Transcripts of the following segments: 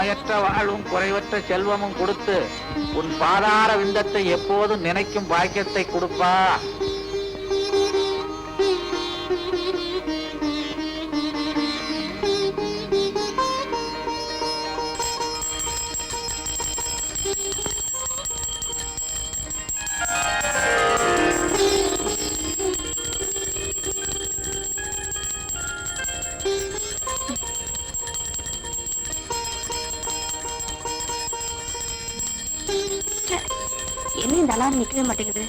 நோயற்ற வாழ்வும் குறைவற்ற செல்வமும் கொடுத்து உன் பாதார விந்தத்தை எப்போதும் நினைக்கும் பாக்கியத்தை கொடுப்பா. என்ன இந்த அலாரம் நிக்கவே மாட்டேங்குது?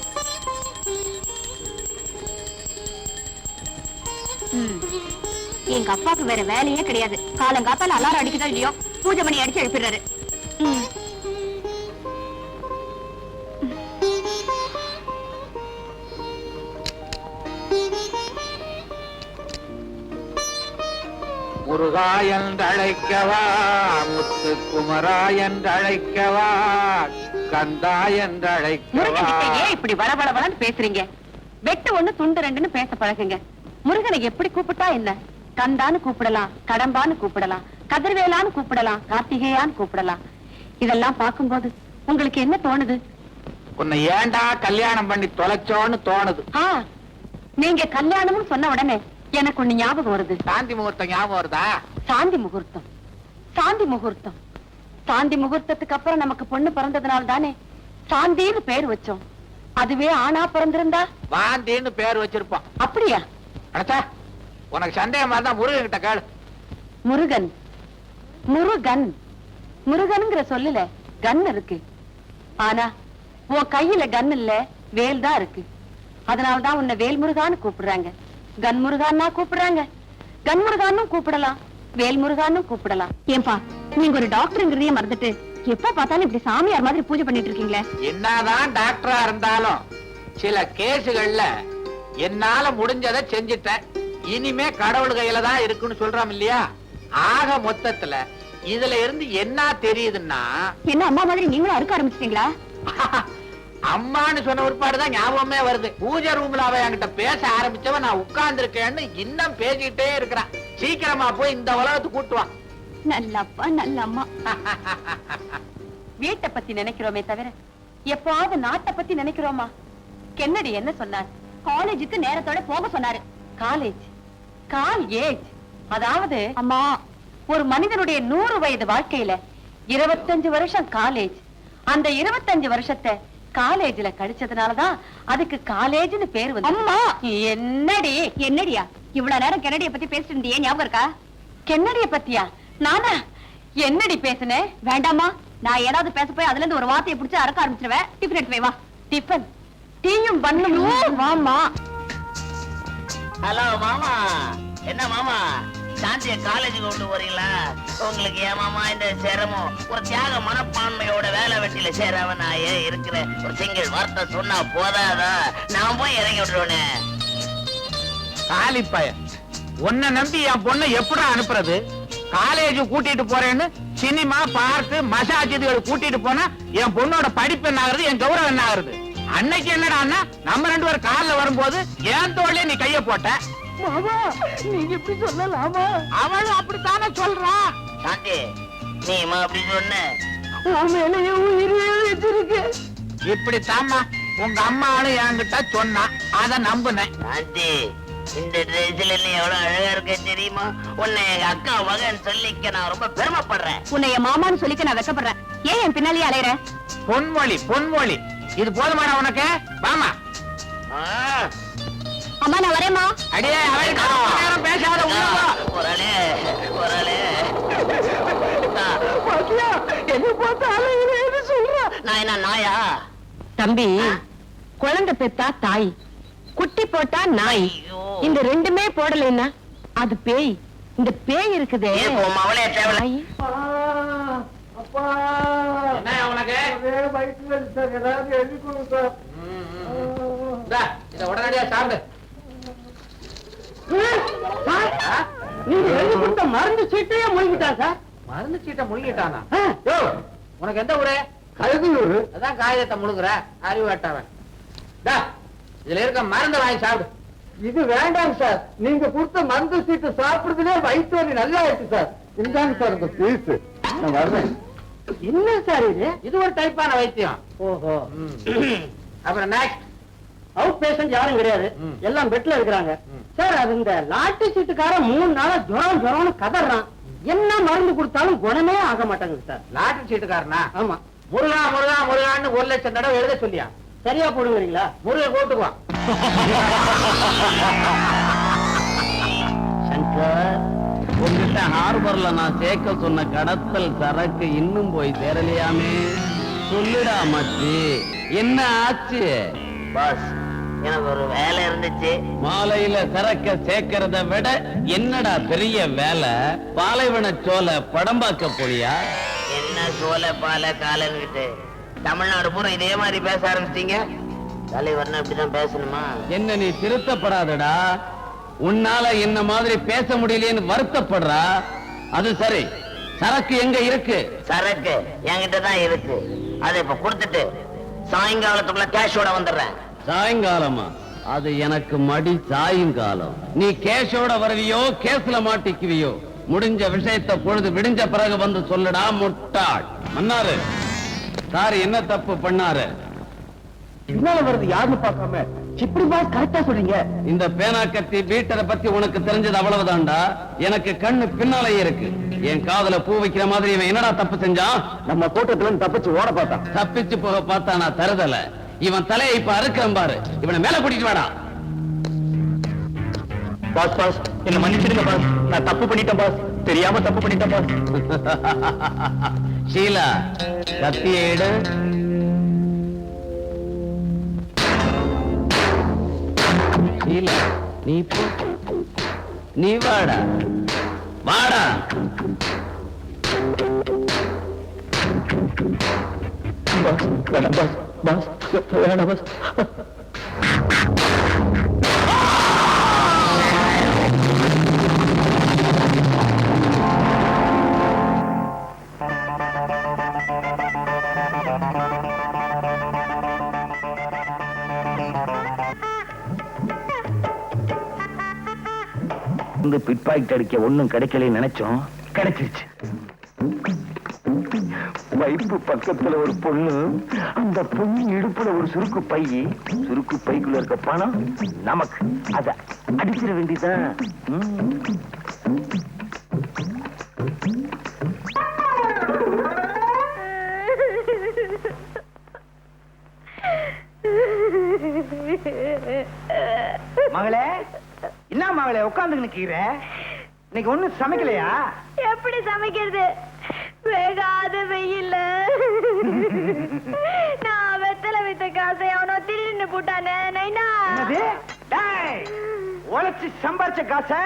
எங்க அப்பாவுக்கு வேற வேலையே கிடையாது. காலங்காத்தால அலாரம் அடிக்குதோ இல்லையோ பூஜை மணி அடிச்சு எழுப்பிடுறாரு. முருகா என்றழைக்கவா, முத்துக்குமரா என்றழைக்கவா, கந்தா என்றழைக்கவா. ஏன் இப்படி வளவளவளன்னு பேசுறீங்க? வெட்டு ஒண்ணு துண்டு ரெண்டுன்னு பேச பழகுங்க. முருகனை எப்படி கூப்பிட்டா என்ன? கந்தான்னு கூப்பிடலாம், கடம்பான்னு கூப்பிடலாம், கதிர்வேலான்னு கூப்பிடலாம், கார்த்திகேயான்னு கூப்பிடலாம். இதெல்லாம் பார்க்கும்போது உங்களுக்கு என்ன தோணுது? உன்னை ஏண்டா கல்யாணம் பண்ணி தொலைச்சோன்னு தோணுது. நீங்க கல்யாணம்னு சொன்ன உடனே எனக்கு ஒண்ணு ஞாபகம் வருது. சாந்தி முகூர்த்தம் ஞாபகம் வருதா? சாந்தி முகூர்த்தம், சாந்தி முகூர்த்தம். சாந்தி முகூர்த்தத்துக்கு அப்புறம் நமக்கு பொண்ணு பிறந்ததுனால தானே சாந்தின்னு பேர் வச்சோம். அதுவே ஆணா பிறந்திருந்தா வாந்தின்னு பேர் வச்சிருப்போம். அப்படியா? அடச்சா, உனக்கு சந்தேகமா இருந்தா முருகன் கிட்ட கேளு. முருகன், முருகன், முருகன்ங்கிற சொல்லல கன் இருக்கு. ஆனா உன் கையில கன் இல்ல, வேல் தான் இருக்கு. அதனாலதான் உன்னை வேல் முருகான்னு கூப்பிடுறாங்க. கன் முருகான்னா கூப்பிடுறாங்க. கன் முருகான்னு கூப்பிடலாம், வேல் முருகான்னு கூப்பிடலாம். ஏன்பா நீங்க ஒரு டாக்டருங்கிறதையே மறந்துட்டு எப்ப பார்த்தாலும் இப்படி சாமியார் மாதிரி பூஜை பண்ணிட்டு இருக்கீங்களே? என்னதான் டாக்டரா இருந்தாலும் சில கேசுகள்ல என்னால முடிஞ்சதை செஞ்சுட்டேன். இனிமே கடவுள் கையில தான் இருக்குன்னு சொல்றோம் இல்லையா? ஆக மொத்தத்துல இதுல இருந்து என்ன தெரியுதுன்னா, என்ன அம்மா மாதிரி நீங்களும் அறுக்க ஆரம்பிச்சிட்டீங்களா? அம்மான்னு சொன்ன ஒருபாடுதான் ஞாபகமே வருது. பூஜை ரூம்ல அவ என்கிட்ட பேச ஆரம்பிச்சவ நான் உட்கார்ந்து இருக்கேன்னு இன்னும் பேசிக்கிட்டே இருக்கிறான். சீக்கிரமா போய் இந்த உலகத்துக்கு கூட்டுவான். நல்ல அப்பா, நல்ல அம்மா. வீட்டை பத்தி நினைக்கிறோமே தவிர எப்பாவது நாட்டை பத்தி நினைக்கிறோமா? கென்னடி என்ன சொன்னார்? காலேஜுக்கு நேரத்தோட போக சொன்னாரு. காலேஜ், காலேஜ், அதாவது அம்மா ஒரு மனிதனுடைய 100 வயது வாழ்க்கையில 25 வருஷம் காலேஜ். அந்த 25 வருஷத்தை காலேஜ்ல கழிச்சதுனாலதான் அதுக்கு காலேஜ்னு பேர் வந்து. அம்மா என்னடி? என்னடியா இவ்வளவு நேரம் கென்னடிய பத்தி பேசிட்டு இருந்தியே, ஞாபகம் இருக்கா? கென்னடிய பத்தியா? நானா என்னடி பேசுனேன்? வேண்டாமா, நான் ஏதாவது பேச போய் அதுல இருந்து ஒரு வார்த்தையை பிடிச்சு அறக்க ஆரம்பிச்சிருவேன். டிஃபன் எடுத்து வா. டிஃபன் டீயும் பண்ணணும். வாமா. ஹலோ மாமா. என்ன மாமா, சாந்திய காலேஜுக்கு கொண்டு போறீங்களா? உங்களுக்கு ஏன் மாமா இந்த சிரமம்? ஒரு தியாக மனப்பான்மையோட வேலை வெட்டியில சேராம நான் ஏன் இருக்கிறேன்? ஒரு சிங்கிள் வார்த்தை சொன்னா போதாதா? நான் போய் இறங்கி விட்டுருவேனே. காலிப்பாய, உன்னை நம்பி என் பொண்ணை எப்படி அனுப்புறது? காலேஜ் கூட்டிட்டு போறேன்னு சினிமா, பார்க்கு, மசாஜ் இதுகள் கூட்டிட்டு போனா என் பொண்ணோட படிப்பு என்ன ஆகுறது, என் கௌரவம் என்ன ஆகுறது? அன்னைக்கு என்னடான்னா நம்ம 2 பேரும் கார்ல வரும்போது என் தோள்ல நீ கைய போட்ட. நீங்க இப்படி சொல்லலாமா? அவளும் அப்படித்தானே சொல்றா. சாந்தி, நீ அப்படி சொன்ன இப்படித்தாம்மா உங்க அம்மாவும் என்கிட்ட சொன்னா, அத நம்புனேன். சாந்தி, இந்த ட்ரெஸ்ல நீ எவ்வளவு அழகா இருக்க தெரியுமா? உன்னை எங்க அக்கா மகன் சொல்லிக்க நான் ரொம்ப பெருமைப்படுறேன். உன்னை என் மாமான்னு சொல்லிக்க நான் வெக்கப்படுறேன். ஏன் என் பின்னாலேயே அலையற? பொன்மொழி, பொன்மொழி, இது போதுமாடா உனக்கு? வாமா. அம்மா நான் வரேம்மா. அடியே அவன் பேசாத. ஒரே ஒரே என்ன பார்த்து சொல்ற? நான் என்ன நாயா? தம்பி, குழந்தை பெத்தா தாய், குட்டி போட்டா நாய். இந்த ரெண்டுமே போடலைன்னா அது பேய். இந்த பேய் இருக்குதே அவளே தேவை. உடனடியா சாப்பிடு. மருந்து சீட்டையே முழுங்கிட்டான் சார். மருந்து சீட்டை முழுங்கிட்டானா? உனக்கு எந்த ஊரு? கழுகுயூர். அதான் காகிதத்தை முழுங்குற அறிவு வேட்டவன். இதுல இருக்க மருந்து வாங்கி சாப்பிடு. இது வேண்டாம் சார், நீங்க கொடுத்த மருந்து சீட்டு சாப்பிடுறதுலே வயிற்று வலி நல்லா ஆயிடுச்சு சார். இந்தாங்க சார் இந்த பீஸ். நான் வர்றேன். என்ன சார் இது? இது ஒரு டைப்பான வைத்தியம். ஓஹோ. அப்புறம் நெக்ஸ்ட். அவுட் பேஷண்ட் யாரும் கிடையாது, ம். எல்லாம் பெட்ல இருக்கிறாங்க. சார் அது இந்த லாட்டி சீட்டுக்காரன் 3 நாளா ஜுரம்னு கதறான். என்ன மருந்து கொடுத்தாலும் குணமே ஆக மாட்டேங்குது சார். லாட்டரி சீட்டுக்காரனா? ஆமா. முருகா முருகா முருகான்னு 1 லட்சம் தடவை எழுத சொல்லியா? சரியா போடுவீங்களா? முருகை கூட்டுக்குவான். சங்கர், உங்ககிட்ட ஹார்பர்ல நான் சேர்க்க சொன்ன கடத்தல் சரக்கு இன்னும் போய் சேரலையாமே. சொல்லுடா மச்சி, என்ன ஆச்சு? பாஸ், எனக்கு ஒரு வேலை இருந்துச்சு. மாலையில சரக்க சேர்க்கறத விட என்னடா பெரிய வேலை? பாலைவன சோலை படம் பார்க்க போறியா? என்ன சோலை பால காலன்கிட்டு தமிழ்நாடு பூரா இதே மாதிரி பேச ஆரம்பிச்சிட்டீங்க. தலைவர்னா இப்படிதான் பேசணுமா? என்ன நீ திருத்தப்படாதடா. உன்னால என்ன மாதிரி பேச முடியலையேன்னு வருத்தப்படுறா. அது சரி, சரக்கு எங்க இருக்கு? சரக்கு என்கிட்ட தான் இருக்கு. அதை இப்ப கொடுத்துட்டு சாயங்காலத்துக்குள்ள கேஷோட வந்துடுறேன். சாயங்காலமா? அது எனக்கு மடி சாயங்காலம். நீ கேஷோட வருவியோ கேஸ்ல மாட்டிக்குவியோ? முடிஞ்ச விஷயத்தை பொழுது விடிஞ்ச பிறகு வந்து சொல்லுடா முட்டாள். மன்னாரு சார் என்ன தப்பு பண்ணாரு? பின்னால வருது யாருன்னு பார்க்காம இப்படி பாஸ் கரெக்டா சொல்றீங்க. இந்த பேனா கத்தி பீட்டரை பத்தி உனக்கு தெரிஞ்சது அவ்வளவுதான்டா. எனக்கு கண்ணு பின்னாலேயே இருக்கு. என் காதுல பூ வைக்கிற மாதிரி இவன் என்னடா தப்பு செஞ்சான்? நம்ம கூட்டத்துல இருந்து தப்பிச்சு ஓட பார்த்தான். தப்பிச்சு போக பார்த்தா நான் தருதல. இவன் தலையை இப்ப அறுக்கிறேன் பாரு. இவனை மேல கூட்டிட்டு வாடா. பாஸ் பாஸ் என்ன மன்னிச்சிடுங்க பாஸ், நான் தப்பு பண்ணிட்டேன் பாஸ், தெரியாம தப்பு பண்ணிட்டேன் பாஸ். ஷீலா, கத்தியை எடு. ஷீலா, நீ போ. நீ வாடா வாடா. பாஸ் வேணாம் பாஸ், பாஸ் வேணாம் பாஸ். பிட் பாக்கெட் அடிக்க ஒண்ணும் கிடைக்கலன்னு நினைச்சோம், கிடைச்சிருச்சு. வைப்பு பக்கத்துல ஒரு பொண்ணு, அந்த பொண்ணு இடுப்புல ஒரு சுருக்கு பை, சுருக்கு பைக்குள்ள இருக்க பணம் நமக்கு. அத அடிச்சிட வேண்டியதான். மகளே, என்ன மகளே உட்கார்ந்து நிக்கிற? இன்னைக்கு ஒண்ணும் சமைக்கலையா? எப்படி சமைக்கிறது? வேகாத வெயில்ல நான் வெத்தலை வித்த காசை அவனோ திருடின்னு போட்டானே. நைனா, உழைச்சு சம்பாரிச்ச காசை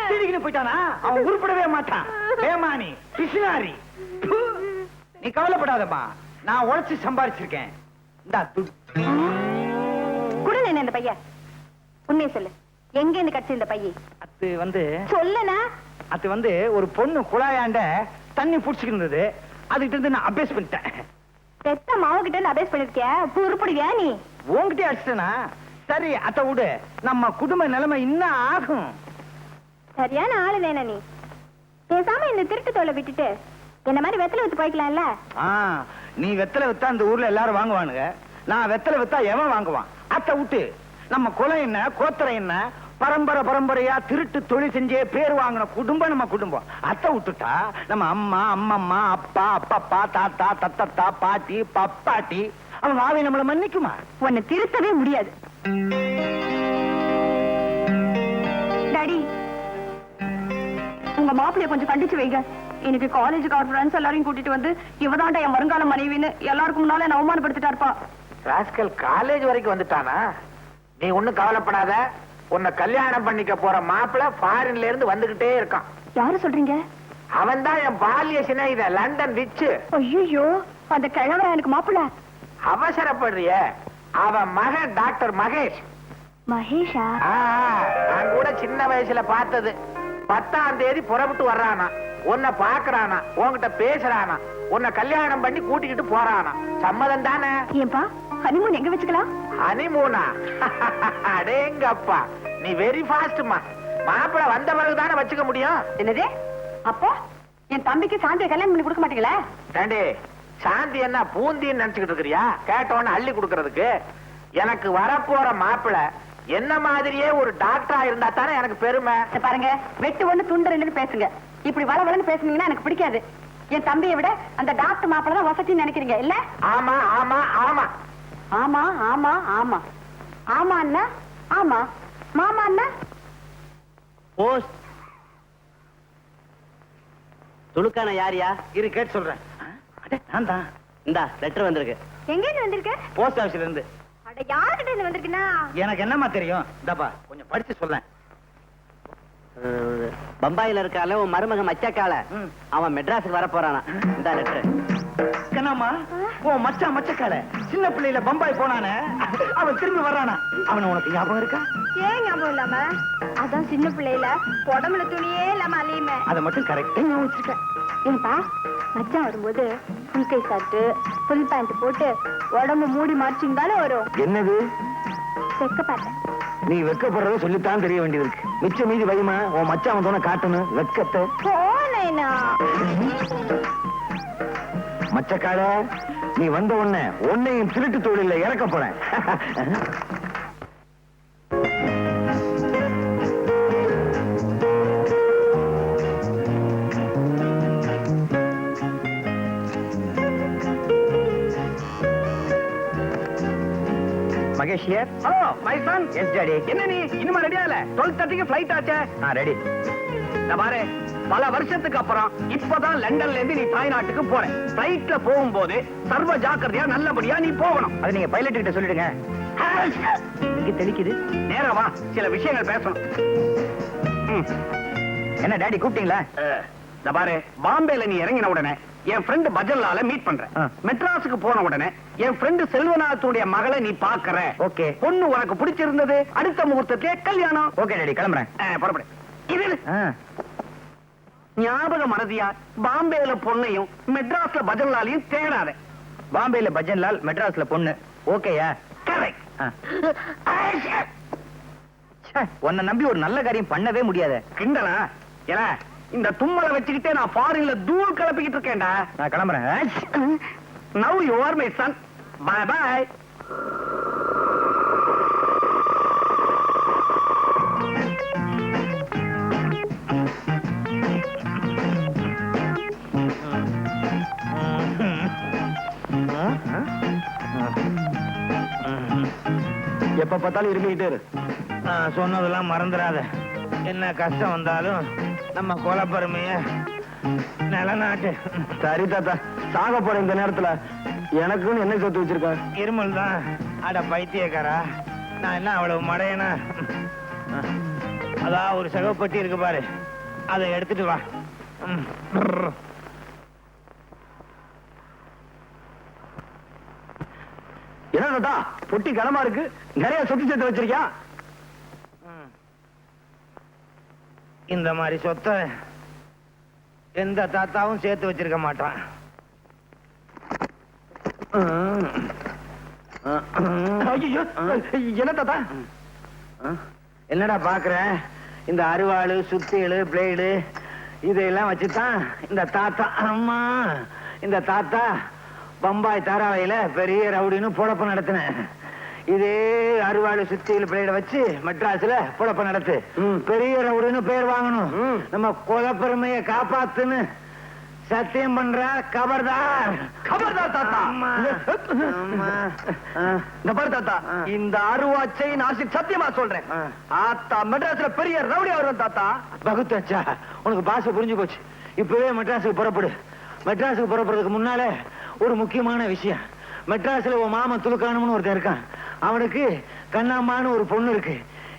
திருடிக்கிட்டு போயிட்டானா? அவன் உருப்படவே மாட்டான். ஏமானி பிசினாரி. நீ கவலைப்படாதம்மா, நான் உழைச்சு சம்பாரிச்சிருக்கேன். இந்தா துட்டு. கூட இந்த பையன் உண்மையை சொல்லு, எங்க இருந்து கட்சி இந்த பையன்? அது வந்து சொல்லனா? அது வந்து ஒரு பொண்ணு குழாயாண்ட தண்ணி புடிச்சுக்கிட்டு இருந்தது, அதுகிட்ட இருந்து நான் அபேஸ் பண்ணிட்டேன். பெத்த மாவு கிட்ட இருந்து அபேஸ் பண்ணிருக்கியா? உருப்படியா நீ? உன்கிட்டே அடிச்சிட்டேனா? சரி அத விடு, நம்ம குடும்ப நிலைமை இன்னும் ஆகும். சரியான ஆளு நேனா நீ. பேசாம இந்த திருட்டு தொலை விட்டுட்டு என்ன மாதிரி வெத்தலை வித்து போய்க்கலாம்ல? நீ வெத்தலை வித்தா அந்த ஊர்ல எல்லாரும் வாங்குவானுங்க, நான் வெத்தலை வித்தா எவன் வாங்குவான்? அத விட்டு நம்ம குலம் என்ன, கோத்திரம் என்ன, பரம்பரை பரம்பரையா திருட்டு தொழில் செஞ்சே பேர் வாங்கின குடும்பம் நம்ம குடும்பம். அத்தை விட்டுட்டா நம்ம அம்மா, அம்மம்மா, அப்பா, அப்பப்பா, தாத்தா, தத்தத்தா, பாட்டி, பப்பாட்டி, அவங்க ஆவி நம்மள மன்னிக்குமா? உன்னை திருத்தவே முடியாது. டாடி, உங்க மாப்பிள்ளைய கொஞ்சம் கண்டிச்சு வைங்க. இன்னைக்கு காலேஜுக்கு அவர் ஃப்ரெண்ட்ஸ் எல்லாரையும் கூட்டிட்டு வந்து இவதாண்டா என் வருங்கால மனைவின்னு எல்லாருக்கும் முன்னால என்ன அவமானப்படுத்திட்டாருப்பா. ராஸ்கல் காலேஜ் வரைக்கும் வந்துட்டானா? நீ ஒண்ணும் கவலைப்படாத, உன்னை கல்யாணம் பண்ணிக்க போற மாப்பிள்ள ஃபாரின்ல இருந்து வந்துகிட்டே இருக்கான். யாரு சொல்றீங்க? அவன் தான் என் பால்ய சிநேகித லண்டன் ரிச்சு. ஐயோ, அந்த கிழவன் எனக்கு மாப்பிள்ள. அவசரப்படுறிய? அவன் மகன் டாக்டர் மகேஷ். மகேஷா? நான் கூட சின்ன வயசுல பார்த்தது. 10ஆம் தேதி புறப்பட்டு வர்றானா, உன்னை பாக்குறானா, உன்கிட்ட பேசுறானா, உன்னை கல்யாணம் பண்ணி கூட்டிக்கிட்டு போறானா. சம்மதம் தானே? ஏன்பா, ஹனிமூன் எங்க வச்சுக்கலாம்? ஹனிமூனா? அடேங்கப்பா, நீ வெரி ஃபாஸ்ட்மா. மாப்பிள்ள வந்த பிறகுதானே வச்சுக்க முடியும். என்னது? அப்போ என் தம்பிக்கு சாந்தியை கல்யாணம் பண்ணி கொடுக்க மாட்டீங்களா? ஏண்டி சாந்தி என்ன பூந்தின்னு நினைச்சுக்கிட்டு இருக்கிறியா? கேட்டவன அள்ளி கொடுக்கறதுக்கு. எனக்கு வரப்போற மாப்பிள என்ன மாதிரியே ஒரு டாக்டரா இருந்தா தானே எனக்கு பெருமை. இத பாருங்க, வெட்டு ஒண்ணு துண்டு ரெண்டுன்னு பேசுங்க. இப்படி வளவளன்னு பேசுனீங்கன்னா எனக்கு பிடிக்காது. என் தம்பியை விட அந்த டாக்டர் மாப்பிள தான் வசதின்னு நினைக்கிறீங்க இல்ல? ஆமா ஆமா ஆமா ஆமா ஆமா ஆமா ஆமா அண்ணா. ஆமா மாமா அண்ணா. போஸ்ட் துலுக்கான யாரியா? இரு கேட்டு சொல்றேன். நான் தான். இந்தா லெட்டர் வந்திருக்கு. எங்க இருந்து வந்திருக்க? போஸ்ட் ஆபீஸ்ல இருந்து. அட யார்கிட்ட இருந்து வந்திருக்குன்னா? எனக்கு என்னமா தெரியும்? இந்தப்பா கொஞ்சம் படிச்சு சொல்லேன். பம்பாயில இருக்கால உன் மருமக மச்சக்கால, அவன் மெட்ராஸுக்கு வர போறானா. இந்த லெட்டர். என்னம்மா ஓ மச்சக்கால சின்ன பிள்ளையில பம்பாய் போனானே, அவன் திரும்பி வர்றானா? அவன் உனக்கு ஞாபகம் இருக்கா? ஏன் ஞாபகம் இல்லாம? அதான் சின்ன பிள்ளையில உடம்புல துணியே இல்லாம அலையுமே. அதை மட்டும் கரெக்டா ஞாபகம் வச்சிருக்கேன். ஏன்பா மச்சான் வரும்போது ஃபுல் கை ஷர்ட் ஃபுல் பேண்ட் போட்டு உடம்பு மூடி மறைச்சிருந்தாலும் வரும். என்னது செக்க பார்த்தேன். நீ வெக்கப்படுறத சொல்லித்தான் தெரிய வேண்டியது இருக்கு. மிச்ச மீதி வைமா உன் மச்சான் வந்தோன காட்டணும் வெக்கத்தை. போனேனா மச்சக்கால நீ வந்த உடனே உன்னையும் திருட்டு தொழில இறக்க போறேன். Mahesh here. Hello my son. Yes daddy. என்ன நீ இன்னும் ரெடியா இல்ல? 12:30க்கு ஃளைட் ஆச்சே. ரெடி. நான் பாரு, பல வருஷத்துக்கு அப்புறம் இப்பதான் லண்டன்ல இருந்து நீ தாய்நாட்டுக்கு போற. ஃளைட்ல போகும்போது சர்வ ஜாக்கிரதையா நல்லபடியா நீ போகணும். அது நீங்க பைலட் கிட்ட சொல்லிடுங்க. இங்க தெளிக்குது. நேரா வா, சில விஷயங்கள் பேசணும். என்ன டாடி கூப்பிட்டீங்களா? நான் பாரு, பாம்பேல நீ இறங்கின உடனே என் ஃப்ரெண்ட் பஜல்லால மீட் பண்றேன். மெட்ராஸுக்கு போன உடனே என் ஃப்ரெண்ட் செல்வநாத்துடைய மகளை நீ பாக்குற. ஓகே. பொண்ணு உனக்கு பிடிச்சிருந்தது. அடுத்த முகூர்த்தத்திலே கல்யாணம். ஓகே டாடி, கிளம்புறேன். புறப்படு. இது ஞாபக மறதியா பாம்பேல பொண்ணையும் மெட்ராஸ்ல பஜன்லாலையும் தேடாத. பாம்பேல பஜன்லால், மெட்ராஸ்ல பொண்ணு. ஓகேயா? கரெக்ட். உன்னை நம்பி ஒரு நல்ல காரியம் பண்ணவே முடியாத. கிண்டலா? ஏல இந்த தும்மலை வச்சுக்கிட்டே நான் ஃபாரின்ல தூள் கிளப்பிக்கிட்டு இருக்கேன்டா. நான் கிளம்புறேன். Now you are my son. Bye bye. எப்ப பார்த்தாலும் இருந்துகிட்டே இரு. சொன்னதெல்லாம் மறந்துடாத. என்ன கஷ்டம் வந்தாலும் நம்ம கொலப்பெருமைய நிலநாட்டு. சரி தாத்தா, சாக போற இந்த நேரத்துல எனக்குன்னு என்ன சொத்து வச்சிருக்க? இருமல் தான். அட பைத்தியக்காரா, நான் என்ன அவ்வளவு மடையனா? அதான் ஒரு சகப்பட்டி இருக்கு பாரு, அதை எடுத்துட்டு வா. என்ன தாத்தா பொட்டி கனமா இருக்கு? நிறைய சொத்து சேர்த்து வச்சிருக்கியா? இந்த மாதிரி சொத்தை எந்த தாத்தாவும் சேர்த்து வச்சிருக்க மாட்டான். என்ன தாத்தா? என்னடா பாக்குற? இந்த அருவாளு, சுத்தியலு, பிளேடு இதெல்லாம் வச்சுதான் இந்த தாத்தா, அம்மா இந்த தாத்தா பம்பாய் தாராவையில பெரிய ரவுடின்னு பொழப்பு நடத்தினேன். இதே அருவாளு, சுத்தியல், பிளேட வச்சு மெட்ராஸ்ல பொழப்பு நடத்து. பெரிய ரவுடின்னு பேர் வாங்கணும். நம்ம கொலப்பெருமையை காப்பாத்துன்னு சத்தியம் பண்றா. கபர்தார். கபர்தார் தாத்தா. இந்த பாரு தாத்தா, இந்த அருவாச்சை நான் சத்தியமா சொல்றேன். ஆத்தா மெட்ராஸ்ல பெரிய ரவுடி வருவேன் தாத்தா. பகுத்தாச்சா, உனக்கு பாஷை புரிஞ்சு போச்சு. இப்பவே மெட்ராஸுக்கு புறப்படு. மெட்ராஸுக்கு புறப்படுறதுக்கு முன்னாலே ஒரு முக்கியமான விஷயம். மெட்ராஸ்ல உன் மாமன் துலுக்கானம்னு ஒருத்தன் இருக்கான். அவனுக்கு கண்ணாம்மான்னு ஒரு பொண்ணு இருக்கு.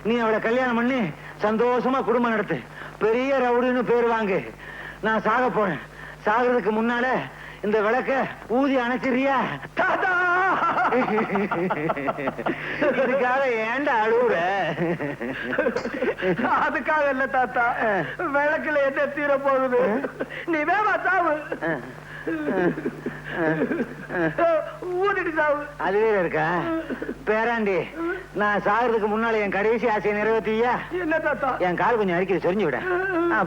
நீ அவளை கல்யாணம் பண்ணி சந்தோஷமா குடும்பம் நடத்து. பெரிய ரவுடின்னு பேர் வாங்கு. நான் சாக போறேன். சாகிறதுக்கு முன்னால இந்த விளக்க ஊதி அணைச்சிரியா? தாத்தா, இதுக்காக ஏன்டா அழுவுற? அதுக்காக இல்ல தாத்தா, விளக்குல என்ன தீர போகுது? நீ வேமா சாவு. ஊதிட்டு சாவு. அதுவே இருக்கா பேராண்டி? நான் சாகிறதுக்கு முன்னால என் கடைசி ஆசையை நிறைவேற்றியா? என்ன தாத்தா? என் கால் கொஞ்சம் அரிக்கிறது, சொரிஞ்சு விட.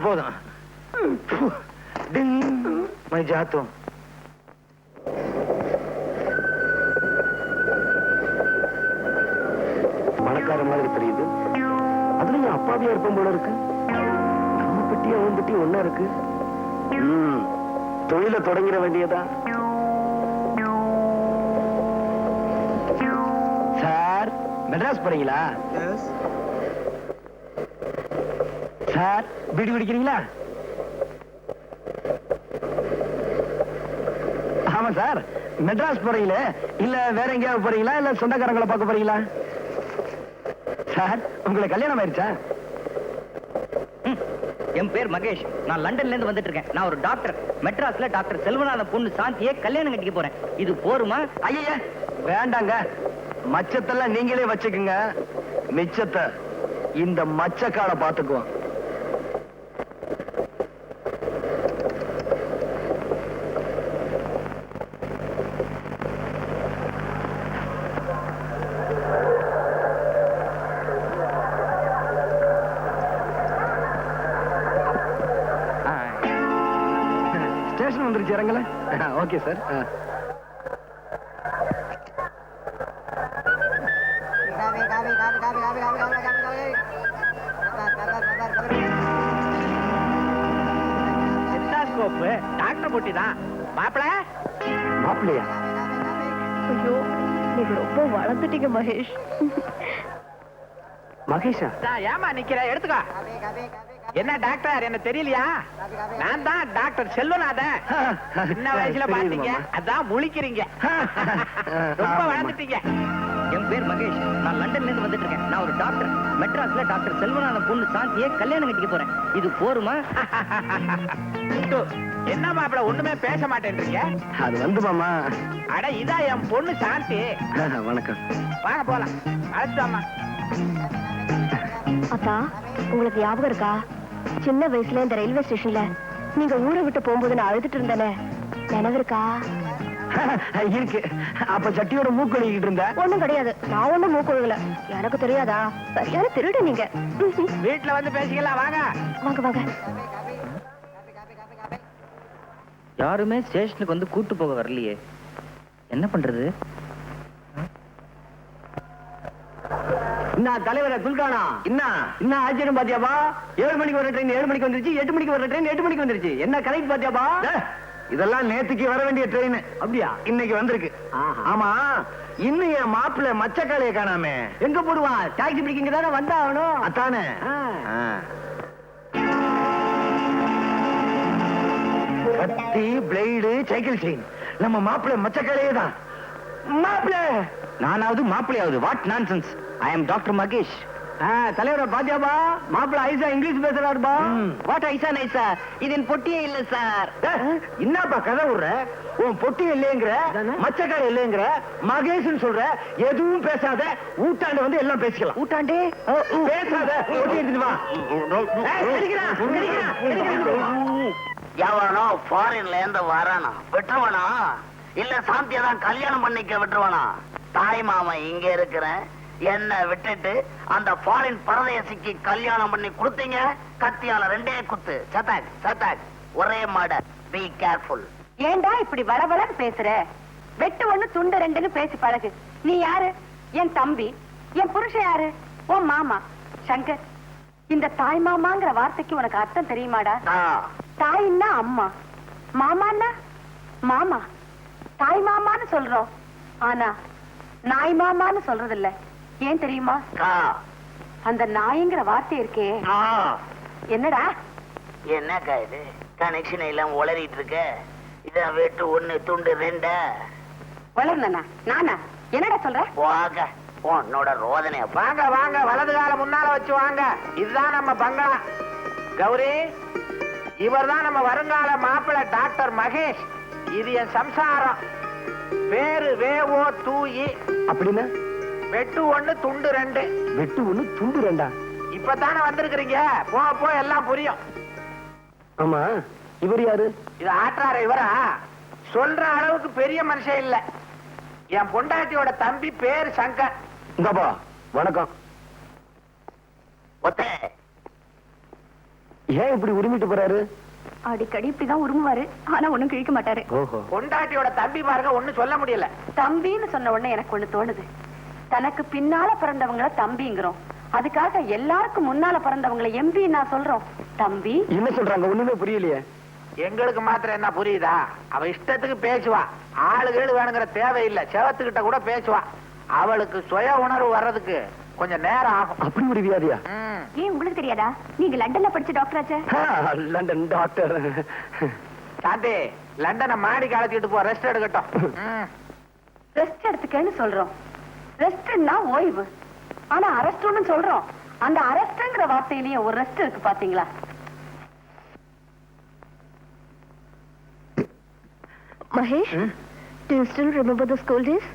போதும். டிங் மை ஜாத்தும். பணக்கார மாதிரி தெரியுது. அதுலயும் அப்பாவியா இருப்போம் போல இருக்கு. நம்ம பெட்டி அவன் பெட்டி ஒன்னா இருக்கு. தொழில தொடங்கிட வேண்டியதா? சார் மெட்ராஸ் போறீங்களா? சார் பீடி குடிக்கிறீங்களா? ஆமா சார். மெட்ராஸ் போறீங்களே, இல்ல வேற எங்கேயாவது போறீங்களா, இல்ல சொந்தக்காரங்களை பார்க்க போறீங்களா? சார் உங்களுக்கு கல்யாணம் ஆயிடுச்சா? என் பேர் மகேஷ். நான் லண்டன்ல இருந்து வந்துட்டு இருக்கேன். நான் ஒரு டாக்டர். மெட்ராஸ்ல டாக்டர் செல்வநாதன் பொண்ணு சாந்தியை கல்யாணம் கட்டிக்க போறேன். இது போருமா? ஐயா வேண்டாங்க. மச்சத்தெல்லாம் நீங்களே வச்சுக்குங்க. மிச்சத்தை இந்த மச்சக்கால பாத்துக்குவோம். ஸ்டேஷன் வந்துருச்சு, இறங்கல. Okay sir. டாக்டர் போட்டி தான் மாப்பிள. மாப்பிள்ளையா? ஐயோ, நீங்க ரொம்ப வளர்ந்துட்டீங்க மகேஷ். மகேஷா? ஏமா நிக்கிற, எடுத்துக்கோ. என்ன டாக்டர் என்ன தெரியலையா? நான் தான் டாக்டர் செல்வநாதன். சின்ன வயசுல பாத்தீங்க, அதான் முழிக்கிறீங்க. ரொம்ப வளர்ந்துட்டீங்க. என் பேர் மகேஷ். நான் லண்டன்ல இருந்து வந்துட்டு இருக்கேன். நான் ஒரு டாக்டர். மெட்ராஸ்ல டாக்டர் செல்வநாதன் பொண்ணு சாந்தியை கல்யாணம் கட்டிக்க போறேன். இது போருமா? என்ன மாப்பிள ஒண்ணுமே பேச மாட்டேன்றீங்க? அது வந்து மாமா. அட இதான் என் பொண்ணு சாந்தி. வணக்கம். வாங்க போலாம். அழைச்சாமா. அத்தா, உங்களுக்கு ஞாபகம் இருக்கா? சின்ன வயசுல இந்த ரயில்வே ஸ்டேஷன்ல நீங்க ஊரை விட்டு போகும்போது நான் அழுதுட்டு இருந்தேனே, நினைவு இருக்கா? இருக்கு. அப்ப சட்டியோட மூக்கொழுகிட்டு இருந்த? ஒண்ணும் கிடையாது, நான் ஒண்ணும் மூக்கொழுகல. எனக்கு தெரியாதா? சரியான திருடு நீங்க. வீட்டுல வந்து பேசிக்கலாம். வாங்க வாங்க வாங்க. யாருமே ஸ்டேஷனுக்கு வந்து கூட்டு போக வரலையே, என்ன பண்றது? என்ன தலைவர குல்கானா? என்ன ஆச்சரியம் பாத்தியாபா? 7 மணிக்கு வர ட்ரெயின் 7 மணிக்கு வந்துருச்சு, 8 மணிக்கு வர ட்ரெயின் 8 மணிக்கு வந்துருச்சு. என்ன கரெக்ட் பாத்தியாபா? இதெல்லாம் நேத்துக்கு வர வேண்டிய ட்ரெயின். அப்படியா? இன்னைக்கு வந்திருக்கு. ஆமா, இன்னும் என் மாப்பிள்ள மச்சக்காலைய காணாமே. எங்க போடுவான்? டாக்ஸி பிடிக்கிங்க தானே வந்தாகணும். அத்தானே. கத்தி, பிளேடு, சைக்கிள் செயின். நம்ம மாப்பிள்ள மச்சக்காலையே தான். மாப்பிள்ள நானாவது மாப்பிள்ளையாவது? What nonsense. I am doctor Mahesh. தலைவர பாத்தியாபா? மாப்பிள்ள ஐசா இங்கிலீஷ் பேசுறாருப்பா. வாட் ஐசா நைசா? இது என் பொட்டியே இல்ல சார். என்னப்பா கதை விடுற? உன் பொட்டி இல்லைங்கிற, மச்சக்கார இல்லைங்கிற, மகேஷ்னு சொல்ற. எதுவும் பேசாத. ஊட்டாண்ட வந்து எல்லாம் பேசிக்கலாம். ஊட்டாண்டே பேசாத. பொட்டி எடுத்துட்டு வா. எவனோ ஃபாரின்ல இருந்து வரானா விட்டுருவானா, இல்ல சாந்தியை தான் கல்யாணம் பண்ணிக்க விட்டுருவானா? தாய் மாமன் இங்க இருக்கிறேன், என்ன விட்டுட்டு அந்த ஃபாரின் பரதேசிக்கு கல்யாணம் பண்ணி கொடுத்தீங்க. கத்தியால 2 குத்து. சத்தாக் சத்தாக் ஒரே மாட. Be careful. ஏண்டா இப்படி வளவளன்னு பேசுற? வெட்டு ஒண்ணு துண்டு 2ன்னு பேசி பழகு. நீ யாரு? என் தம்பி. என் புருஷன் யாரு? உன் மாமா சங்கர். இந்த தாய் மாமாங்கிற வார்த்தைக்கு உனக்கு அர்த்தம் தெரியுமாடா? தாயின்னா அம்மா, மாமான்னா மாமா. தாய் மாமான்னு சொல்றோம், ஆனா நாய் மாமான்னு சொல்றது இல்ல. ஏன் தெரியுமா? அந்த நாய்ங்கிற வார்த்தை இருக்கே. என்னடா என்னக்கா இது? கனெக்ஷன் எல்லாம் உளறிட்டு இருக்க. இதான் வெட்டு 1 துண்டு 2. வளர்ந்தனா நானா? என்னடா சொல்ற? போக உன்னோட ரோதனை. வாங்க வாங்க, வலது கால முன்னால வச்சு வாங்க. இதுதான் நம்ம பங்களா. கௌரி, இவர்தான் நம்ம வருங்கால மாப்பிள்ள டாக்டர் மகேஷ். இது என் சம்சாரம். பேரு வேவோ தூயி. அப்படின்னா வெட்டு 1 துண்டு 2. வெட்டு 1 துண்டு 2. இப்பதானே வந்திருக்கிறீங்க, போ எல்லாம் புரியும். ஆமா, இவர் யாரு? இது ஆற்றார இவரா? சொல்ற அளவுக்கு பெரிய மனுஷன் இல்ல. என் பொண்டாட்டியோட தம்பி பேரு சங்கர். இங்கப்பா வணக்கம். ஒத்தே ஏன் இப்படி உரிமிட்டு போறாரு? அடிக்கடி இப்படிதான் உருமுவாரு, ஆனா ஒண்ணும் கிழிக்க மாட்டாரு. பொண்டாட்டியோட தம்பி பாருங்க ஒண்ணும் சொல்ல முடியல. தம்பின்னு சொன்ன உடனே எனக்கு ஒண்ணு தோணுது. தனக்கு பின்னால பிறந்தவங்கள தம்பிங்கிறோம், அதுக்காக எல்லாருக்கும் முன்னால பிறந்தவங்களை எம்பி நான் சொல்றோம். தம்பி என்ன சொல்றாங்க ஒண்ணுமே புரியலையே. எங்களுக்கு மாத்திரம் என்ன புரியுதா? அவ இஷ்டத்துக்கு பேசுவா, ஆளுகள் வேணுங்கிற தேவையில்லை, செவத்துக்கிட்ட கூட பேசுவா. அவளுக்கு சுய உணர்வு வர்றதுக்கு கொஞ்சம் நேரம் ஆகும். அப்படி ஒரு வியாதியா? ஏன் உங்களுக்கு தெரியாதா? நீங்க லண்டன்ல படிச்ச டாக்டர் ஆச்சே. London doctor. சாந்தி, லண்டனை மாடி காலத்திட்டு போ, ரெஸ்ட் எடுக்கட்டும். ரெஸ்ட் எடுத்துக்கன்னு சொல்றோம். ரெஸ்ட்னா ஓய்வு, ஆனா அரெஸ்ட்னு சொல்றோம். அந்த அரெஸ்ட்ங்கிற வார்த்தையிலேயே ஒரு ரெஸ்ட் இருக்கு பாத்தீங்களா? Mahesh, do you still remember the school days?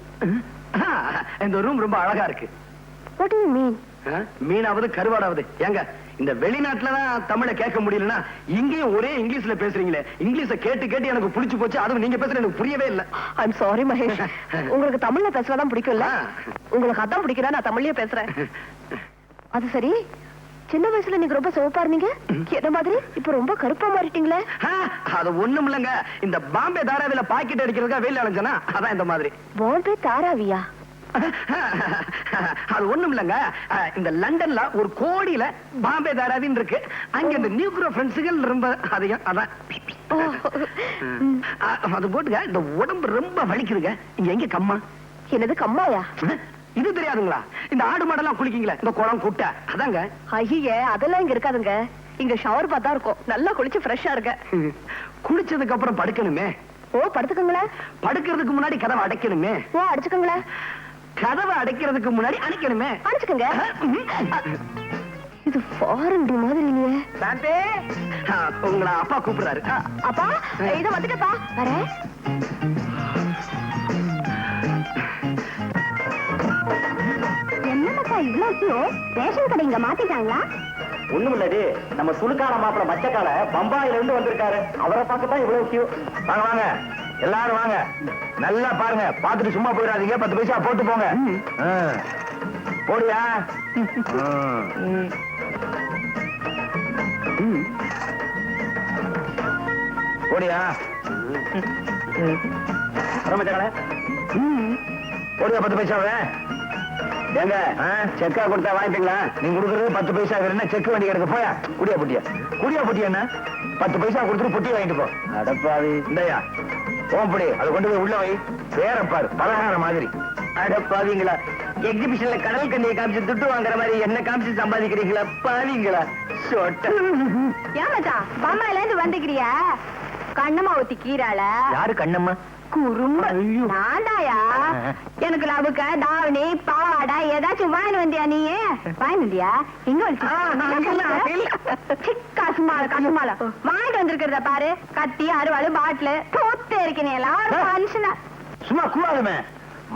இந்த ரூம் ரொம்ப அழகா இருக்கு. What do you mean? மீனாவது கருவாடாவது. ஏங்க இந்த வெளிநாட்டுலதான் தமிழை கேட்க முடியலன்னா இங்கேயும் ஒரே இங்கிலீஷ்ல பேசுறீங்களே. இங்கிலீஷ கேட்டு கேட்டு எனக்கு புடிச்சு போச்சு. அதுவும் நீங்க பேசுறது எனக்கு புரியவே இல்ல. I'm sorry Mahesh. உங்களுக்கு தமிழ்ல பேசுறதான் பிடிக்கும்ல? உங்களுக்கு அதான் பிடிக்கிறா, நான் தமிழ்லயே பேசுறேன். அது சரி, சின்ன வயசுல நீங்க ரொம்ப சிவப்பா இருந்தீங்க, என்ன மாதிரி இப்ப ரொம்ப கருப்பா மாறிட்டீங்களே? அது ஒண்ணும் இல்லங்க, இந்த பாம்பே தாராவில பாக்கெட் அடிக்கிறதுக்கா வெயில் அலைஞ்சனா, அதான் இந்த மாதிரி. பாம்பே தாராவியா? அது ஒண்ணும் இல்லங்க, இந்த லண்டன்ல ஒரு கோடியில பாம்பே தாராவின்னு இருக்கு. அங்க இந்த நியூக்ரோ ஃப்ரெண்ட்ஸுகள் ரொம்ப அதிகம். அதான் அது போட்டுங்க. இந்த உடம்பு ரொம்ப வலிக்குதுங்க. இங்க எங்க கம்மா? என்னது கம்மாயா? இது தெரியாதுங்களா? இந்த ஆடு மாடெல்லாம் குளிக்கீங்களா, இந்த குளம் குட்டை, அதாங்க. ஐயே, அதெல்லாம் இங்க இருக்காதுங்க. இங்க ஷவர் பார்த்தா இருக்கும். நல்லா குளிச்சு ஃப்ரெஷ்ஷா இருக்க. குளிச்சதுக்கு அப்புறம் படுக்கணுமே. ஓ, படுத்துக்கங்களேன். படுக்கிறதுக்கு முன்னாடி கதவை அடைக்கணுமே. ஓ, அடிச்சுக்கங்களேன். கதவை அடைக்கிறதுக்கு முன்னாடி அணைக்கணுமே. அடிச்சுக்கங்க. இது ஃபாரின் மாதிரி இல்லையே. சாந்தி, உங்களை அப்பா கூப்பிடுறாரு. அப்பா, இத வந்துட்டப்பா, வரேன். என்னப்பா இவ்வளவு ரேஷன் கடை இங்க மாத்திட்டாங்களா? ஒண்ணும் இல்லது, நம்ம சுழுக்கான மாப்பிள மச்சக்கால பம்பாயில இருந்து வந்திருக்காரு. அவரை பார்க்கத்தான் இவ்வளவு கியூ. வாங்க வாங்க எல்லாரும் வாங்க. நல்லா பாருங்க, பாத்துட்டு சும்மா போயிடாதீங்க. 10 பைசா போட்டு போங்க. போடியா? போடியா? மச்சக்கால போடியா 10 பைசாவே. ஏங்க செக்கா கொடுத்தா வாங்கிட்டீங்களா? நீங்க கொடுக்கறது 10 பைசா. என்ன செக் வண்டி கிடக்கு, போயா. குடியா பொட்டியா? குடியா பொட்டியா? என்ன 10 பைசா கொடுத்துட்டு பொட்டி வாங்கிட்டு போ. அடப்பாவி, இந்தயா ஓம்படி, அதை கொண்டு போய் உள்ள வை. வேற பாரு, பலகார மாதிரி. அடப்பாவீங்களா, எக்ஸிபிஷன்ல கடல் கண்ணியை காமிச்சு துட்டு வாங்குற மாதிரி என்ன காமிச்சு சம்பாதிக்கிறீங்களா பாவீங்களா? ஏமாச்சா, பம்பாயில இருந்து வந்துக்கிறியா? கண்ணம்மா ஊத்தி கீரால. யாரு கண்ணம்மா? குறும்பு நான்தாயா. எனக்கு லவுக்க தாவணி பாவாடா ஏதாச்சும் வாங்கி வந்தியா? நீ வாங்கி வந்தியா? இங்க கசுமால கசுமால வாங்கிட்டு வந்திருக்கிறத பாரு. கத்தி, அருவாள், பாட்டில் தோத்து இருக்கீங்க எல்லாரும் மனுஷனா. சும்மா கூடாதுமே.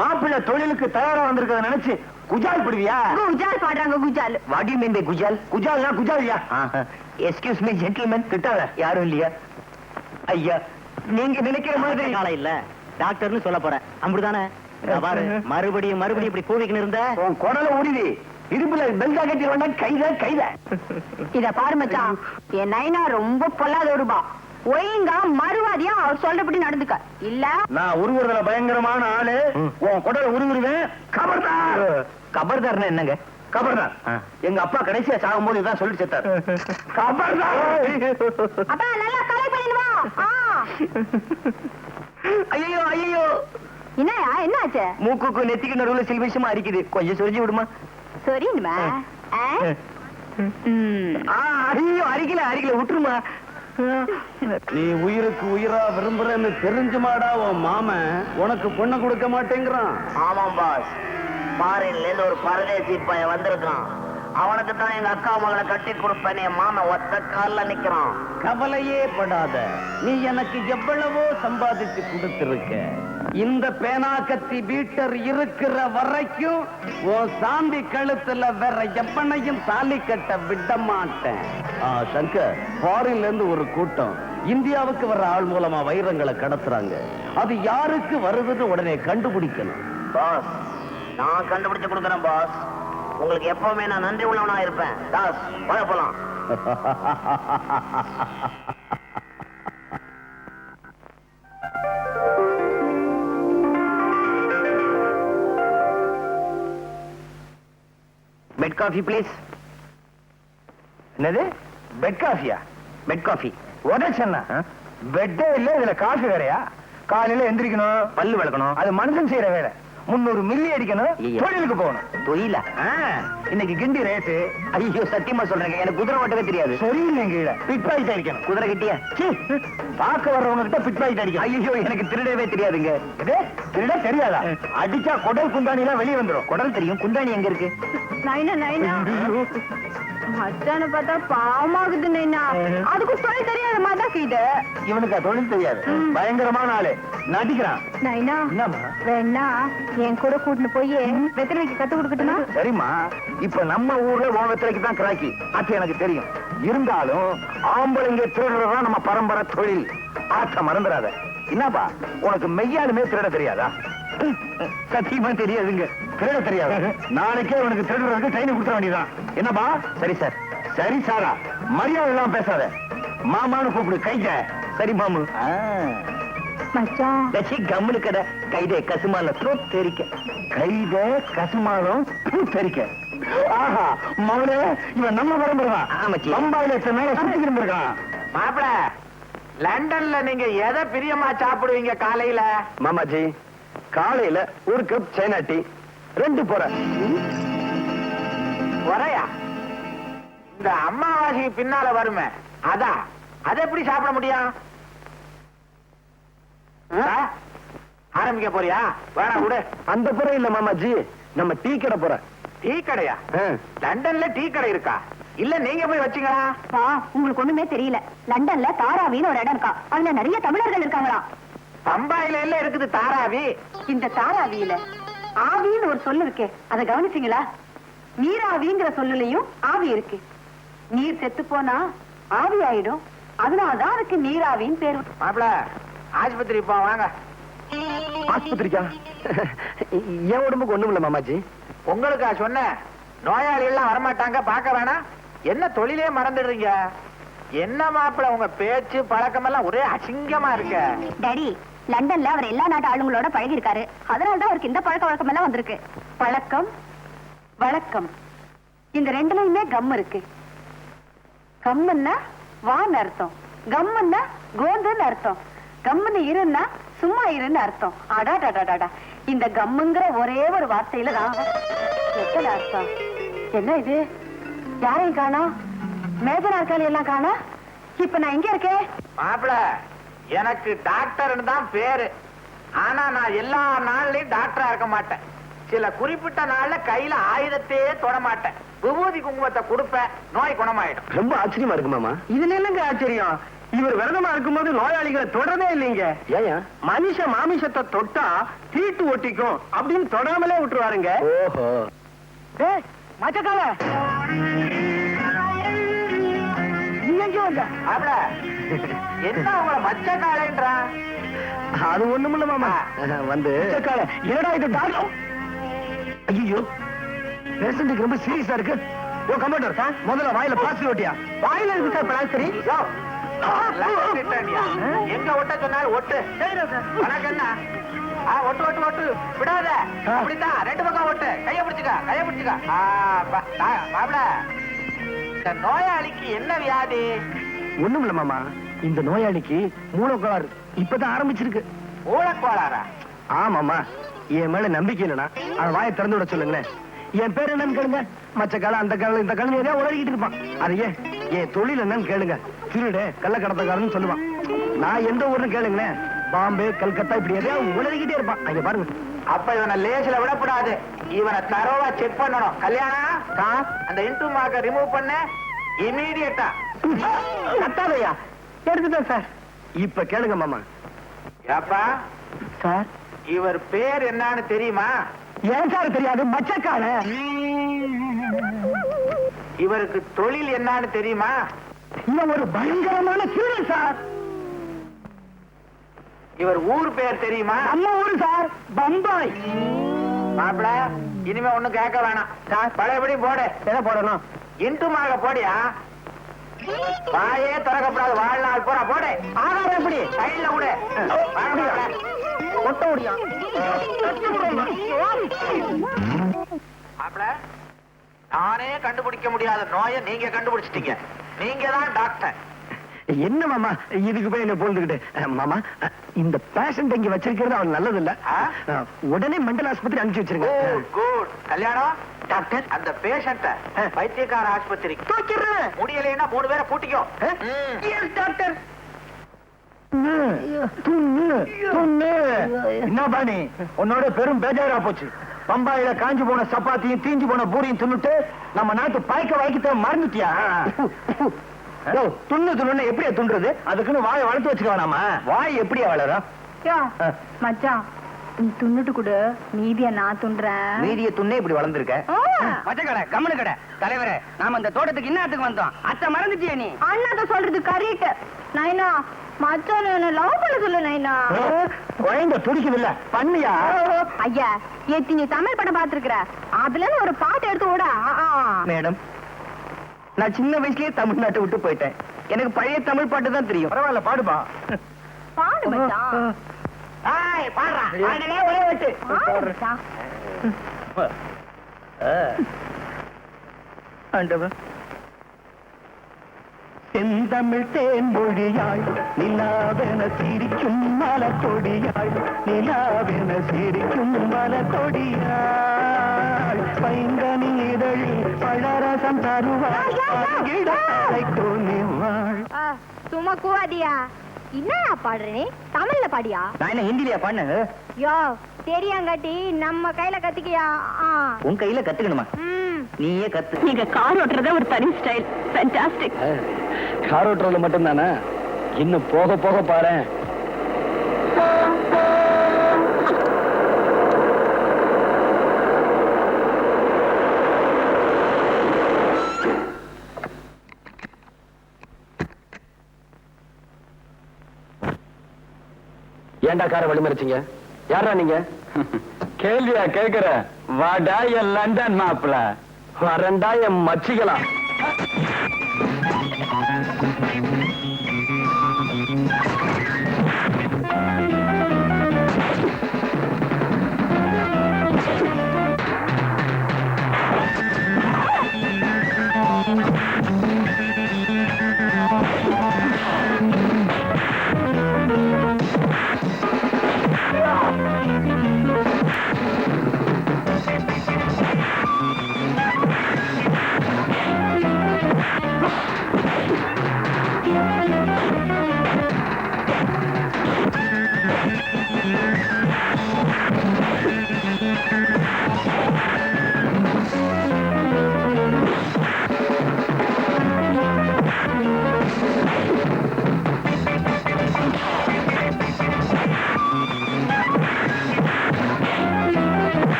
மாப்பிள்ளை தொழிலுக்கு தயாரா வந்திருக்கிறத நினைச்சு குஜால் பிடிவியா? குஜால் பாடுறாங்க. குஜால் வாட் யூ மீன் பை குஜால்? குஜால்னா குஜாலியா? எக்ஸ்கியூஸ் மீ ஜென்டில்மேன், கிட்டாத யாரும் இல்லையா? ஐயா, நீங்க நினைக்கிற மாதிரி காலம் இல்ல. டாக்டர்னு சொல்ல போறேன், அப்படிதானே? பாரு, மறுபடியும் மறுபடியும் இப்படி கூவிக்கின்னு இருந்த உன் குடல உருவி இருப்புல பெல்டா கட்டி வேண்டா. கைத கைத. இத பாரு மச்சான், என் நைனா ரொம்ப பொல்லாத ஒருபா. ஒழுங்கா மறுவாதியா அவர் சொல்றபடி நடந்துக்க. இல்ல நான் உருவுறதுல பயங்கரமான ஆளு. உன் குடல உருவிடுவேன். கபர்தார். கபர்தார்னா என்னங்க? கபர்தார் எங்க அப்பா கடைசியா சாகும் போது இதான் சொல்லி செத்தார். கபர்தார். அப்பா நல்லா கலை பண்ணிடுவா. ஐயோ ஐயோ, என்னயா, என்ன ஆச்சு? மூக்குக்கு நெத்திக்கு நடுவுல சில விஷயமா அரிக்குது, கொஞ்சம் சொரிஞ்சு விடுமா? சரிமா. ஐயோ, அரிக்கல அரிக்கல, விட்டுருமா. நீ உயிருக்கு உயிரா விரும்புறன்னு தெரிஞ்சுமாடா உன் மாமன் உனக்கு பொண்ணை கொடுக்க மாட்டேங்கிறான். ஆமாம் பாஸ், ஃபாரின்ல இருந்து ஒரு பரதேசி பையன் வந்திருக்கான். அவனுக்கு தான் எங்க அக்கா மகளை கட்டி கொடுப்பேன். என் மாமன் ஒத்த கால்ல நிக்கிறான். கவலையே படாத, நீ எனக்கு எவ்வளவோ சம்பாதிச்சு கொடுத்திருக்க. இந்த பேனாக்கத்தி பீட்டர் இருக்கிற வரைக்கும் உன் சாந்தி கழுத்துல வேற எவனையும் தாலி கட்ட விட மாட்டேன். சங்கர், ஃபாரின்ல இருந்து ஒரு கூட்டம் இந்தியாவுக்கு வர்ற ஆள் மூலமா வைரங்களை கடத்துறாங்க. அது யாருக்கு வருதுன்னு உடனே கண்டுபிடிக்கணும். பாஸ், நான் கண்டுபிடிச்சு கொடுக்குறேன் பாஸ். உங்களுக்கு எப்பவுமே நான் நன்றி உள்ளவனா இருப்பேன். தாஸ், போலாம். Bed coffee please. என்னது பெட் காஃபியா? Bed coffee. உடச்சா பெட்டே இல்ல, இதுல காஃபி வேறையா? காலையில எந்திரிக்கணும், பல்லு விளக்கணும். அது மனுஷன் செய்யற வேலை. 300 மில்லி அடிக்கணும், ஐயா. தொழிலுக்கு போகணும். தொழிலா? இன்னைக்கு கிண்டி ரேட்டு. ஐயோ சத்தியமா சொல்றேங்க, எனக்கு குதிரை ஓட்டவே தெரியாது. சரியில்லைங்க, பிட் பாக்கெட் அடிக்கணும். குதிரை கிட்டியா? பார்க்க வர்றவங்க கிட்ட பிட் பாக்கெட் அடிக்கணும். ஐயோ எனக்கு திருடவே தெரியாதுங்க. இது திருட தெரியாதா? அடிச்சா குடல் குந்தாணி எல்லாம் வெளியே வந்துரும். குடல் தெரியும், குந்தாணி எங்க இருக்கு? நைனா நைனா மச்சான பார்த்தா பாவமாகுது நைனா. அதுக்கு தொழில் தெரியாத மாதிரி செய்த. இவனுக்கு தொழில் தெரியாது, பயங்கரமான ஆளு, நடிக்கிறான். நைனா என்னம்மா? வேணா என் கூட கூட்டிட்டு போய் வெத்தலை வைக்க கத்து கொடுக்கட்டுமா? சரிம்மா, இப்ப நம்ம ஊர்ல ஓவத்திரைக்கு தான் கிராக்கி, அது எனக்கு தெரியும். இருந்தாலும் ஆம்பளைங்க திருடுறதுதான் நம்ம பரம்பரை தொழில். ஆற்ற மறந்துடாத. என்னப்பா உனக்கு மெய்யாலுமே திருட தெரியாதா? சத்தியமா தெரியாதுங்க. திருட தெரியாது. நாளைக்கே உனக்கு திருடுறதுக்கு ட்ரைனிங் கொடுத்துட வேண்டியதான். என்னப்பா? சரி சார். சரி சாரா, மரியாதை எல்லாம் பேசாத. மாமான்னு கூப்பிடு. கைத. சரி மாமு. மச்சான் லட்சி கம்முனு கடை. கைதே கசுமால த்ரோட் தெரிக்க. கைத கசுமாலும் தெரிக்க. ஆஹா மவனே, இவன் நம்ம பரம்பரைதான். ஆமாச்சி. பம்பாயில எத்தனை நாளா சுத்திக்கிட்டு இருக்கான். மாப்பிள, லண்டன்ல நீங்க எதை பிரியமா சாப்பிடுவீங்க காலையில? மாமாஜி, காலையில ஒரு கப் சைனா டீ, 2 போற. வரையா இந்த அம்மாவாசைக்கு பின்னால வருமே, அதான். அதை எப்படி சாப்பிட முடியும்? ஆரம்பிக்க போறியா? வேணா விடு. அந்த புற இல்ல மாமாஜி, நம்ம டீ கடை போற. டீ கடையா? லண்டன்ல டீ கடை இருக்கா? இல்ல நீங்க போய் வச்சீங்களா? உங்களுக்கு ஒண்ணுமே தெரியல. லண்டன்ல தாராவின்னு ஒரு இடம் இருக்கா, அதுல நிறைய தமிழர்கள் இருக்காங்களா. பம்பாயில எல்லாம் இருக்குது தாராவி. இந்த தாராவியில ஆவின்னு ஒரு சொல்லு இருக்கு, அதை கவனிச்சீங்களா? நீராவிங்கிற சொல்லுலயும் ஆவி இருக்கு. நீர் செத்து போனா ஆவி ஆயிடும், அதனாலதான் அதுக்கு நீராவின்னு பேரு. மாப்பிள, ஆஸ்பத்திரி போ வாங்க. ஆஸ்பத்திரிக்கா? என் உடம்புக்கு ஒண்ணும் இல்ல மாமாஜி. உங்களுக்கா சொன்ன? நோயாளி எல்லாம் வரமாட்டாங்க, பார்க்க வேணாம். என்ன தொழிலே மறந்துடுறீங்க? என்ன மாப்பிள, உங்க பேச்சு பழக்கம் எல்லாம் ஒரே அசிங்கமா இருக்க. டாடி, லண்டன்ல அவர் எல்லா நாட்டு ஆளுங்களோட பழகி இருக்காரு, அதனாலதான் அவருக்கு இந்த பழக்க வழக்கம் எல்லாம் வந்திருக்கு. பழக்கம் வழக்கம் இந்த ரெண்டுலயுமே கம் இருக்கு. கம்முன்னா வான்னு அர்த்தம், கம்முன்னா கோந்துன்னு அர்த்தம், கம்முன்னு இருன்னா சும்மா இருன்னு அர்த்தம். அடாடாடாடா, இந்த கம்முங்கிற ஒரே ஒரு வார்த்தையில தான் எத்தனை அர்த்தம். என்ன இது? யாரையும் காணா, மேஜர் நாற்காலி எல்லாம் காணா. இப்ப நான் எங்க இருக்கேன்? மாப்பிள, எனக்கு டாக்டர்னு தான் பேரு. ஆனா நான் எல்லா நாள்லயும் டாக்டரா இருக்க மாட்டேன். சில குறிப்பிட்ட நாள்ல கையில ஆயுதத்தையே தொட மாட்டேன். விபூதி குங்குமத்தை கொடுப்பேன், நோய் குணமாயிடும். ரொம்ப ஆச்சரியமா இருக்கு மாமா. இதுல என்னங்க ஆச்சரியம்? இவர் விரதமா இருக்கும்போது நோயாளிகளை தொடரவே இல்லைங்க. ஏன்? மனுஷ மாமிசத்தை தொட்டா தீட்டு ஒட்டிக்கும் அப்படின்னு தொடாமலே விட்டுருவாருங்க. ஓஹோ. மச்சக்கால மாப்பிள, என்ன உங்களை மச்ச காலைன்றா? அது ஒண்ணுமில்ல மாமா, வந்து என்னடா இது டாக்டர்? ஐயோ, பேஷண்ட்டுக்கு ரொம்ப சீரியஸா இருக்கு. ஓ கம்ப்யூட்டர் சார், முதல்ல வாயில பிளாஸ்டிக் ஒட்டியா? வாயில இருக்கு சார் பிளாஸ்டரி. எங்க ஒட்ட சொன்னாலும் ஒட்டு. உனக்கு என்ன? ஒட்டு ஒட்டு ஒட்டு விடாத. அப்படித்தான் 2 பக்கம் ஒட்டு. கைய பிடிச்சுக்க, கைய பிடிச்சுக்க. மாப்பிள, இந்த நோயாளிக்கு என்ன வியாதி? ஒண்ணுமில்ல மாமா, இந்த நோயாளிக்கு மூலக்கோளாறு இப்பதான் ஆரம்பிச்சிருக்கு. மூலக்கோளாறா? ஆமாமா, என் மேல நம்பிக்கை இல்லைனா அவன் வாயை திறந்து விட சொல்லுங்களேன். என் பேர் என்னன்னு கேளுங்க. மச்ச காலம் அந்த காலம் இந்த காலம் ஏதாவது உலகிட்டு இருப்பான். அதையே என் தொழில் என்னன்னு கேளுங்க. திருடு கள்ளக்கடத்தக்காரன்னு சொல்லுவான். நான் எந்த ஊர்னு கேளுங்களேன், பாம்பே கல்கத்தா இப்படி எதையாவது உலகிட்டே இருப்பான். அங்க பாருங்க. அப்ப இவனை லேசில விடக்கூடாது, இவனை தரோவா செக் பண்ணணும். கல்யாணம், அந்த இன்டூ மார்க்க ரிமூவ் பண்ண இமீடியட்டா. கத்தாதையா எடுத்துட்டேன் சார். இப்ப கேளுங்க மாமா. ஏப்பா சார், இவர் பேர் என்னன்னு தெரியுமா? ஏன் சார் தெரியாது? மச்சக்கால. இவருக்கு தொழில் என்னன்னு தெரியுமா? இவன் ஒரு பயங்கரமான திருடன் சார். இவர் ஊர் பேர் தெரியுமா? நம்ம ஊரு சார், பம்பாய். மாப்பிள, இனிமே ஒண்ணும் கேட்க வேணாம். பழையபடி போடு. எதை போடணும்? இன்டுமாக போடியா? வாயே திறக்கப்படாது வாழ்நாள் போறா. போடு. ஆகாரம் எப்படி? சைட்ல விடு. ஒட்ட முடியும். மாப்பிள, நானே கண்டுபிடிக்க முடியாத நோயை நீங்க கண்டுபிடிச்சிட்டீங்க. நீங்க தான் டாக்டர். என்ன மாமா இதுக்கு போய் என்ன போந்துக்கிட்டு? மாமா, இந்த பேஷண்ட் இங்க வச்சிருக்கிறது அவன் நல்லது இல்ல. உடனே மெண்டல் ஆஸ்பத்திரி அனுப்பிச்சு வச்சிருங்க. குட். கல்யாணம் டாக்டர், அந்த பேஷண்ட வைத்தியக்கார ஆஸ்பத்திரிக்கு தூக்கிடுறேன். முடியலைன்னா 3 பேரை கூட்டிக்கோ. டாக்டர். என்ன பாணி, உன்னோட பெரும் பேஜாரா போச்சு. பம்பாயில காஞ்சு போன சப்பாத்தியும் தீஞ்சு போன பூரியும் தின்னுட்டு நம்ம நாட்டு பாய்க்க வாய்க்கிட்ட மறந்துட்டியா? துண்ணு எப்படியா துண்டுறது? அதுக்குன்னு வாயை வளர்த்து வச்சுக்க வேணாமா? வாய் எப்படியா வளரும்? மச்சான், நீ துண்ணுட்டு கொடு, மீதிய நான் துண்டுறேன். மீதிய துண்ணே இப்படி வளர்ந்துருக்க. மச்சக்கடை கம்மனு கடை தலைவரே, நாம இந்த தோட்டத்துக்கு இன்னத்துக்கு வந்தோம். அத்தை மறந்துட்டியா நீ? அண்ணாத சொல்றது கரெக்ட். நைனா, மச்சான் என்ன லவ் பண்ண சொல்லு நைனா. குழந்தை துடிக்குது இல்ல, பண்ணியா? ஐயா, ஏத்தி நீ தமிழ் படம் பாத்துருக்கிற, அதுல ஒரு பாட்டு எடுத்து ஓட. மேடம், நான் சின்ன வயசுலயே தமிழ்நாட்டை விட்டு போயிட்டேன். எனக்கு பழைய தமிழ் பாட்டு தான் தெரியும். பரவாயில்ல, பாடுபா. பாடு மச்சான். பாடுறா. ஒரே வச்சு பாடு மச்சான். ஆண்டவன். செந்தமிழ் தேன் மொழியாய் நிலாவென சிரிக்கும் மலக்கொடியாய், நிலாவென சிரிக்கும் மலக்கொடியாய், பைங்கனி இதழில் பழரசம் தருவாய். சும்மா கூவாதியா, என்னடா பாடுற நீ? தமிழ்ல பாடியா? நான் என்ன ஹிந்திலியா பண்ணு? யோ, தெரியாங்காட்டி நம்ம கையில கத்துக்கியா? உன் கையில கத்துக்கணுமா? நீயே கத்து. நீங்க கார் ஓட்டுறத ஒரு தனி ஸ்டைல். ஃபேண்டாஸ்டிக். கார் ஓட்டுறதுல மட்டும் தானே, இன்னும் போக போக பாரு. ஏண்டா காரை வழிமறிச்சீங்க? யாரா நீங்க? கேள்வியா கேக்குற? வாடா என் லண்டன் மாப்பிள, வரண்டா என் மச்சிக்கலாம்.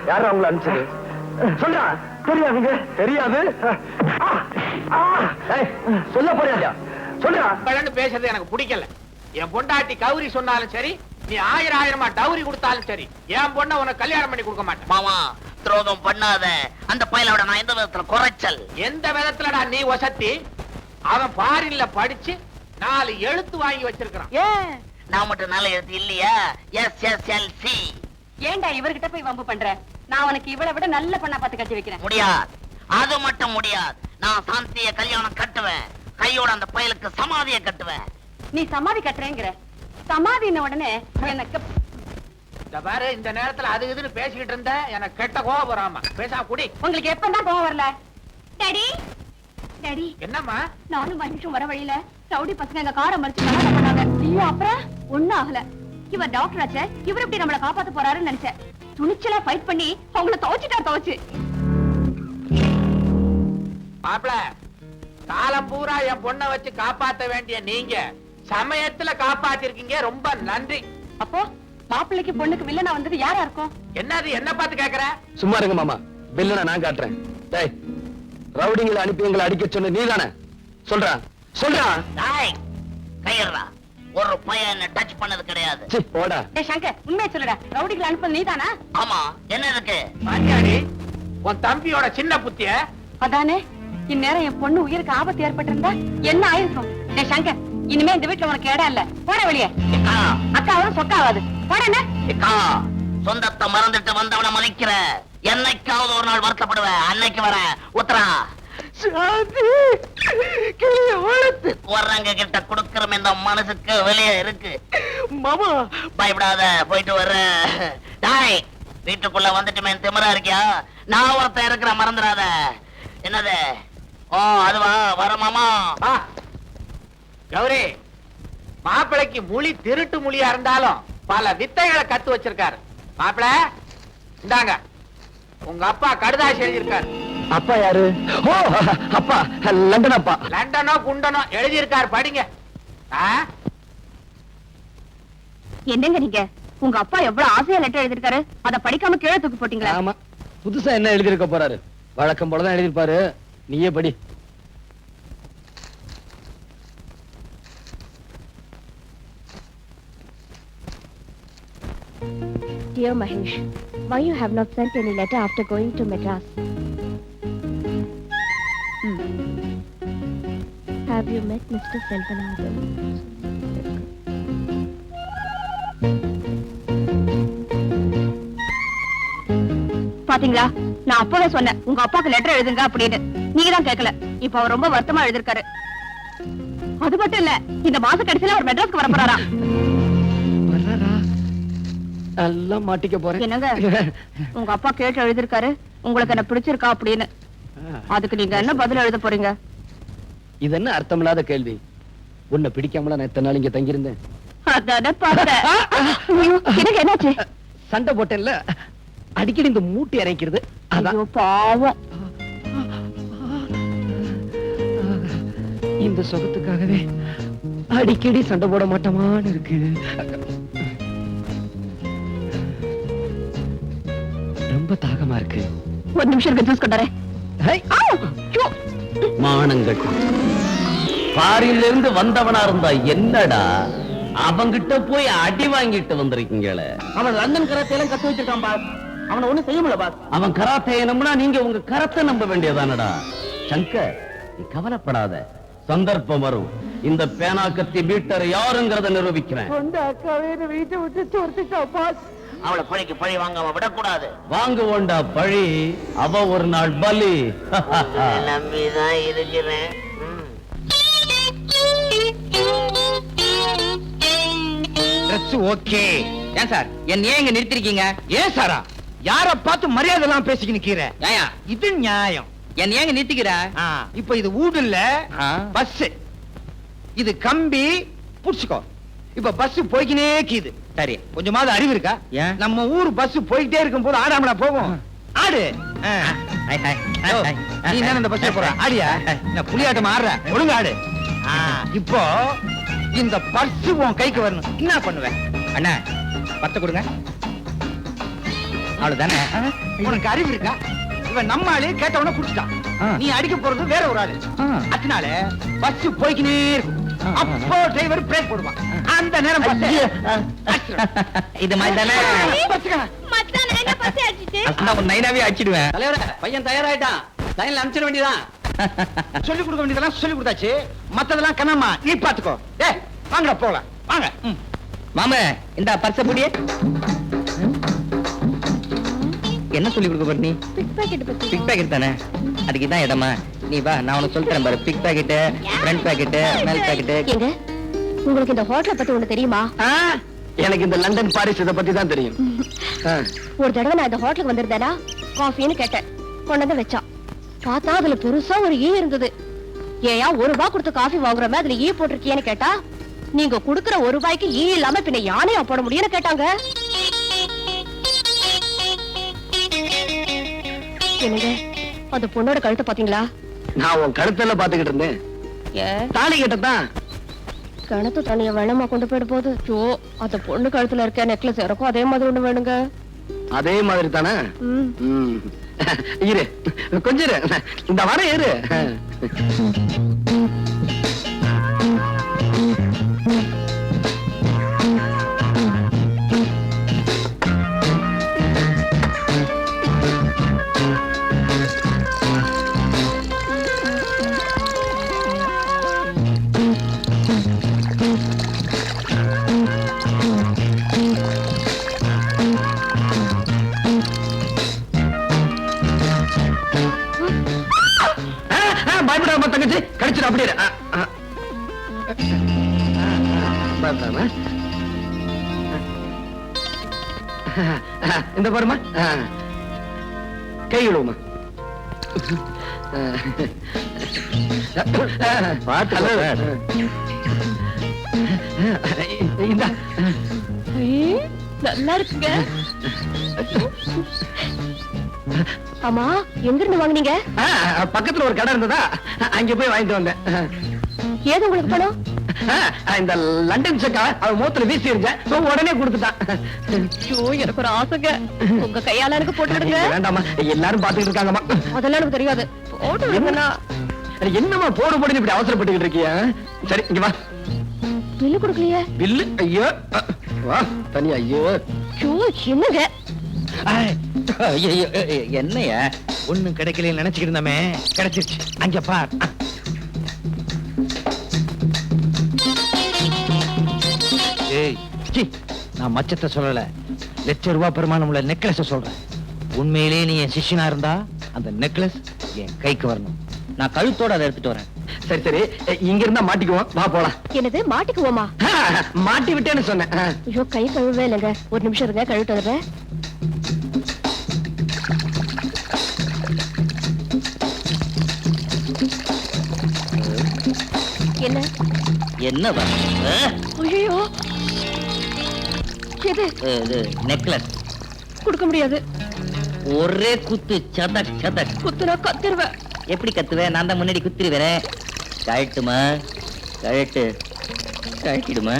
யாரும் அவங்களை அனுப்பிச்சது? சொல்றா. தெரியாதுங்க. தெரியாது. சொல்ல போறியா? சொல்றா. பேசுறது எனக்கு பிடிக்கல. என் பொண்டாட்டி கௌரி சொன்னாலும் சரி, நீ 1000 டவுரி கொடுத்தாலும் சரி, என் பொண்ண உனக்கு கல்யாணம் பண்ணி கொடுக்க மாட்டேன். மாமா துரோகம் பண்ணாத. அந்த பையனோட நான் எந்த விதத்துல குறைச்சல்? எந்த விதத்துலடா நீ வசத்தி? அவன் ஃபாரின்ல படிச்சு 4 எழுத்து வாங்கி வச்சிருக்கான். ஏன் நான் மட்டும் நல்ல எழுத்து இல்லையா? SSLC. ஏன்டா இவர்கிட்ட போய் வம்பு பண்ற? நான் உனக்கு இவளை விட நல்ல பொண்ணா பார்த்து கட்டி வைக்கிறேன். முடியாது, அது மட்டும் முடியாது. நான் சாந்திய கல்யாணம் கட்டுவேன். கையோட அந்த பயலுக்கு சமாதியை கட்டுவேன். நீ சமாதி கட்டுறேங்கிற. சமாதின உடனே எனக்கு இந்த பாரு, இந்த நேரத்துல அது இதுன்னு பேசிக்கிட்டு இருந்த எனக்கு கெட்ட கோபம் வராம. பேசாம குடி. உங்களுக்கு எப்பதான் போக வரல? டாடி டாடி, என்னம்மா? நானும் மனுஷன் வர வழியில ரவுடி பசங்க எங்க காரை மறிச்சு கலாட்டம் பண்ணாங்க. ஐயோ, அப்புறம் ஒண்ணும் ஆகல. இவர் டாக்டர் ஆச்சே, இவர் எப்படி நம்மள காப்பாத்த போறாருன்னு நினைச்சேன். துணிச்சலா ஃபைட் பண்ணி அவங்கள துவைச்சு. மாப்ள, காலம் பூரா என் பொண்ணை வச்சு காப்பாத்த வேண்டிய நீங்க சமயத்துல காப்பாத்திருக்கீங்க. ரொம்ப நன்றி. அப்போ மாப்பிள்ளைக்கு பொண்ணுக்கு வில்லனா வந்தது யாரா இருக்கும்? என்னது என்ன பார்த்து கேக்குற? சும்மா இருங்க மாமா, பில்லுனா நான் காட்டுறேன். டேய், ரவுடிங்களை அனுப்பி எங்களை அடிக்க சொன்ன நீதானே? சொல்றா சொல்றா. டேய், கையறா. ஒரு பையன் என்ன டச் பண்ணது கிடையாது. சீ, போடா. டேய் சங்கர், உண்மையை சொல்லுடா. ரவுடிகளை அனுப்புறது நீதானா? ஆமா, என்ன இருக்கு? பாண்டியாடி, உன் தம்பியோட சின்ன புத்திய. அதானே, இந்நேரம் என் பொண்ணு உயிருக்கு ஆபத்து ஏற்பட்டிருந்தா என்ன ஆயிருக்கும்? டேய் சங்கர், இனிமே இந்த வீட்டுல உனக்கு இடம் இல்ல. போட வெளியே. ஏக்கா, அக்காவும் சொக்காவாது. போட. ஏக்கா, சொந்தத்தை மறந்துட்டு வந்தவனை மதிக்கிற. என்னைக்காவது ஒரு நாள் வருத்தப்படுவேன். அன்னைக்கு வர உத்தரா. வர்றவங்க கிட்ட கொடுக்கற இந்த மனசுக்கு வெளியே இருக்கு. மாமா பயப்படாத, போயிட்டு வர்ற. டாய், வீட்டுக்குள்ள வந்துட்டுமே திமிரா இருக்கியா? நான் ஒருத்தன் இருக்கிற, மறந்துடாத. என்னது? ஓ, அதுவா? வர மாமா. கௌரி, மாப்பிளைக்கு மொழி திருட்டு மொழியா இருந்தாலும் பல வித்தைகளை கத்து வச்சிருக்காரு. மாப்பிள, இந்தாங்க, உங்க அப்பா கடுதாசி எழுதியிருக்காரு. அப்பா யாரு? ஓ, அப்பா லண்டன் அப்பா. லண்டனோ குண்டனோ எழுதியிருக்காரு, படிங்க. என்னங்க நீங்க? உங்க அப்பா எவ்வளவு ஆசையா லெட்டர் எழுதிருக்காரு, அத படிக்காம கீழே தூக்கி போட்டீங்களா? ஆமா, புதுசா என்ன எழுதிருக்க போறாரு? வழக்கம் போலதான் எழுதிருப்பாரு. நீயே படி. Dear Mahesh, why you have not sent any letter after going to Madras? Have you met Mr. Selvanathan? பாத்தீங்களா, நான் அப்பவே சொன்னேன் உங்க அப்பாக்கு லெட்டர் எழுதுங்க அப்படின்னு. நீங்க தான் கேட்கல. இப்ப அவர் ரொம்ப வருத்தமா எழுதிருக்காரு. அது மட்டும் இல்ல, இந்த மாச கடைசியில அவர் மெட்ராஸ்க்கு வர போறாரா. எல்லாம் மாட்டிக்க போறேன். என்னங்க, உங்க அப்பா கேட்டு எழுதிருக்காரு உங்களுக்கு என்ன பிடிச்சிருக்கா அப்படின்னு. அதுக்கு நீங்க என்ன பதில் எழுத போறீங்க? இது என்ன அர்த்தமில்லாத கேள்வி? உன்னை பிடிக்காமல நான் எத்தனை நாள் இங்க தங்கியிருந்தேன்? அதானே பார்த்தேன். எனக்கு என்னாச்சு? சண்டை போட்டேன்ல, அடிக்கடி இந்த மூட்டை இறக்கிறது. ஐயோ பாவம். இந்த சுகத்துக்காகவே அடிக்கடி சண்டை போட மாட்டோமான்னு இருக்கு. ரொம்ப தாகமா இருக்கு. ஒரு நிமிஷம் இருக்கு, ஜூஸ் கொண்டாரே. மானங்கட்டு பாரில இருந்து வந்தவனா இருந்தா என்னடா, அவங்கிட்ட போய் அடி வாங்கிட்டு வந்திருக்கீங்களே. அவன் லண்டன் கராத்தையெல்லாம் கத்து வச்சிருக்கான் பாஸ். அவனை ஒண்ணும் செய்ய முடியல பாஸ். அவன் கராத்தையை நம்பினா நீங்க உங்க கரத்தை நம்ப வேண்டியதானடா. சங்கர், நீ கவலைப்படாத, சந்தர்ப்பம் வரும். இந்த பேனா கத்தி பீட்டர் யாருங்கிறத நிரூபிக்கிறேன். வீட்டை விட்டு துரத்துட்டா பாஸ். அவளை பழிக்கு பழி வாங்காம விடக்கூடாது. வாங்குவோண்டா பழி, அவ ஒரு நாள் பலி. நம்பிதான் இருக்கிறேன். ஓகே. ஏன் சார் என்ன ஏன் இங்க நிறுத்திருக்கீங்க? ஏன் சாரா? யார பார்த்து மரியாதை எல்லாம் பேசிக்கிட்டு நிக்கிற? இது நியாயம். என்ன ஏங்க நிறுத்திக்கிற? இப்ப இது ஊடு இல்ல, பஸ். இது கம்பி, புடிச்சுக்கோ. இப்ப பஸ் போய்க்கினே கீது. சரி, கொஞ்சமாவது அறிவு இருக்கா? நம்ம ஊர் பஸ் போயிட்டே இருக்கும் போது ஆடாமலா போகும்? ஆடு. நீ என்ன இந்த பஸ்ல போற? ஆடியா? நான் புலியாட்டம் ஆடுற, ஒழுங்கு ஆடு. இப்போ இந்த பர்ஸ் உன் கைக்கு வரணும். என்ன பண்ணுவேன்? அண்ணா 10 கொடுங்க. அவ்வளவுதானே? உனக்கு அறிவு இருக்கா? இவன் நம்ம ஆளு கேட்டவன குடிச்சிட்டான். நீ அடிக்க போறது வேற ஒரு ஆளு. அதனால பஸ் போய்க்கினே இருக்கும். அப்போ டிரைவர் பிரேக் போடுவான். அந்த நேரம் பார்த்து இது மாதிரி தானே மச்சான் எங்க பசி அடிச்சிட்டு ஒரு நைனாவே அடிச்சிடுவேன். தலைவர பையன் தயாராயிட்டான், லைன்ல அனுப்பிச்சிட வேண்டியதான். சொல்லி கொடுக்க வேண்டியதெல்லாம் சொல்லி கொடுத்தாச்சு. மத்ததெல்லாம் கண்ணம்மா நீ பாத்துக்கோ. வாங்கடா போலாம் வாங்க. மாமா இந்த பர்ச புடியே. என்ன சொல்லி கொடுக்க போற நீ? பிக் பாக்கெட் பத்தி. பிக் பாக்கெட் தானே, அதுக்கு தான் இடமா. நீ வா, நான் உனக்கு சொல்லித் தரேன் பாரு. பிக் பாக்கெட், ஃப்ரண்ட் பாக்கெட், மேல் பாக்கெட். ஏங்க உங்களுக்கு இந்த ஹோட்டலை பத்தி ஒண்ணு தெரியுமா? எனக்கு இந்த லண்டன் பாரிஸ் இத பத்தி தான் தெரியும். ஒரு தடவை நான் இந்த ஹோட்டலுக்கு வந்திருந்தேனா காஃபின்னு கேட்டேன், கொண்டு வந்து வச்சான். பார்த்தா அதுல பெருசா ஒரு ஈ இருந்தது. ஏயா ₹1 கொடுத்து காஃபி வாங்குறமே அதுல ஈ போட்டிருக்கியேன்னு கேட்டா, நீங்க குடுக்கற ₹1 ஈ இல்லாம பின்ன யானையா போட முடியும்னு கேட்டாங்க. என்னங்க அந்த பொண்ணோட கழுத்தை பாத்தீங்களா? நான் உன் கழுத்துல பாத்துக்கிட்டு இருந்தேன். தாலி கட்டத்தான். கணத்து தனிய வேணுமா கொண்டு போயிட போது. ஜோ அந்த பொண்ணு கழுத்துல இருக்க நெக்லஸ் இருக்கும் அதே மாதிரி ஒண்ணு வேணுங்க. அதே மாதிரி தானே? இரு கொஞ்சம் இரு, இந்த வர இரு. பயப்படாம தங்கச்சி, கடிச்சிட அப்படியே. பயப்படாம இந்த பாருமா, கை விடுவோமா. இந்த நல்லா இருக்குங்க. ஆமா எங்க இருந்து வாங்குனீங்க? பக்கத்துல ஒரு கடை இருந்ததா, அங்க போய் வாங்கிட்டு வந்தேன். ஏது உங்களுக்கு பணம்? இந்த லண்டன் செக்கா அவன் மூத்துல வீசி இருந்தேன், உடனே கொடுத்துட்டான். எனக்கு ஒரு ஆசைங்க, உங்க கையால எனக்கு போட்டு விடுங்க. வேண்டாமா, எல்லாரும் பாத்துக்கிட்டு இருக்காங்கம்மா. அதெல்லாம் எனக்கு தெரியாது, போட்டு விடுங்கண்ணா. என்னமா போடு போடுன்னு இப்படி அவசரப்பட்டுக்கிட்டு இருக்கிய? சரி இங்க வா. பில்லு கொடுக்கலையே. பில்லு? ஐயோ வா தனியா. ஐயோ என்னங்க என்னையா ஒண்ணும் கிடைக்கல நினைச்சுக்கிட்டு இருந்தமே, கிடைச்சிருச்சு. அங்க பார். ஏய் சீ, நான் மச்சத்தை சொல்லல, ₹1,00,000 பெருமானம் உள்ள நெக்லஸ் சொல்றேன். உண்மையிலேயே நீ என் சிஷ்யனா இருந்தா அந்த நெக்லஸ் என் கைக்கு வரணும். நான் கழுத்தோட அதை எடுத்துட்டு வரேன். சரி சரி, இங்க இருந்தா மாட்டிக்குவோம், வா போலாம். என்னது மாட்டிக்குவோமா? மாட்டி விட்டேன்னு சொன்னேன். ஐயோ கை கழுவே இல்லைங்க, ஒரு நிமிஷம் இருங்க கழுவிட்டு வந்துடுறேன். என்ன என்னவா? ஐயோ எது? இது நெக்லஸ். கொடுக்க முடியாது. ஒரே குத்து, சதக் சதக். குத்துனா கத்திருவேன். எப்படி கத்துவேன்? நான் தான் முன்னாடி குத்திருவேன். கழட்டுமா? கழட்டு. கழட்டிடுமா?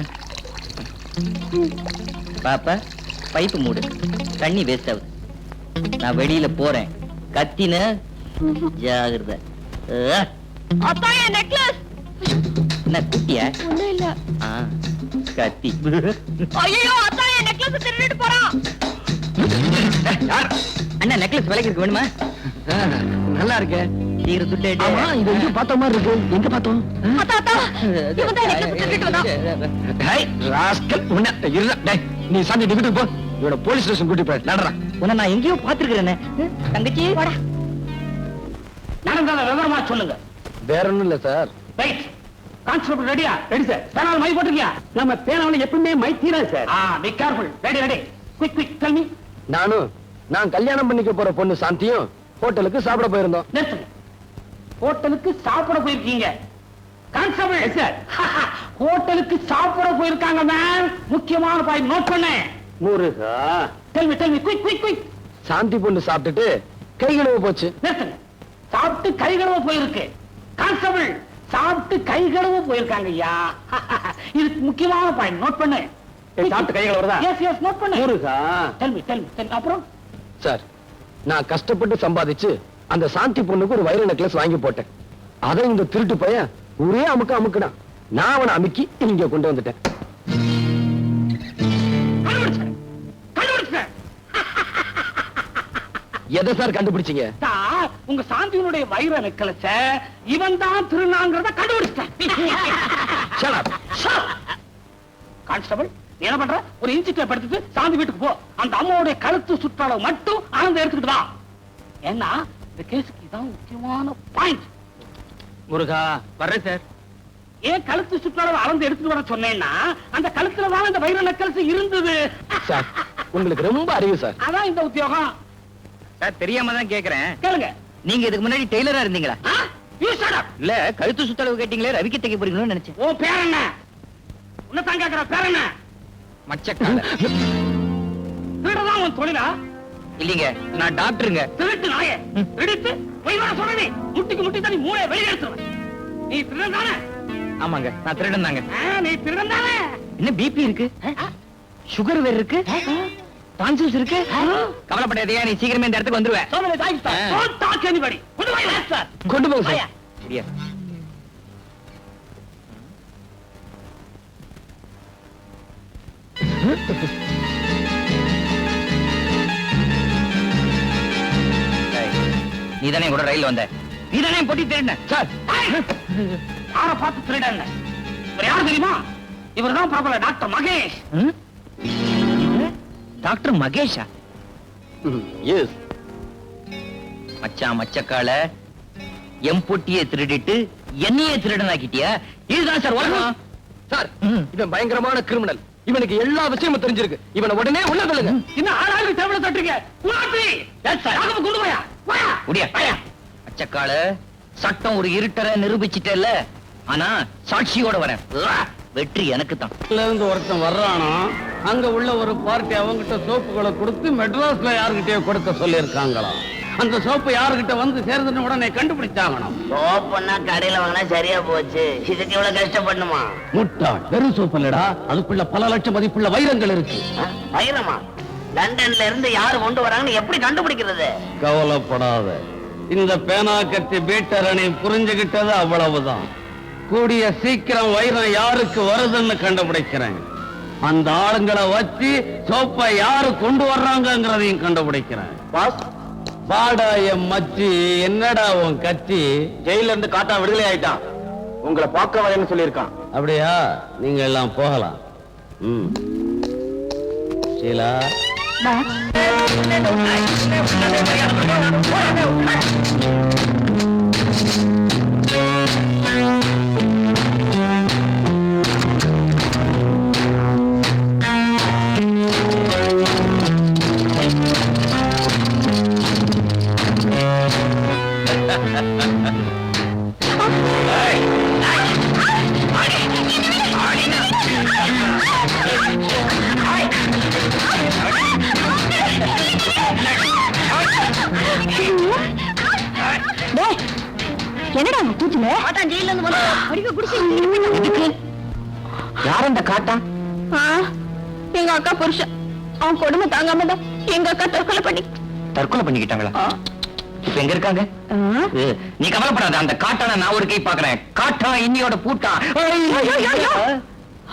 பாப்பா பைப்பு மூடு, தண்ணி வேஸ்ட் ஆகுது. நான் வெளியில போறேன், கத்தின ஜாகிரதை. அத்தாயே நெக்லஸ். என்ன குட்டியா? ஒண்ணும் இல்ல. கத்தி. ஐயோ அத்தாயே நெக்லஸ் திருடிட்டு போறான். அண்ணா நெக்லஸ் விலைக்கு இருக்கு, வேணுமா? நல்லா இருக்கு. சீக்கிரம் துட்டு. ஆமா, இது எங்க பார்த்த மாதிரி இருக்கு. எங்க பார்த்தோம்? அத்தா அத்தா இவன் தான் நெக்லஸ் திருடிட்டு வந்தான். டேய் ராஸ்கல், உன்னை இருடா. டேய் நீ சாந்தி டிக்கெட் போ, இவனை போலீஸ் ஸ்டேஷன் கூட்டி போய் நடறா. உன்னை நான் எங்கேயோ பாத்துருக்கிறேனே. தங்கச்சி போடா. நடந்தத விவரமா சொல்லுங்க. வேற ஒண்ணும் இல்ல சார். ரைட். கான்ஸ்டபிள் ரெடியா? Ready sir. பேனால மை போட்டுக்கியா? நம்ம பேனால எப்பவுமே மை தீரா sir. Be careful. Ready ready. Quick quick tell me. நான் கல்யாணம் பண்ணிக்க போற பொண்ணு சாந்தியும் ஹோட்டலுக்கு சாப்பிட போயிருந்தோம். நிறுத்துங்க. ஹோட்டலுக்கு சாப்பிட போயிருக்கீங்க. கான்ஸ்டபிள் சார், ஹோட்டலுக்கு சாப்பிட போயிருக்காங்க மேம். முக்கியமான பாயிண்ட் நோட் பண்ணேன். Muruga, tell me quick quick quick. Shanthi பொண்ணு சாப்பிட்டுட்டு கை கழுவ போச்சு. நிறுத்துங்க. சாப்பிட்டு கை கழுவ போயிருக்கு. கான்ஸ்டபிள், சாப்பிட்டு கை கழுவ போயிருக்காங்க ஐயா. இது முக்கியமான பாயிண்ட் நோட் பண்ணு. சாப்பிட்டு கை கழுவுறதா? எஸ் நோட் பண்ணு. முருகா, டெல் மீ அப்புறம் சார் நான் கஷ்டப்பட்டு சம்பாதிச்சு அந்த சாந்தி பொண்ணுக்கு ஒரு வைர நெக்லஸ் வாங்கி போட்டேன். அதை இந்த திருட்டு பையன் ஒரே அமுக்குனான். நான் அவனை அமுக்கி இங்க கொண்டு வந்துட்டேன். எதை சார் கண்டுபிடிச்சீங்க? உங்க சாந்தியினுடைய வைர நெக்லஸ இவன் தான் திருநாங்கிறத கண்டுபிடிச்சேன். கான்ஸ்டபிள் என்ன பண்ற? ஒரு இன்சிட்டை படுத்துட்டு சாந்தி வீட்டுக்கு போ. அந்த அம்மாவுடைய கழுத்து சுற்றளவு மட்டும் ஆனந்த எடுத்துக்கிட்டு வா. ஏன்னா இந்த கேஸுக்கு இதான் முக்கியமான பாயிண்ட். முருகா வர்றேன் சார். ஏன் கழுத்து சுற்றளவு அளந்து எடுத்துட்டு வர சொன்னேன்னா அந்த கழுத்துல தான் இந்த வைர நெக்லஸ் இருந்தது. சார் உங்களுக்கு ரொம்ப அறிவு சார். அதான் இந்த உத்தியோகம். சார் தெரியாம தான் கேக்குறேன். கேளுங்க. நீங்க இதுக்கு முன்னாடி டெய்லரா இருந்தீங்களா? இல்ல கழுத்து சுத்தளவு கேட்டீங்களே, ரவிக்கு தைக்க போறீங்களோன்னு நினைச்சேன். ஓ பேர் என்ன? உன்னதான் கேக்குற பேர் என்ன? மச்சக்கால. திருடதான் உன் தொழிலா? இல்லீங்க, நான் டாக்டருங்க. திருட்டு நாயே எடுத்து பொய்வர சொல்றேன். முட்டிக்கு முட்டி தண்ணி மூளை வெளியேற்றுவேன். நீ திருடன் தானே? ஆமாங்க, நான் திருடன் தாங்க. நீ திருடன் தானே? என்ன பிபி இருக்கு, சுகர் வேற இருக்கு, டான்சில்ஸ் இருக்கு. கவலைப்படாதீங்க, நீ சீக்கிரமே இந்த இடத்துக்கு வந்துருவேன். சோமனே தாய்ஸ்தா. Don't talk anybody. கொண்டு போய் சார். கொண்டு போங்க சார். சரியா? நீதானே கூட ரயில் வந்த, நீதானே போட்டி திருட சார். யார பார்த்து திருடங்க? இவர் யார் தெரியுமா? இவர்தான் பிரபல டாக்டர் மகேஷ். டாக்டர் மகேஷா? எஸ். மச்சான் மச்சக்கால எம் பொட்டியை திருடிட்டு என்னையே திருடனாக்கிட்டியா? இதுதான் சார் உலகம். சார் இவன் பயங்கரமான கிரிமினல். இவனுக்கு எல்லா விஷயமும் தெரிஞ்சிருக்கு. இவனை உடனே உள்ள தள்ளுங்க. இன்னும் ஆளாளுக்கு தேவல தட்டுறீங்க. உலாத்தி கொண்டு போயா முடியா மச்சக்கால சட்டம் ஒரு இருட்டரை நிரூபிச்சிட்டல. ஆனா சாட்சியோட வரேன். வெற்றி எனக்கு தான். இருந்து ஒருத்தன் வர்றானா, அங்க உள்ள ஒரு பார்ட்டி அவங்கிட்ட சோப்புகளை கொடுத்து மெட்ராஸ்ல யாருகிட்டயோ கொடுக்க சொல்லி இருக்காங்களாம். அந்த சோப்பு யாருகிட்ட வந்து சேர்ந்துன்னு உடனே கண்டுபிடிச்சாங்கணும். சோப்புன்னா கடையில வாங்கினா சரியா போச்சு. இதுக்கு இவ்வளவு கஷ்டப்படணுமா? முட்டாள், வெறும் சோப்பு இல்லடா, அதுக்குள்ள பல லட்சம் மதிப்புள்ள வைரங்கள் இருக்கு. வைரமா? லண்டன்ல இருந்து யாரு கொண்டு வராங்கன்னு எப்படி கண்டுபிடிக்கிறது? கவலைப்படாத, இந்த பேனா கத்தி பீட்டரணி புரிஞ்சுகிட்டது அவ்வளவுதான். கூடிய சீக்கிரம் வைரம் யாருக்கு வருதுன்னு கண்டுபிடிக்கிறேன். அந்த ஆளுங்களை வச்சு சோப்பை யாரு கொண்டு வர்றாங்கிறதையும் கண்டுபிடிக்கிறேன். பாடா என் மச்சி, என்னடா உன் கட்சி? ஜெயில இருந்து காட்டா விடுதலை ஆயிட்டான். உங்களை பார்க்க வரேன்னு சொல்லியிருக்கான். அப்படியா? நீங்க எல்லாம் போகலாம். ஷீலா, என்னடா கூச்சுல? ஜெயில இருந்து யார் அந்த காட்டா? எங்க அக்கா புருஷன். அவன் கொடுமை தாங்காம தான் எங்க அக்கா தற்கொலை பண்ணிக்கிட்டாங்களா? இப்ப எங்க இருக்காங்க? நீ கவலைப்படாத, அந்த காட்டான நான் ஒரு கை பாக்குறேன். காட்டா இன்னியோட பூட்டா.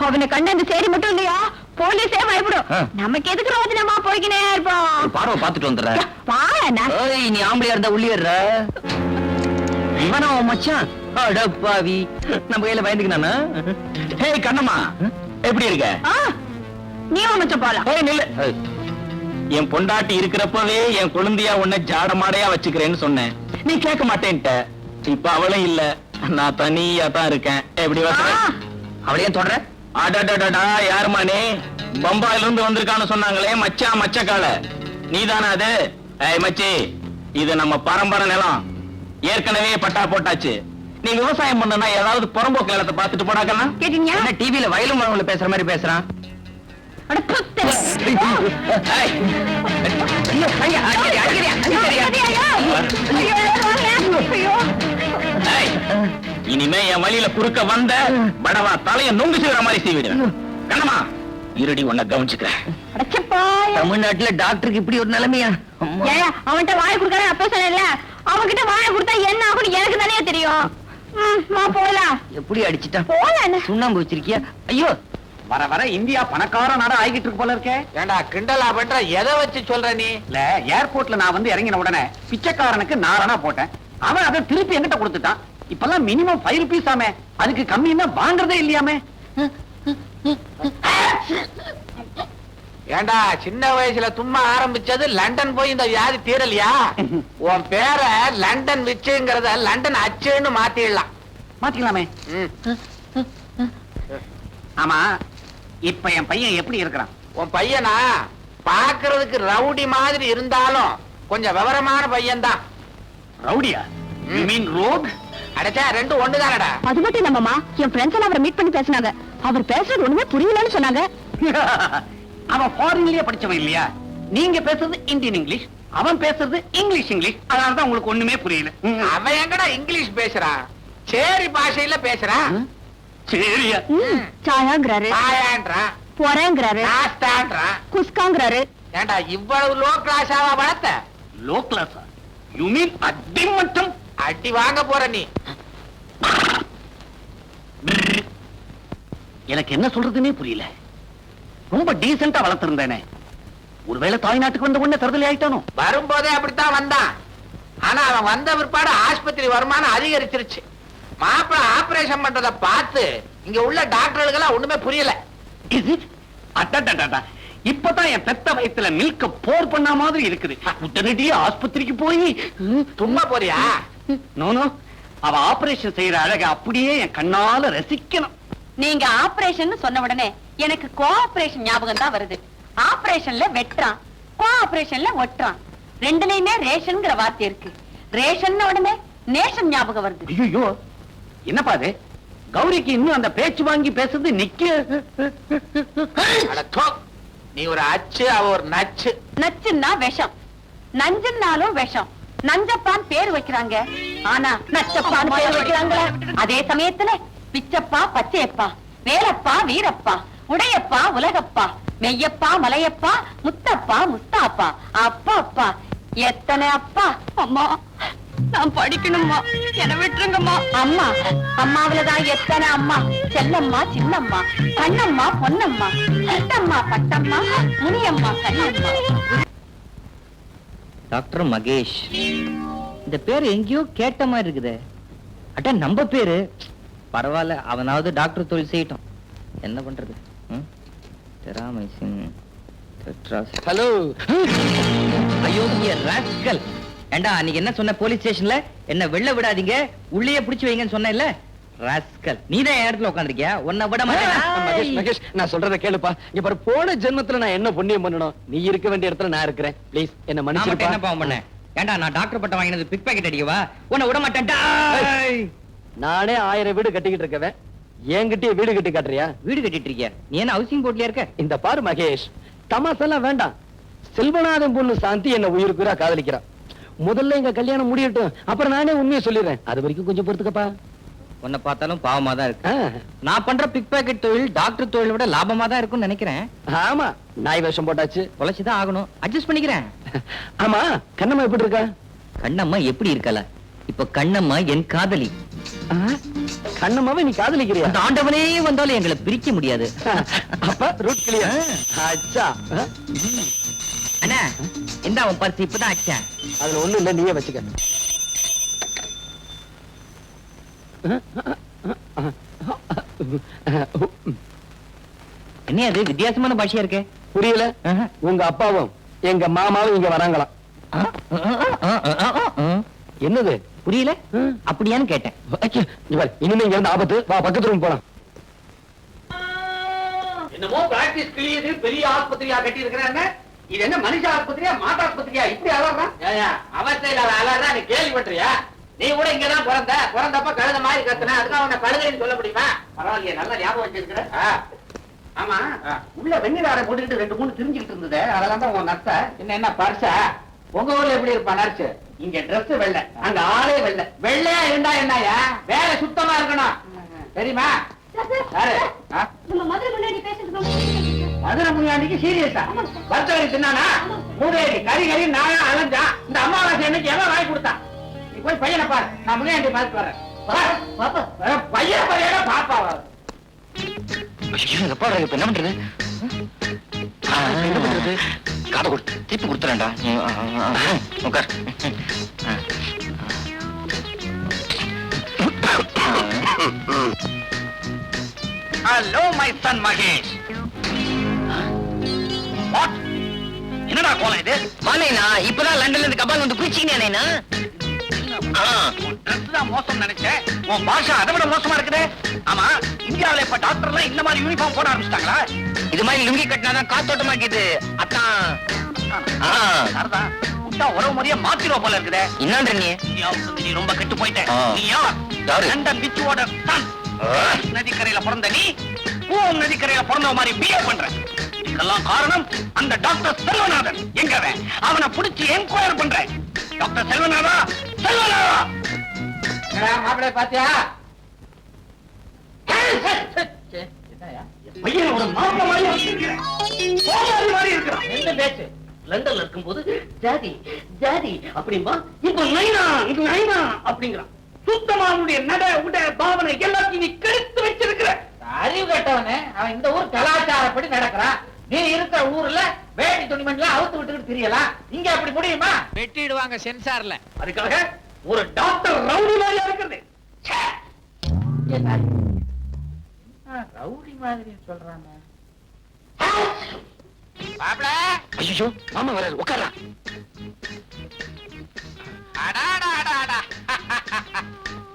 அவனை கண்ட அந்த சேரி மட்டும் இல்லையா, போலீஸே பயப்படும். நமக்கு எதுக்கு ரோஜனமா போய்க்கினே இருப்போம். பார்வை பாத்துட்டு வந்துடுற. பாருண்ணா, நீ ஆம்பளையா இருந்தா உள்ளிடுற. இவனா மச்சான்? அடப்பாவி, நம்ம கையில பயந்துக்கினானா? ஹே கண்ணம்மா, எப்படி இருக்க? நீ மச்சம் போலாம். நில்லு. என் பொண்டாட்டி இருக்கிறப்பவே என் குழந்தையா உன்னை ஜாடமாடையா வச்சுக்கிறேன்னு சொன்னேன். நீ கேட்க மாட்டேன்ட்ட. இப்ப அவளும் இல்ல, நான் தனியா தான் இருக்கேன். எப்படி அவளையே தொடர? அடடடா, யாருமா நீ? பம்பாயில இருந்து வந்திருக்கான்னு சொன்னாங்களே மச்சான் மச்சக்கால, நீதானே அது? ஏய் மச்சி, இது நம்ம பரம்பரை நிலம். ஏற்கனவே பட்டா போட்டாச்சு. நீ விவசாயம் பண்ணனா ஏதாவது புறம்போக்கு நிலத்தை பார்த்துட்டு போடாக்கன்னா? கேட்டீங்க? என்ன டிவில வயலும் மரங்கள பேசுற மாதிரி பேசுறான்? இனிமே என் வழியில குறுக்க வந்த படவா தலைய நொங்கு செய்யற மாதிரி செய்விடுவேன். கண்ணமா இருடி, உன்னை கவனிச்சுக்கிறேன். தமிழ்நாட்டுல டாக்டருக்கு இப்படி ஒரு நிலைமையா? அவன்கிட்ட வாய் கொடுக்கற அப்ப சொன்னல, அவகிட்ட வாழ கொடுத்தா என்ன ஆகும் எனக்கு தானே தெரியும். போலாம். எப்படி அடிச்சுட்டா? போலாம். சுண்ணாம்பு வச்சிருக்கியா? ஐயோ, வர வர இந்தியா பணக்கார நாடா ஆகிட்டு இருக்கு போல இருக்கே. ஏண்டா கிண்டலா பண்ற? எதை வச்சு சொல்ற நீ? இல்ல, ஏர்போர்ட்ல நான் வந்து இறங்கின உடனே பிச்சைக்காரனுக்கு நாரணா போட்டேன். அவன் அதை திருப்பி என்கிட்ட கொடுத்துட்டான். இப்பெல்லாம் மினிமம் 5 rupees ஆமே, அதுக்கு கம்மின்னா வாங்குறதே இல்லையாமே. ஏண்டா சின்ன வயசுல தும்மா ஆரம்பிச்சது லண்டன் போய் இந்த வியாதி தீரலையா? உன் பேரை லண்டன் விச்சுங்கிறத லண்டன் அச்சுன்னு மாத்திடலாம். மாத்திக்கலாமே. ஆமா, இப்ப என் பையன் எப்படி இருக்கிறான்? உன் பையனா பாக்குறதுக்கு ரவுடி மாதிரி இருந்தாலும் கொஞ்சம் விவரமான பையன் தான். ரவுடியா? You mean rogue? அடச்சா ரெண்டும் ஒண்ணுதானடா. அது மட்டும் இல்லம்மா, என் ஃப்ரெண்ட்ஸ் எல்லாம் அவரை மீட் பண்ணி பேசினாங்க. அவர் பேசுறது ஒண்ணுமே புரியலன்னு சொன்னாங்க. அவன் ஃபாரின்லயே படிச்சவன் இல்லையா? நீங்க பேசுறது இந்தியன் இங்கிலீஷ், அவன் பேசுறது இங்கிலீஷ். அதனாலதான் உங்களுக்கு ஒண்ணுமே புரியல. அவன் எங்கடா இங்கிலீஷ் பேசுறான்? சேரி பாஷையில பேசுறான். சரியா? சாயாங்கிறாரு, ஆயான்றான், பொறேங்கிறாரு, நாஸ்தான்றான். குஸ்காங்கிறாரு. ஏண்டா இவ்வளவு லோ கிளாஸாவா வளர்த்த? லோ கிளாஸா? யூ மீன் அடி மட்டும்? அடி வாங்க போற நீ. எனக்கு என்ன சொல்றதுன்னே புரியல. ரொம்ப டீசெண்டா வளர்த்திருந்தேனே, ஒருவேளை தாய்நாட்டுக்கு வந்த உடனே தருதலை ஆயிட்டானோ? வரும்போதே அப்படித்தான் வந்தான். ஆனா அவன் வந்த பிற்பாடு ஆஸ்பத்திரி வருமானம் அதிகரிச்சிருச்சு. மாப்பிள்ள ஆபரேஷன் பண்றத பார்த்து இங்க உள்ள டாக்டர்களுக்கெல்லாம் ஒண்ணுமே புரியல. இப்பதான் என் பெத்த வயத்துல மில்க போர் பண்ண மாதிரி இருக்குது. உடனடியே ஆஸ்பத்திரிக்கு போய் சும்மா போறியா? நோனோ, அவ ஆபரேஷன் செய்யற அழக அப்படியே என் கண்ணால ரசிக்கணும். நீங்க ஆபரேஷன் சொன்ன உடனே எனக்கு கோஆபரேஷன் ஞாபகம் தான் வருது. ஆபரேஷன்ல வெட்டுறான், கோஆபரேஷன்ல ஒட்டுறான். ரெண்டுலயுமே ரேஷன்ங்கிற வார்த்தை இருக்கு. ரேஷன் உடனே நேஷன் ஞாபகம் வருது. ஐயோ, என்னப்பா அது? கௌரிக்கு இன்னும் அந்த பேச்சு வாங்கி பேசுறது நிக்க. அட தோ, நீ ஒரு அச்சு, அவ ஒரு நச்சு. நச்சுன்னா விஷம், நஞ்சுன்னாலும் விஷம். நஞ்சப்பான் பேர் வைக்கிறாங்க, ஆனா நச்சப்பான் பேர் வைக்கிறாங்களா? அதே சமயத்துல பிச்சப்பா, பச்சையப்பா, வேலப்பா, வீரப்பா, உடையப்பா, உலகப்பா, மெய்யப்பா, மலையப்பா, முத்தப்பா, முஸ்தாப்பா, அப்பா அப்பா, எத்தனை அப்பா. அம்மா, நான் படிக்கணும்மா, என்ன விட்டுருங்கம்மா. அம்மா, அம்மாவிலதான் எத்தனை அம்மா. செல்லம்மா, சின்னம்மா, கண்ணம்மா, பொன்னம்மா, சித்தம்மா, பட்டம்மா, முனியம்மா, கண்ணம்மா. டாக்டர் மகேஷ், இந்த பேரு எங்கேயோ கேட்ட மாதிரி இருக்குது. அட்ட நம்ம பேரு. பரவாயில்ல, அவனாவது டாக்டர் தொழில் செய்யட்டும். என்ன பண்றது? ஹலோ. ஐயோ ராஸ்கல். ஏண்டா அன்னைக்கு என்ன சொன்ன போலீஸ் ஸ்டேஷன்ல? என்ன வெளில விடாதீங்க, உள்ளே பிடிச்சு வைங்கன்னு சொன்னேன்ல. ராஸ்கல், நீதான் என் இடத்துல உட்காந்துருக்கியா? உன்னை விட மகேஷ், மகேஷ், நான் சொல்றத கேளுப்பா. இங்க பாரு, போன ஜென்மத்துல நான் என்ன புண்ணியம் பண்ணணும்? நீ இருக்க வேண்டிய இடத்துல நான் இருக்கிறேன். ப்ளீஸ் என்ன மன்னிச்சிருப்பா. என்ன பாவம் பண்ண? ஏண்டா நான் டாக்டர் பட்டம் வாங்கினது பிக் பாக்கெட் அடிக்கவா? உன்னை விட மாட்டேன்டா. நானே 1000 வீடு கட்டிக்கிட்டு இருக்கவன், என்கிட்டயே வீடு கட்டி காட்டுறியா? வீடு கட்டிட்டு இருக்கியா? நீ என்ன ஹவுசிங் போர்ட்லயா இருக்க? இந்த பாரு மகேஷ், தமாசெல்லாம் வேண்டாம். செல்வநாதன் பொண்ணு சாந்தி என்ன உயிருக்குறா காதலிக்கிறா. முதல்ல எங்க கல்யாணம் முடியட்டும், அப்புறம் நானே உண்மையை சொல்லிடுறேன். அது வரைக்கும் கொஞ்சம் பொறுத்துக்கப்பா. உன்னை பார்த்தாலும் பாவமா தான் இருக்கு. நான் பண்ற பிக் பாக்கெட் தொழில் டாக்டர் தொழிலை விட லாபமா தான் இருக்கும்னு நினைக்கிறேன். ஆமா, நாய் வேஷம் போட்டாச்சு, பொழைச்சுதான் ஆகணும். அட்ஜஸ்ட் பண்ணிக்கிறேன். ஆமா, கண்ணம்மா எப்படி இருக்கா? கண்ணம்மா எப்படி இருக்கல? இப்ப கண்ணம்மா என் காதலி. கண்ணம்மாவை நீ காதலிக்கிறியா? அந்த ஆண்டவனே வந்தாலும் எங்களை பிரிக்க முடியாது. அப்ப ரூட் கிளியர். அச்சா, அண்ணா இந்த அவன் பர்ஸ் இப்பதான் அச்சேன். அதுல ஒண்ணு இல்ல, நீயே வச்சுக்க. என்ன அது வித்தியாசமான பாஷையா இருக்கே? புரியல? உங்க அப்பாவும் எங்க மாமாவும் இங்க வராங்களாம். என்னது புரியல? அப்படியான்னு கேட்டேன். இனிமே இங்க இருந்து ஆபத்து. வா, பக்கத்து ரூம் போலாம். என்னமோ பிராக்டிஸ் கிளியது பெரிய ஆஸ்பத்திரியா கட்டி இருக்கிறாங்க. இது என்ன மனுஷ ஆஸ்பத்திரியா, மாட்டு ஆஸ்பத்திரியா? இப்படி அலறான். அவஸ்தையில அலறா நீ கேள்விப்பட்டியா? நீ கூட இங்கதான் பிறந்தப்ப கழுத மாதிரி கத்துன, அதுக்காக உன்னை கழுதைன்னு சொல்ல முடியுமா? பரவாயில்லையே, நல்ல ஞாபகம் வச்சிருக்கிற. ஆமா, உள்ள வெண்ணிலாரை போட்டுக்கிட்டு 2-3 திரிஞ்சுக்கிட்டு இருந்தது. அதெல்லாம் தான் உன் நர்ஸ. என்ன பர்சா? உங்க ஊர்ல எப்படி இருப்பா நர்ஸ்? இங்க ட்ரெஸ் வெள்ளை, அங்க ஆளே வெள்ளை. வெள்ளையா இருந்தா என்னயா? வேலை சுத்தமா இருக்கணும், தெரியுமா? யாரு? மதுரை முன்னாடிக்கு சீரியஸா வர்த்தகரி தின்னானா? மூதேவி கறி நாயா அலைஞ்சா. இந்த அமாவாசை என்னைக்கு எவன் வாங்கி கொடுத்தான்? போய் பையனை பாரு, நான் முன்னாடி பார்த்து வரேன். பாப்பா பையன் பையனா பாப்பா எப்பா இப்ப என்ன பண்றது? என்ன பண்றது? காதை கொடுத்து திருப்பி கொடுத்துறேன்டா. உட்கார். Hello my son Mahesh. What? என்னடா கோலம் இது? மாலைனா இப்பதான் லண்டன்ல இருந்து கபால் வந்து குளிச்சீங்கன்னா மோசம் நினைச்சேன். உன் பாஷா அதை விட மோசமா இருக்குது. ஆமா, இந்தியாவில இப்ப டாக்டர் எல்லாம் இந்த மாதிரி யூனிஃபார்ம் போட ஆரம்பிச்சிட்டாங்களா? இது மாதிரி லுங்கி கட்டினாதான் காத்தோட்டமா இருக்குது. அத்தான் சரிதான். விட்டா உறவு முறைய மாத்திருவா போல இருக்குது. என்னன்ற நீ ரொம்ப கெட்டு போயிட்ட. நீ யாரு? London விச்சுவோட Sun. நதிக்கரையில பிறந்த நீ பூம் நதிக்கரையில பிறந்த மாதிரி பிஹேவ் பண்ற. இதுக்கெல்லாம் காரணம் அந்த டாக்டர் செல்வநாதன். எங்கவன்? அவனை பிடிச்சி என்கொயர் பண்றேன். டாக்டர் செல்வநாதா, செல்வநாதா. மாப்பிள்ளை பாத்தியா? பையனோட மாப்பிள்ளை மாதிரி இருக்கிறான். என்ன பேச்சு? லண்டன்ல இருக்கும்போது ஜாதி ஜாதி அப்படின்பா, இப்ப நைனா இது நைனா அப்படிங்கிறான். சுத்தமா அவனுடைய நட உட பாவனை எல்லாத்தையும் நீ கெடுத்து வச்சிருக்கிற. அறிவு கேட்டவனே, அவன் இந்த ஊர் கலாச்சாரப்படி நடக்கிறான். நீ இருக்கிற ஊர்ல வேட்டி துணிமணிலாம் அவுத்து விட்டுக்கிட்டு தெரியலாம். இங்க அப்படி முடியுமா? வெட்டிடுவாங்க சென்சார்ல. அதுக்காக ஒரு டாக்டர் ரவுடி மாதிரியா இருக்கிறது. ரவுடி மாதிரி சொல்றாங்க. மாப்ள, ஐயோ மாமா வராது, உட்காரா.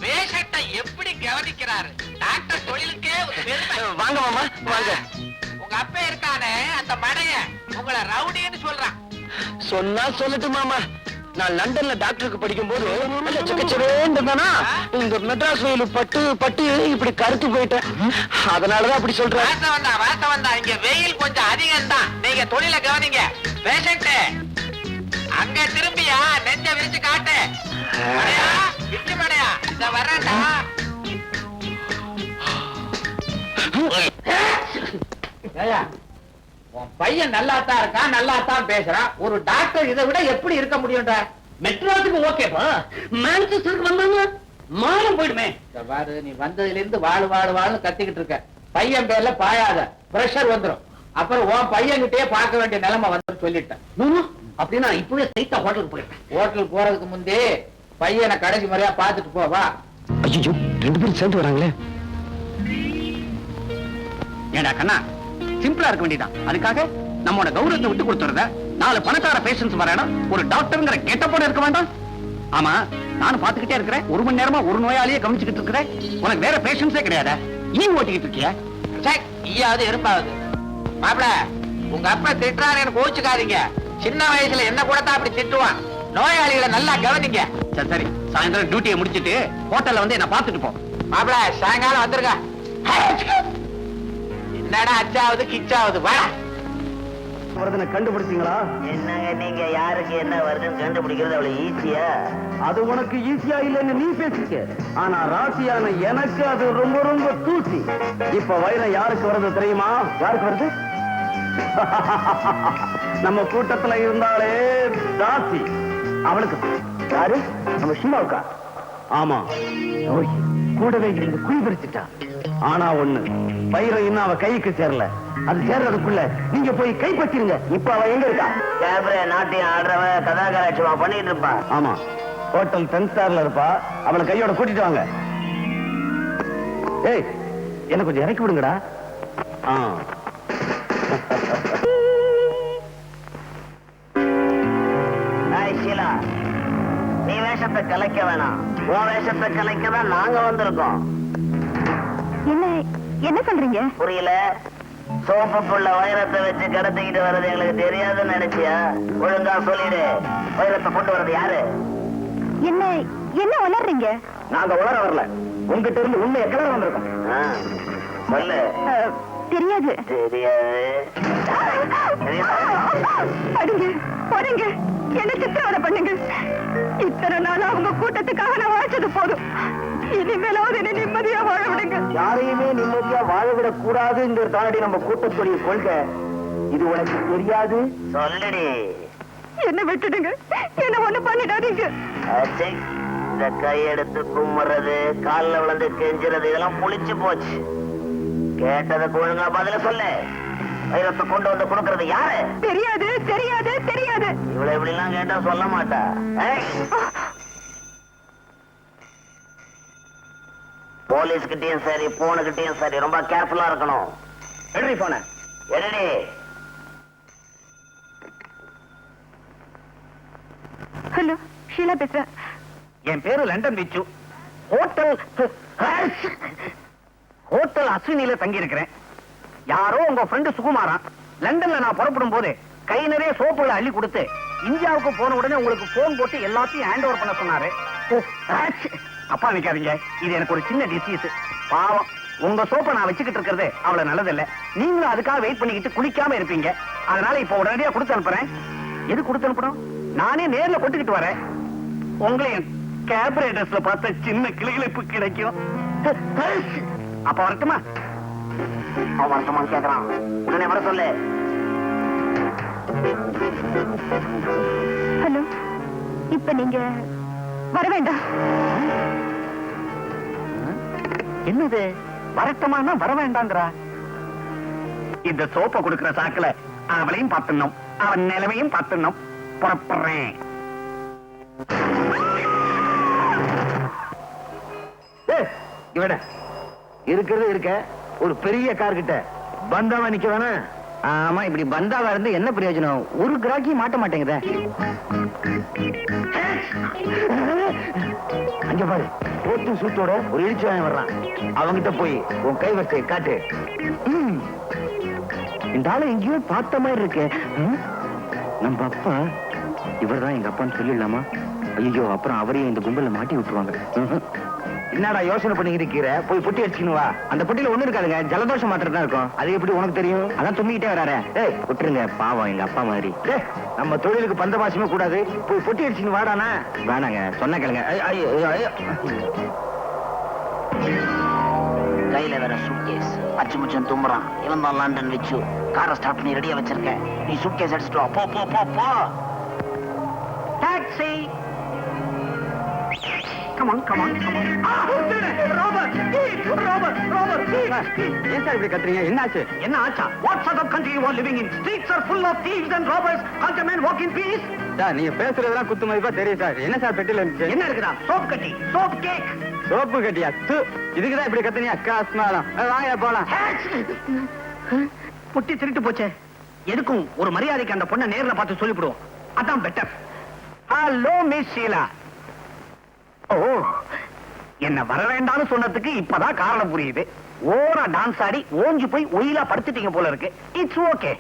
பேஷண்ட்டை எப்படி கவனிக்கிறாரு டாக்டர். தொழிலுக்கே ஒரு பெருமை. வாங்க மாமா வாங்க. உங்க அப்பா இருக்கானே அந்த மடைய உங்களை ரவுடின்னு சொல்றான். சொன்னா சொல்லட்டு மாமா. நான் லண்டன்ல டாக்டருக்கு படிக்கும் போது இருந்தானா, இந்த மெட்ராஸ் வெயில் பட்டு பட்டு இப்படி கருத்து போயிட்டேன். அதனாலதான் அப்படி சொல்றேன். வாசம் வந்தா இங்க வெயில் கொஞ்சம் அதிகம் தான். நீங்க தொழில கவனிங்க. பேஷண்ட் அங்க திரும்பியா நெஞ்ச விரிச்சு காட்டு. மடையா, விச்சு மடையா, இத வரேன்டா. உன் பையன் நல்லாத்தான் இருக்கான், நல்லாத்தான் பேசுறான். ஒரு டாக்டர் இதை விட எப்படி இருக்க முடியும்டா? மெட்ராஸுக்கு ஓகேப்பா, மான்செஸ்டருக்கு வந்தாங்க மானம் போயிடுமே. பாரு, நீ வந்ததுல இருந்து வாழு வாழு வாழு கத்திக்கிட்டு இருக்க. பையன் பேர்ல பாயாத, பிரஷர் வந்துரும். அப்புறம் உன் பையன் கிட்டே பார்க்க வேண்டிய நிலைமை வந்து சொல்லிட்டேன். அப்படின்னா இப்பவே ஸ்ட்ரைட்டா ஹோட்டலுக்கு போயிட்டேன். ஹோட்டலுக்கு போறதுக்கு முந்தே பையனை கடைசி முறையா பார்த்துட்டு போவா. ஐயோ, 2 பேரும் சேர்ந்து வராங்களே. ஏண்டா கண்ணா, சிம்பிளா இருக்க வேண்டியதான். அதுக்காக நம்மோட கௌரவத்தை விட்டு கொடுத்துறத 4 பணக்கார பேஷன்ஸ் வர இடம் ஒரு டாக்டர்ங்கிற கெட்டப்போட இருக்க வேண்டாம். ஆமா, நானும் பாத்துக்கிட்டே இருக்கிறேன். 1 மணி நேரமா ஒரு நோயாளியே கவனிச்சுக்கிட்டு இருக்கிறேன். உனக்கு வேற பேஷன்ஸே கிடையாதா? ஓட்டிக்கிட்டு இருக்கியா? ஈயாவது இருப்பாவது. மாப்பிள, உங்க அப்பா திட்டுறாரு கோச்சுக்காதீங்க. சின்ன வயசுல என்ன கூட தான் அப்படி திட்டுவான். நோயாளிகளை நல்லா கவனிங்க. சரி சரி, சாயந்தரம் டியூட்டியை முடிச்சிட்டு ஹோட்டல்ல வந்து என்ன பாத்துட்டு போ. மாப்பிள, சாயங்காலம் வந்துருங்க. என்னடா அச்சாவது கிச்சாவது வா. கண்டுபிடிச்சீங்களா? என்னங்க நீங்க யாருக்கு என்ன வருதுன்னு கண்டுபிடிக்கிறது அவ்வளவு ஈஸியா? அது உனக்கு ஈஸியா இல்லைன்னு நீ பேசிக்க. ஆனா ராசியான எனக்கு அது ரொம்ப ரொம்ப தூசி. இப்ப வைரம் யாருக்கு வருது தெரியுமா? யாருக்கு வருது? நம்ம கூட்டத்துல இருந்தாலே ராசி அவளுக்கு. யாரு? நம்ம ஷீலாவுக்கா? ஆமா, கூடவே இருந்து குழி பறிச்சுட்டா. ஆனா ஒண்ணு, வைரம் இன்னும் அவ கைக்கு சேரல. அது சேர்றதுக்குள்ள நீங்க போய் கைப்பற்றிருங்க. இப்ப அவ எங்க இருக்கா? கேப்ரே நாட்டியம் ஆடுறவ கதாகராட்சமா பண்ணிட்டு இருப்பா. ஆமா, ஹோட்டல் 10 ஸ்டார்ல இருப்பா. அவளை கையோட கூட்டிட்டு வாங்க. ஏய், என்ன கொஞ்சம் இறக்கி விடுங்கடா. ஷீலா, நீ வேஷத்தை கலைக்க வேணாம். உன் வேஷத்தை கலைக்க தான் நாங்க வந்திருக்கோம். என்ன சொல்றீங்க? புரியல? சோப்புக்குள்ள வைரத்தை வச்சு கடத்திக்கிட்டு வர்றது எங்களுக்கு தெரியாதுன்னு நினைச்சியா? ஒழுங்கா சொல்லிடு, வைரத்தை கொண்டு வர்றது யாரு? என்ன உளறீங்க? நாங்க உளர வரல, உங்ககிட்ட இருந்து உண்மையை கிளற வந்திருக்கோம். சொல்லு. தெரியாது. தெரியாது. என்ன சித்திரவதை பண்ணுங்க. இத்தனை நாள் அவங்க கூட்டத்துக்காக நான் வாழ்ச்சது போதும். இனிமேலாவது என்ன நிம்மதியா வாழ விடுங்க. யாரையுமே நிம்மதியா வாழ விடக் கூடாதுங்கிற தாண்டி நம்ம கூட்டத்துடைய கொள்கை. இது உனக்கு தெரியாது? சொல்லுடி. என்ன விட்டுடுங்க, என்ன ஒண்ணு பண்ணிடாதீங்க. இந்த கையெடுத்து கும்புறது, காலில் விழுந்து கெஞ்சுறது இதெல்லாம் புளிச்சு போச்சு. கேட்டதுக்கு ஒழுங்கா பதில சொல்லு. வைரத்தை கொண்டு வந்து கொடுக்கறது யாரு? தெரியாது தெரியாது தெரியாது. இவ்வளவு இப்படி எல்லாம் கேட்டா சொல்ல மாட்டா. போலீஸ் கிட்டயும் சரி, போனுகிட்டயும் சரி, ரொம்ப கேர்ஃபுல்லா இருக்கணும். எடுறி போன. என்னடி? ஹலோ, ஷீலா பேசுறேன். என் பேரு லண்டன் விச்சு. ஹோட்டல் அஸ்வினியில தங்கி இருக்கிறேன். யாரோ உங்க ஃப்ரெண்டு சுகுமாரா லண்டன்ல நான் புறப்படும் போது கை நிறைய சோப்புகளை அள்ளி கொடுத்து இந்தியாவுக்கு போன உடனே உங்களுக்கு போன் போட்டு எல்லாத்தையும் ஹேண்ட் ஓவர் பண்ண சொன்னாரு. அப்பா நிக்காதீங்க, இது எனக்கு ஒரு சின்ன டிசீஸ். பாவம், உங்க சோப்பை நான் வச்சுக்கிட்டு இருக்கிறது அவ்வளவு நல்லதில்ல. நீங்களும் அதுக்காக வெயிட் பண்ணிக்கிட்டு குளிக்காம இருப்பீங்க. அதனால இப்ப உடனடியா கொடுத்து அனுப்புறேன். எது கொடுத்து அனுப்பணும்? நானே நேர்ல கொட்டுக்கிட்டு வரேன். உங்களையும் கேபரேட்டர்ஸ்ல பார்த்த சின்ன கிளிகளிப்பு கிடைக்கும். அப்ப வரட்டுமா? அவன் வருத்தமான்னு கேக்குறான். உடனே வர சொல்லு. ஹலோ, இப்ப நீங்க வர வேண்டாம். என்னது வரட்டமானா வர வேண்டாங்கிறா? இந்த சோப்பை கொடுக்கிற சாக்குல அவளையும் பார்த்துடணும், அவன் நிலைமையும் பார்த்துடணும். புறப்படுறேன். இவட இருக்கிறது இருக்க ஒரு பெரிய கார் கிட்ட பந்தாவா நிக்க வேணா? ஆமா, இப்படி பந்தாவா இருந்து என்ன பிரயோஜனம்? ஒரு கிராக்கி மாட்ட மாட்டேங்குதே. அங்க பாரு, போட்டு சூட்டோட ஒரு இடிச்சுவாயன் வர்றான். அவங்கிட்ட போய் உன் கைவரிசையை காட்டு. இந்த ஆளு எங்கேயோ பார்த்த மாதிரி இருக்கு. நம்ம அப்பா இவர்தான் எங்க அப்பான்னு சொல்லிடலாமா? ஐயோ, அப்புறம் அவரையும் இந்த கும்பல மாட்டி விட்டுருவாங்க. என்னடா யோசனை பண்ணிக்கிட்டு இருக்கிற? போய் பொட்டி அடிச்சுக்கணும் வா. அந்த பொட்டியில ஒண்ணு இருக்காதுங்க, ஜலதோஷம் மாத்திரம் தான் இருக்கும். அது எப்படி உனக்கு தெரியும்? அதான் தும்பிக்கிட்டே வராரு. ஏய், விட்டுருங்க, பாவம் எங்க அப்பா மாதிரி. நம்ம தொழிலுக்கு பந்தபாசமே கூடாது. போய் பொட்டி அடிச்சுன்னு வாடானா? வேணாங்க, சொன்ன கேளுங்க. கையில வேற சூட்கேஸ். அச்சு முச்சம் தும்புறான். இவன் தான் லண்டன் விச்சு. காரை ஸ்டார்ட் பண்ணி ரெடியா வச்சிருக்கேன். நீ சூட்கேஸ் அடிச்சுட்டு வா. போ போ போ போ. Taxi. Come on, come on, come on. Robert! Robert! Robert! ஏன் சார் இப்படி கத்துறீங்க? என்னாச்சு? என்ன ஆச்சா? What sort of country you are living in? Streets are full of thieves and robbers. Can't a man walk in peace? Sir, நீங்க பேசுறதெல்லாம் குத்து மதிப்பா தெரியும் சார். என்ன சார் பெட்டில இருந்துச்சு? என்ன இருக்குதா? சோப் கட்டி, சோப் கேக். சோப்பு கட்டியா? இதுக்குதான் இப்படி கத்துறீங்க? அக்காஸ்மாலாம். வாங்க போலாம். புட்டி திருட்டு போச்சே. எதுக்கும் ஒரு மரியாதைக்கு அந்த பொண்ணை நேர்ல பார்த்து சொல்லிவிடுவோம். அதான் better. Hello miss Sheela. Oh, என்ன வர வேண்டாம்னு சொன்னதுக்கு இப்பதான் காரணம் புரியுது. ஓரா டான்ஸ் ஆடி ஓஞ்சு போய் ஒயிலா படுத்துட்டீங்க போல இருக்கு. It's okay.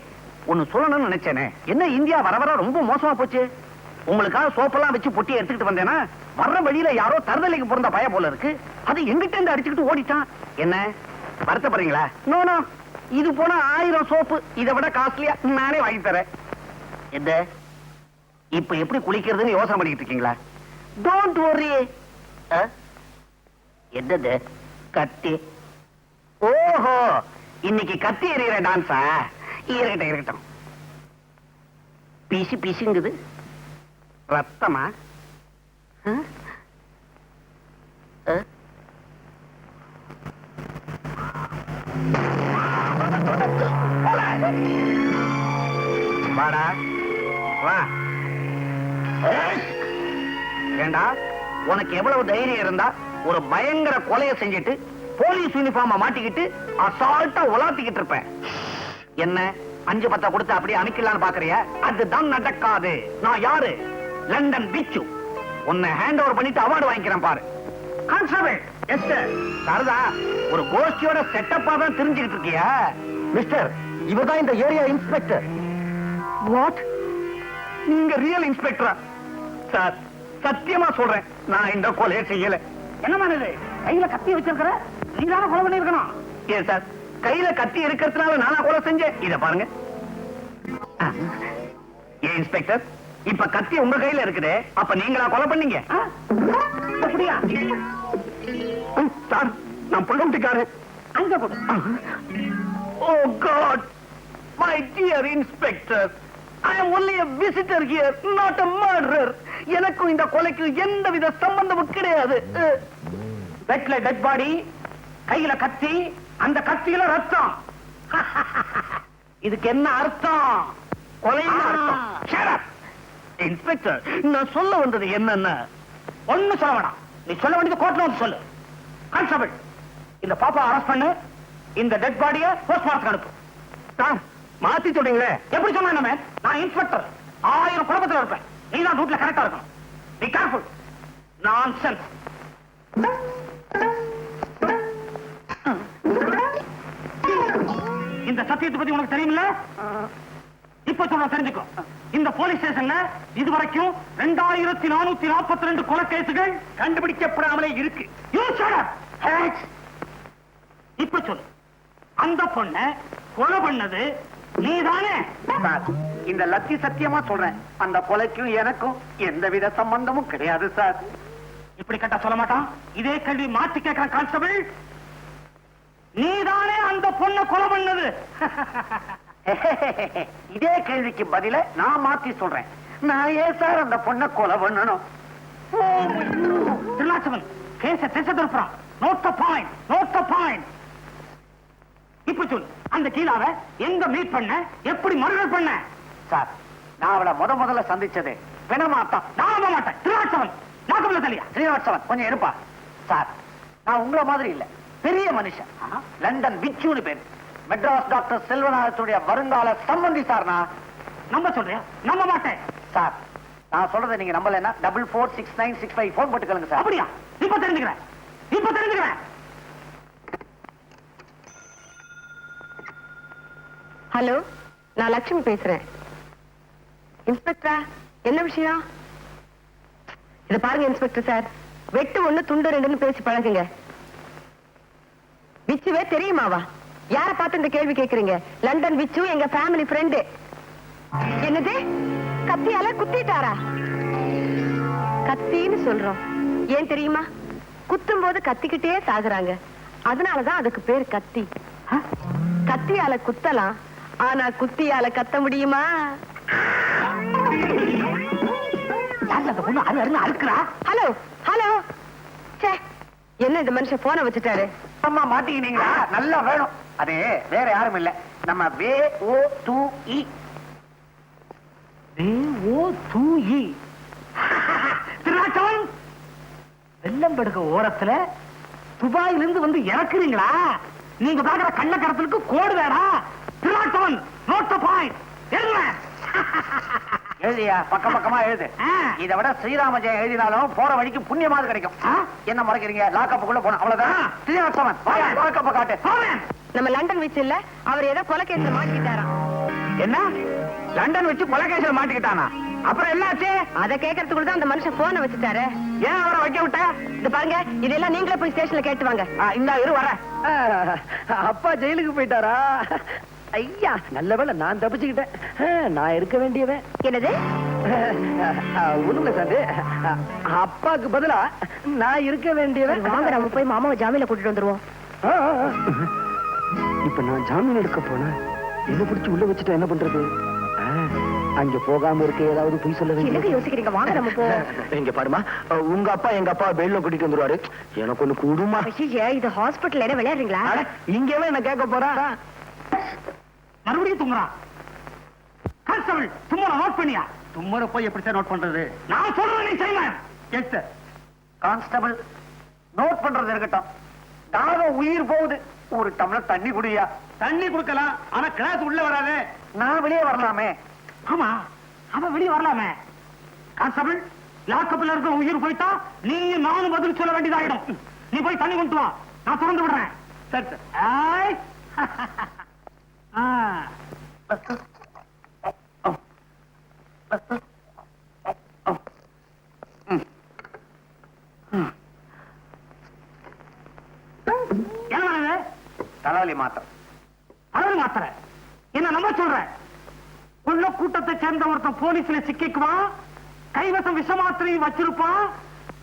ஒன்னு சொல்லணும்னு நினைச்சேனே. என்ன இந்தியா வர வர ரொம்ப மோசமா போச்சு. உங்களுக்காக சோப்பெல்லாம் வச்சு பொட்டி எடுத்துக்கிட்டு வந்தேன்னா வர்ற வழியில யாரோ தருதலைக்கு பிறந்த பய போல இருக்கு. அது எங்கிட்ட இருந்து அடிச்சுக்கிட்டு ஓடிட்டான். என்ன வருத்தப்படுறீங்களா? நோ நோ, இது போனா 1000 சோப்பு இதை விட காஸ்ட்லியா நானே வாங்கி தரேன். என்ன இப்ப எப்படி குளிக்கிறதுன்னு யோசனை பண்ணிட்டு இருக்கீங்களா? Don't worry. என்னது கத்தி? ஓஹோ, இன்னைக்கு கத்தி எறிகிற டான்ஸா? இருக்கட்டும் இருக்கட்டும். பிசி பிசிங்குது. ரத்தமா? வாடா வா. ஏண்டா, உனக்கு எவ்வளவு தைரியம் இருந்தா ஒரு பயங்கர கொலையை செஞ்சுட்டு போலீஸ் யூனிஃபார்ம மாட்டிக்கிட்டு அசால்ட்டா உலாத்திக்கிட்டு இருப்ப? என்ன 5-10 கொடுத்து அப்படியே அமைக்கலான்னு பாக்குறியா? அதுதான் நடக்காது. நான் யாரு? லண்டன் பிச்சு. உன்னை ஹேண்ட் ஓவர் பண்ணிட்டு அவார்டு வாங்கிக்கிறேன் பாரு. கான்ஸ்டபிள் எஸ்டர் சாரதா, ஒரு கோஷ்டியோட செட்டப்பா தான் தெரிஞ்சுக்கிட்டு இருக்கியா? மிஸ்டர், இவர்தான் இந்த ஏரியா இன்ஸ்பெக்டர். வாட்? நீங்க ரியல் இன்ஸ்பெக்டரா? சார், சத்தியமா சொல்றேன், நான் இந்த கொலையை செய்யல. என்னமா இது? கையில கத்தி வச்சிருக்கிற? நீதான கொலை பண்ணி இருக்கணும். ஏன் சார், கையில கத்தி இருக்கிறதுனால நானா கொலை செஞ்சேன்? இத பாருங்க. ஏன் இன்ஸ்பெக்டர், இப்ப கத்தி உங்க கையில இருக்குதே, அப்ப நீங்களா கொலை பண்ணீங்க? அப்படியா? சார், நான் புள்ளம்பிக்காரன். அங்க போடு. Oh God, my dear inspector, I am only a visitor here, not a murderer. எனக்கும் இந்த கொலைக்கு எந்தவித சம்பந்தமும் கிடையாது. பெட்ல டெட் பாடி, கையில கத்தி, அந்த கத்தியில ரத்தம். இதுக்கு என்ன அர்த்தம்? கொலைன்னு அர்த்தம். Shut up. இன்ஸ்பெக்டர், நான் சொல்ல வந்தது என்னன்னா, ஒண்ணு சொல்ல வேணாம். நீ சொல்ல வேண்டியது கோர்ட்ல வந்து சொல்லு. கான்ஸ்டபிள், இந்த பாப்பா அரெஸ்ட் பண்ணு, இந்த டெட் பாடியை போஸ்ட்மார்ட்டம் அனுப்பு. சார், மாத்தி சொல்றீங்களே. எப்படி சொன்னா? நான் இன்ஸ்பெக்டர், 1000 குழப்பத்தில் இருப்பேன். நீ தான் ரூட்ல கரெக்டா இருக்கணும். Be careful. நான்சென்ஸ். இந்த சத்தியத்தை பத்தி உனக்கு தெரியுமில்ல? இப்ப சொல்ல தெரிஞ்சுக்கோ. இந்த போலீஸ் ஸ்டேஷன்ல இதுவரைக்கும் 2442 கொலை கேசுகள் கண்டுபிடிக்கப்படாமலே இருக்கு. இப்ப சொல்லு, அந்த பொண்ண கொலை பண்ணது நீதானே? இந்த லட்சி சத்தியமா சொல்றேன், அந்த கொலைக்கும் எனக்கும் எந்தவித சம்பந்தமும் கிடையாது சார். இப்படி கட்ட சொல்ல மாட்டான். இதே கேள்வி மாற்றி கேட்கிற கான்ஸ்டபிள், நீதானே அந்த பொண்ணை கொலை பண்ணது? இதே கேள்விக்கு பதில நான் மாத்தி சொல்றேன். நான் ஏன் சார் அந்த பொண்ணை கொலை பண்ணணும்? திருநாச்சவன் கேச திசை திருப்புறான். Note the point, note the point. இப்ப சொல்லு, அந்த கீழாவை எங்க மீட் பண்ண, எப்படி மர்டர் பண்ண? சார், நான் அவளை முதல்ல சந்திச்சது பிணமாத்தான். நான் நம்ப மாட்டேன். திருநாச்சவன் நாக்கம்ல தலையா? ஸ்ரீனிவாசவன் கொஞ்சம் இருப்பா. சார், நான் உங்களை மாதிரி இல்ல, பெரிய மனுஷன். லண்டன் விச்சுன்னு பேரு. மெட்ராஸ் டாக்டர் செல்வநாதத்துடைய வருங்கால சம்பந்தி சார். நான் நம்ப சொல்றியா? நம்ப மாட்டேன் சார். நான் சொல்றதை நீங்க நம்பலன்னா 446965 போன் போட்டுக்கலுங்க சார். அப்படியா? இப்ப தெரிஞ்சுக்கிறேன், இப்ப தெரிஞ்சுக்கிறேன். ஹலோ, நான் லட்சுமி பேசுறேன். இன்ஸ்பெக்டரா, என்ன விஷயம்? இத பாருங்க இன்ஸ்பெக்டர் சார், வெட்டு 1 துண்டு 2ன்னு பேசி பழகுங்க. விச்சுவே தெரியுமாவா? யார பார்த்து இந்த கேள்வி கேக்குறீங்க? லண்டன் விச்சு எங்க ஃபேமிலி ஃப்ரெண்டு. என்னது? கத்தியால குத்திட்டாரா? கத்தின்னு சொல்றோம், ஏன் தெரியுமா? குத்தும் போது கத்திக்கிட்டே சாகுறாங்க, அதனாலதான் அதுக்கு பேர் கத்தி. கத்தியால குத்தலாம், ஆனா குத்தியால கத்த முடியுமா? ஹலோ ஹலோ, என்ன இந்த மனுஷன் போன வச்சுட்டாரு? அம்மா மாட்டிக்கினீங்களா? நல்லா வேணும். அது வேற யாரும் இல்ல, நம்ம VO2E. VO2E. திருநாச்சவன், வெள்ளம்படுக ஓரத்துல துபாயிலிருந்து வந்து இறக்குறீங்களா? நீங்க பாக்குற கள்ளக்கடத்தலுக்கு கோடு வேடா. திருநாச்சவன், நோட் தி பாயிண்ட். எழுதியா? பக்கம் பக்கமா எழுது. இதை விட ஸ்ரீராம ஜெயம் எழுதினாலும் போற வழிக்கு புண்ணியமாவது கிடைக்கும். என்ன முறைக்கிறீங்க? லாக்கப்புக்குள்ள போன அவ்வளவுதான். ஸ்ரீனிவாசவன், லாக்கப்ப காட்டு. நம்ம லண்டன் விச்சு இல்ல, அவர் ஏதோ கொலை கேஸ்ல மாட்டிக்கிட்டாராம். என்ன? லண்டன் வச்சு கொலை கேஸ்ல மாட்டிக்கிட்டானா? அப்புறம் என்னாச்சு? அத கேட்கறதுக்குள்ள தான் அந்த மனுஷன் போன வச்சுட்டாரு. ஏன் அவரை வைக்க விட்ட? இது பாருங்க, இதெல்லாம் நீங்களே போய் ஸ்டேஷன்ல கேட்டு வாங்க. இந்த இரு வர. அப்பா ஜெயிலுக்கு போயிட்டாரா? ஐயா, நல்ல வேளை நான் தப்பிச்சுக்கிட்டேன். நான் இருக்க வேண்டியவன். என்னது? ஒண்ணுல சார், அப்பாக்கு பதிலா நான் இருக்க வேண்டியவன். வாங்க, நம்ம போய் மாமாவை ஜாமீன்ல கூட்டிட்டு வந்துருவோம். இப்ப நான் ஜாமீன் எடுக்க போனேன், என்ன பிடிச்சு உள்ள வச்சுட்டா என்ன பண்றது? அங்க போகாம இருக்க ஏதாவது போய் சொல்ல என்னங்க யோசிக்கிறீங்க? வாங்க நம்ம போ. இங்க பாருமா, உங்க அப்பா எங்க அப்பா பெயில்ல கூட்டிட்டு வந்துருவாரு. எனக்கு ஒண்ணு கூடுமா? இது ஹாஸ்பிட்டல் என்ன விளையாடுறீங்களா? இங்கவே என்ன கேட்க போறா? மறுபடியும் தும்முறான். கான்ஸ்டபிள், தும்மற நோட் பண்ணியா? தும்மற போய் எப்படி சார் நோட் பண்றது? நான் சொல்றேன், நீ செய்வேன். Yes sir. கான்ஸ்டபிள், நோட் பண்றது இருக்கட்டும், தாகம் உயிர் போகுது. ஒரு டம்ளர் தண்ணி குடியா? தண்ணி குடுக்கலாம், ஆனா கிளாஸ் உள்ள வராது. நான் வெளியே வரலாமே? ஆமா, அவன் வெளியே வரலாமே. கான்ஸ்டபிள், லாக்கப்ல இருக்கிற உயிர் போயிட்டா நீயும் நானும் பதில் சொல்ல வேண்டியதாயிடும். நீ போய் தண்ணி கொண்டு வா, நான் திறந்து விடுறேன். சரி சார். தலைவலி மாத்திரை. தலைவலி மாத்திரை என்ன நம்ப சொல்ற? உள்ள கூட்டத்தை சேர்ந்த ஒருத்தன் போலீஸ்ல சிக்கிக்குவான், கைவசம் விஷ மாத்திரையும் வச்சிருப்பான்.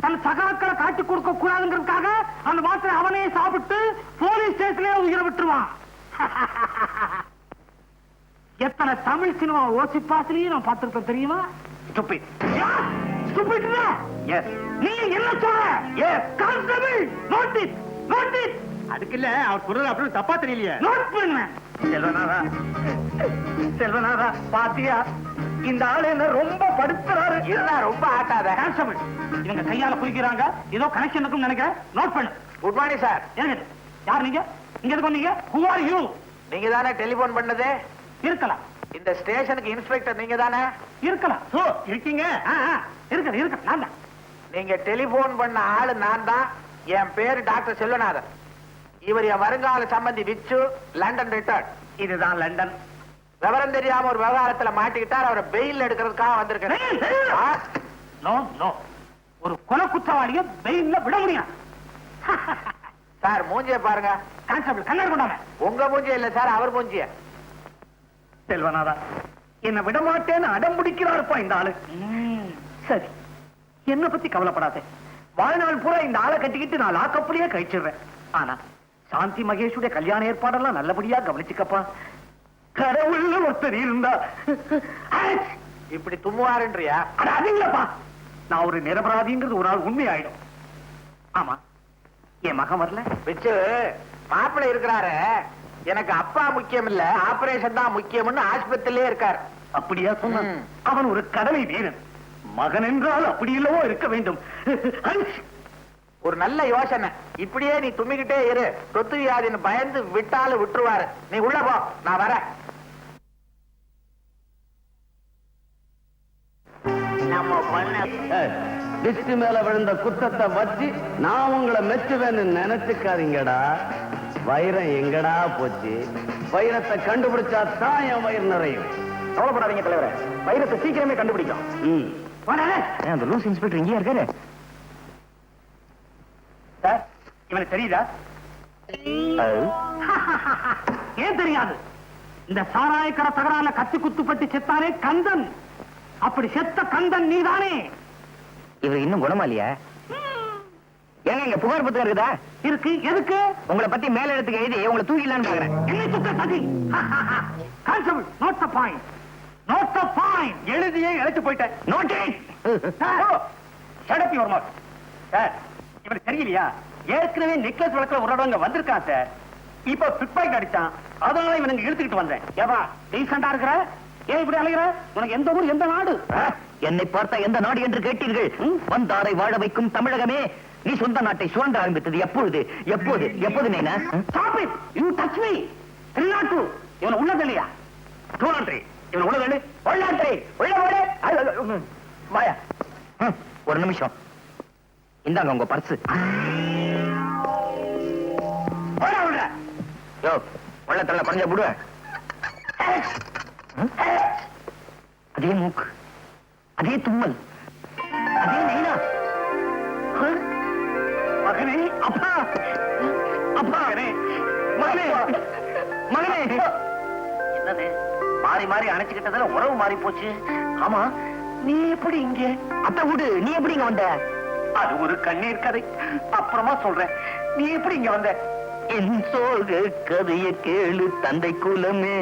தன் சகாக்களை காட்டி கொடுக்க கூடாதுங்கிறதுக்காக அந்த மாத்திரை அவனே சாப்பிட்டு போலீஸ் ஸ்டேஷன்ல உயிரை விட்டுருவான். எத்தனை ஆனா தமிழ் சினிமா ஓசி பாசிலையும் நான் பார்த்திருப்பேன் தெரியுமா? Stupid. Stupid இல்ல? Yes. நீ என்ன சொல்ற? Yes. Constable, note it. Note it. அதுக்கு இல்ல அவர் சொல்றது அப்படி தப்பா தெரியலையே. நோட் பண்ணு. செல்வநாதா பாத்தியா இந்த ஆளு என்ன ரொம்ப படுத்துறாரு. இருந்தா ரொம்ப ஆட்டாத. கான்ஸ்டபிள் இவங்க கையால குளிக்கிறாங்க. ஏதோ கனெக்ஷன் இருக்குன்னு நினைக்கிறேன். நோட் பண்ணு. Good morning sir. ஏங்க யார் நீங்க? இங்க எதுக்கு வந்தீங்க? Who are you? நீங்க தானே டெலிபோன் பண்ணது? இருக்கலாம். இந்த ஸ்டேஷனுக்கு இன்ஸ்பெக்டர் நீங்க தானே? இருக்கலாம். ஓ இருக்கீங்க. இருக்க நான் தான். நீங்க டெலிபோன் பண்ண ஆளு நான் தான். என் பேரு டாக்டர் செல்வநாதன். இவர் என் வருங்கால சம்பந்தி விச்சு, லண்டன் ரிட்டர்ன். இதுதான் லண்டன். விவரம் தெரியாம ஒரு விவகாரத்துல மாட்டிக்கிட்டார். அவரை பெயில் எடுக்கிறதுக்காக வந்திருக்கேன். நோ நோ, ஒரு கொலை குற்றவாளிய பெயில்ல விட முடியும். சார் மூஞ்சிய பாருங்க. கான்ஸ்டபிள் கண்ணாடி கொண்டாங்க. உங்க மூஞ்சிய இல்ல சார், அவர் மூஞ்சிய. செல்வநாதா என்ன விட மாட்டேன்னு அடம் பிடிக்கிறாருப்பா இந்த ஆளு. சரி, என்ன பத்தி கவலைப்படாத. வாழ்நாள் பூரா இந்த ஆளை கட்டிக்கிட்டு நான் லாக்கப்புலயே கழிச்சிடுறேன். ஆனா சாந்தி மகேஷுடைய கல்யாண ஏற்பாடெல்லாம் நல்லபடியா கவனிச்சுக்கப்பா. கடவுள்ல ஒருத்தர் இருந்தா இப்படி தும்முவாருன்றியா? அது இல்லப்பா, நான் ஒரு நிரபராதிங்கிறது ஒரு நாள் உண்மை ஆயிடும். ஆமா, என் மகன் வரல. விச்சு மாப்பிள்ளை இருக்கிறாரு. எனக்கு அப்பா முக்கியம் இல்ல, ஆபரேஷன் தான் முக்கியம்னு ஆஸ்பத்திரியிலே இருக்காரு. அப்படியா சொன்ன? அவன் ஒரு கடமை வீரன். மகன் என்றால் அப்படி இல்லவோ இருக்க வேண்டும். ஒரு நல்ல யோசனை. இப்படியே நீ தும்மிக்கிட்டே இரு. சொத்து வியாதின்னு பயந்து விட்டாலும் விட்டுருவாரு. நீ உள்ள போ, நான் வரேன். நம்ம பண்ண டிஸ்டி மேல விழுந்த குத்தத்தை வச்சு நான் உங்களை மெச்சுவேன்னு நினைச்சுக்காதீங்கடா. வைரம் எங்கடா போச்சு? வைரத்தை கண்டுபிடிச்சா தான் என் வயிறு நிறையும். கவலைப்படாதீங்க தலைவரே, வைரத்தை சீக்கிரமே கண்டுபிடிக்கும். அந்த லூஸ் இன்ஸ்பெக்டர் இங்கேயா இருக்காரு? சார், இவனுக்கு தெரியுதா? ஏன் தெரியாது? இந்த சாராயக்கடை தகராறுல கத்தி குத்துப்பட்டு செத்தானே கந்தன். அப்படி செத்த கந்தன் நீதானே? இவர் இன்னும் குணமா இல்லையா? ஏங்க இங்க புகார் பத்திரம் இருக்குதா? இருக்கு. எதுக்கு? உங்களை பத்தி மேல இடத்துக்கு எழுதி உங்களை தூக்கிடலான்னு பாக்குறேன். என்ன தூக்க சதி? Constable, note the point. Note the point. எழுதியே இழைச்சு போயிட்டேன். Note it. Shut up your mouth. Sir, இவனுக்கு தெரியலையா? ஏற்கனவே நெக்லஸ் வழக்குல ஒரு இடம் வந்திருக்கான் சார். இப்ப பிக் பாக்கெட் அடிச்சான். அதனால இவனுக்கு இழுத்துக்கிட்டு வந்தேன். ஏவா டீசெண்டா இருக்கிற? ஏன் இப்படி அலைகிற? உனக்கு எந்த ஊர், எந்த நாடு? என்னை பார்த்தா எந்த நாடு என்று கேட்டீர்கள்? வந்தாரை வாழ வைக்கும் தமிழகமே. நீ சொந்த நாட்டை சுரண்ட ஆரம்பித்தது எப்பொழுது? எப்போது? எப்போது நீனா? Stop it! You touch me! திருநாட்டு இவன் உள்ளது இல்லையா? டூலாண்ட்ரி இவன் உள்ளது. உள்ளாண்ட்ரி உள்ள ஓடு. வாயா. ஒரு நிமிஷம். இந்தாங்க உங்க பர்ஸ். யோ, உள்ளத்துல பஞ்ச போடுவேன். அதே மூக்கு, அதே தும்மல், அதே நைனா. மகனே, அப்பா, அப்பா, மகனே, மகனே. என்னது மாறி மாறி அணைச்சுக்கிட்டதுல உறவு மாறி போச்சு. ஆமா, நீ எப்படி இங்க? அத்தை வீடு, நீ எப்படி இங்க வந்த? அது ஒரு கண்ணீர் கதை, அப்புறமா சொல்றேன். நீ எப்படி இங்க வந்த? என் சோக கதைய கேளு தந்தை குலமே.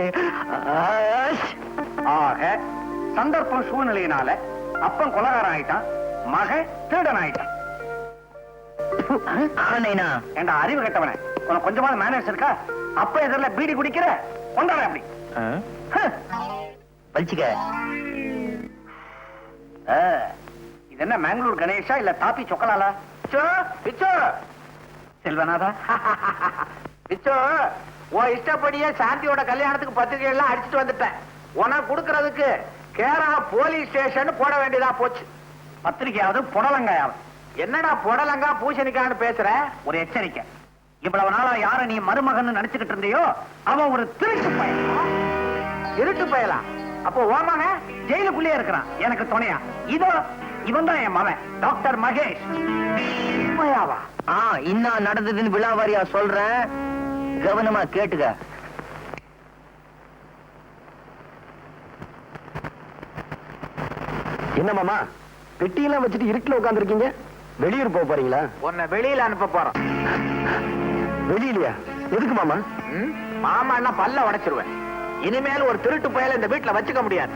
ஆக சந்தர்ப்பம் சூழ்நிலையினால அப்பன் கொலகாரன் ஆயிட்டான், மகன் திருடன் ஆயிட்டான். ஏண்டா அறிவு கட்டவன, உனக்கு கொஞ்சமாவது மேனேஜ் இருக்கா? அப்ப எதிரில பீடி குடிக்கிற கொண்டாட அப்படி பழிச்சுக்க. இது என்ன மேங்களூர் கணேஷா இல்ல தாப்பி சொக்கலாலா? செல்வநாதா, பிச்சோ, உன் இஷ்டப்படியே சாந்தியோட கல்யாணத்துக்கு பத்திரிகை எல்லாம் அடிச்சுட்டு வந்துட்டேன். உனக்கு கொடுக்கறதுக்கு கேரளா போலீஸ் ஸ்டேஷன் போட வேண்டியதா போச்சு. பத்திரிகையாவது புடலங்காயாவது? என்னடா புடலங்கா பூசணிக்கான்னு பேசுற? ஒரு எச்சரிக்கை. இவ்வளவு நாளா யார நீ மருமகன் நினைச்சுக்கிட்டு இருந்தியோ அவன் ஒரு திருட்டு பயன். திருட்டு பயலாம்? அப்போ ஓமக ஜெயிலுக்குள்ளே இருக்கிறான் எனக்கு துணையா. இதோ இவன் தான் என் மகன் டாக்டர் மகேஷ். இன்னும் நடந்ததுன்னு விழாவாரியா சொல்றேன், கவனமா கேட்டுக்க. என்ன மாமா பெட்டியெல்லாம் வச்சுட்டு இருட்டுல உட்கார்ந்து இருக்கீங்க? வெளியூர் போக போறீங்களா? உன்னை வெளியில அனுப்ப போறோம். வெளியிலயா? எதுக்கு மாமா? மாமா என்ன பல்ல உடைச்சிருவேன். இனிமேல் ஒரு திருட்டு பயல இந்த வீட்டுல வச்சுக்க முடியாது.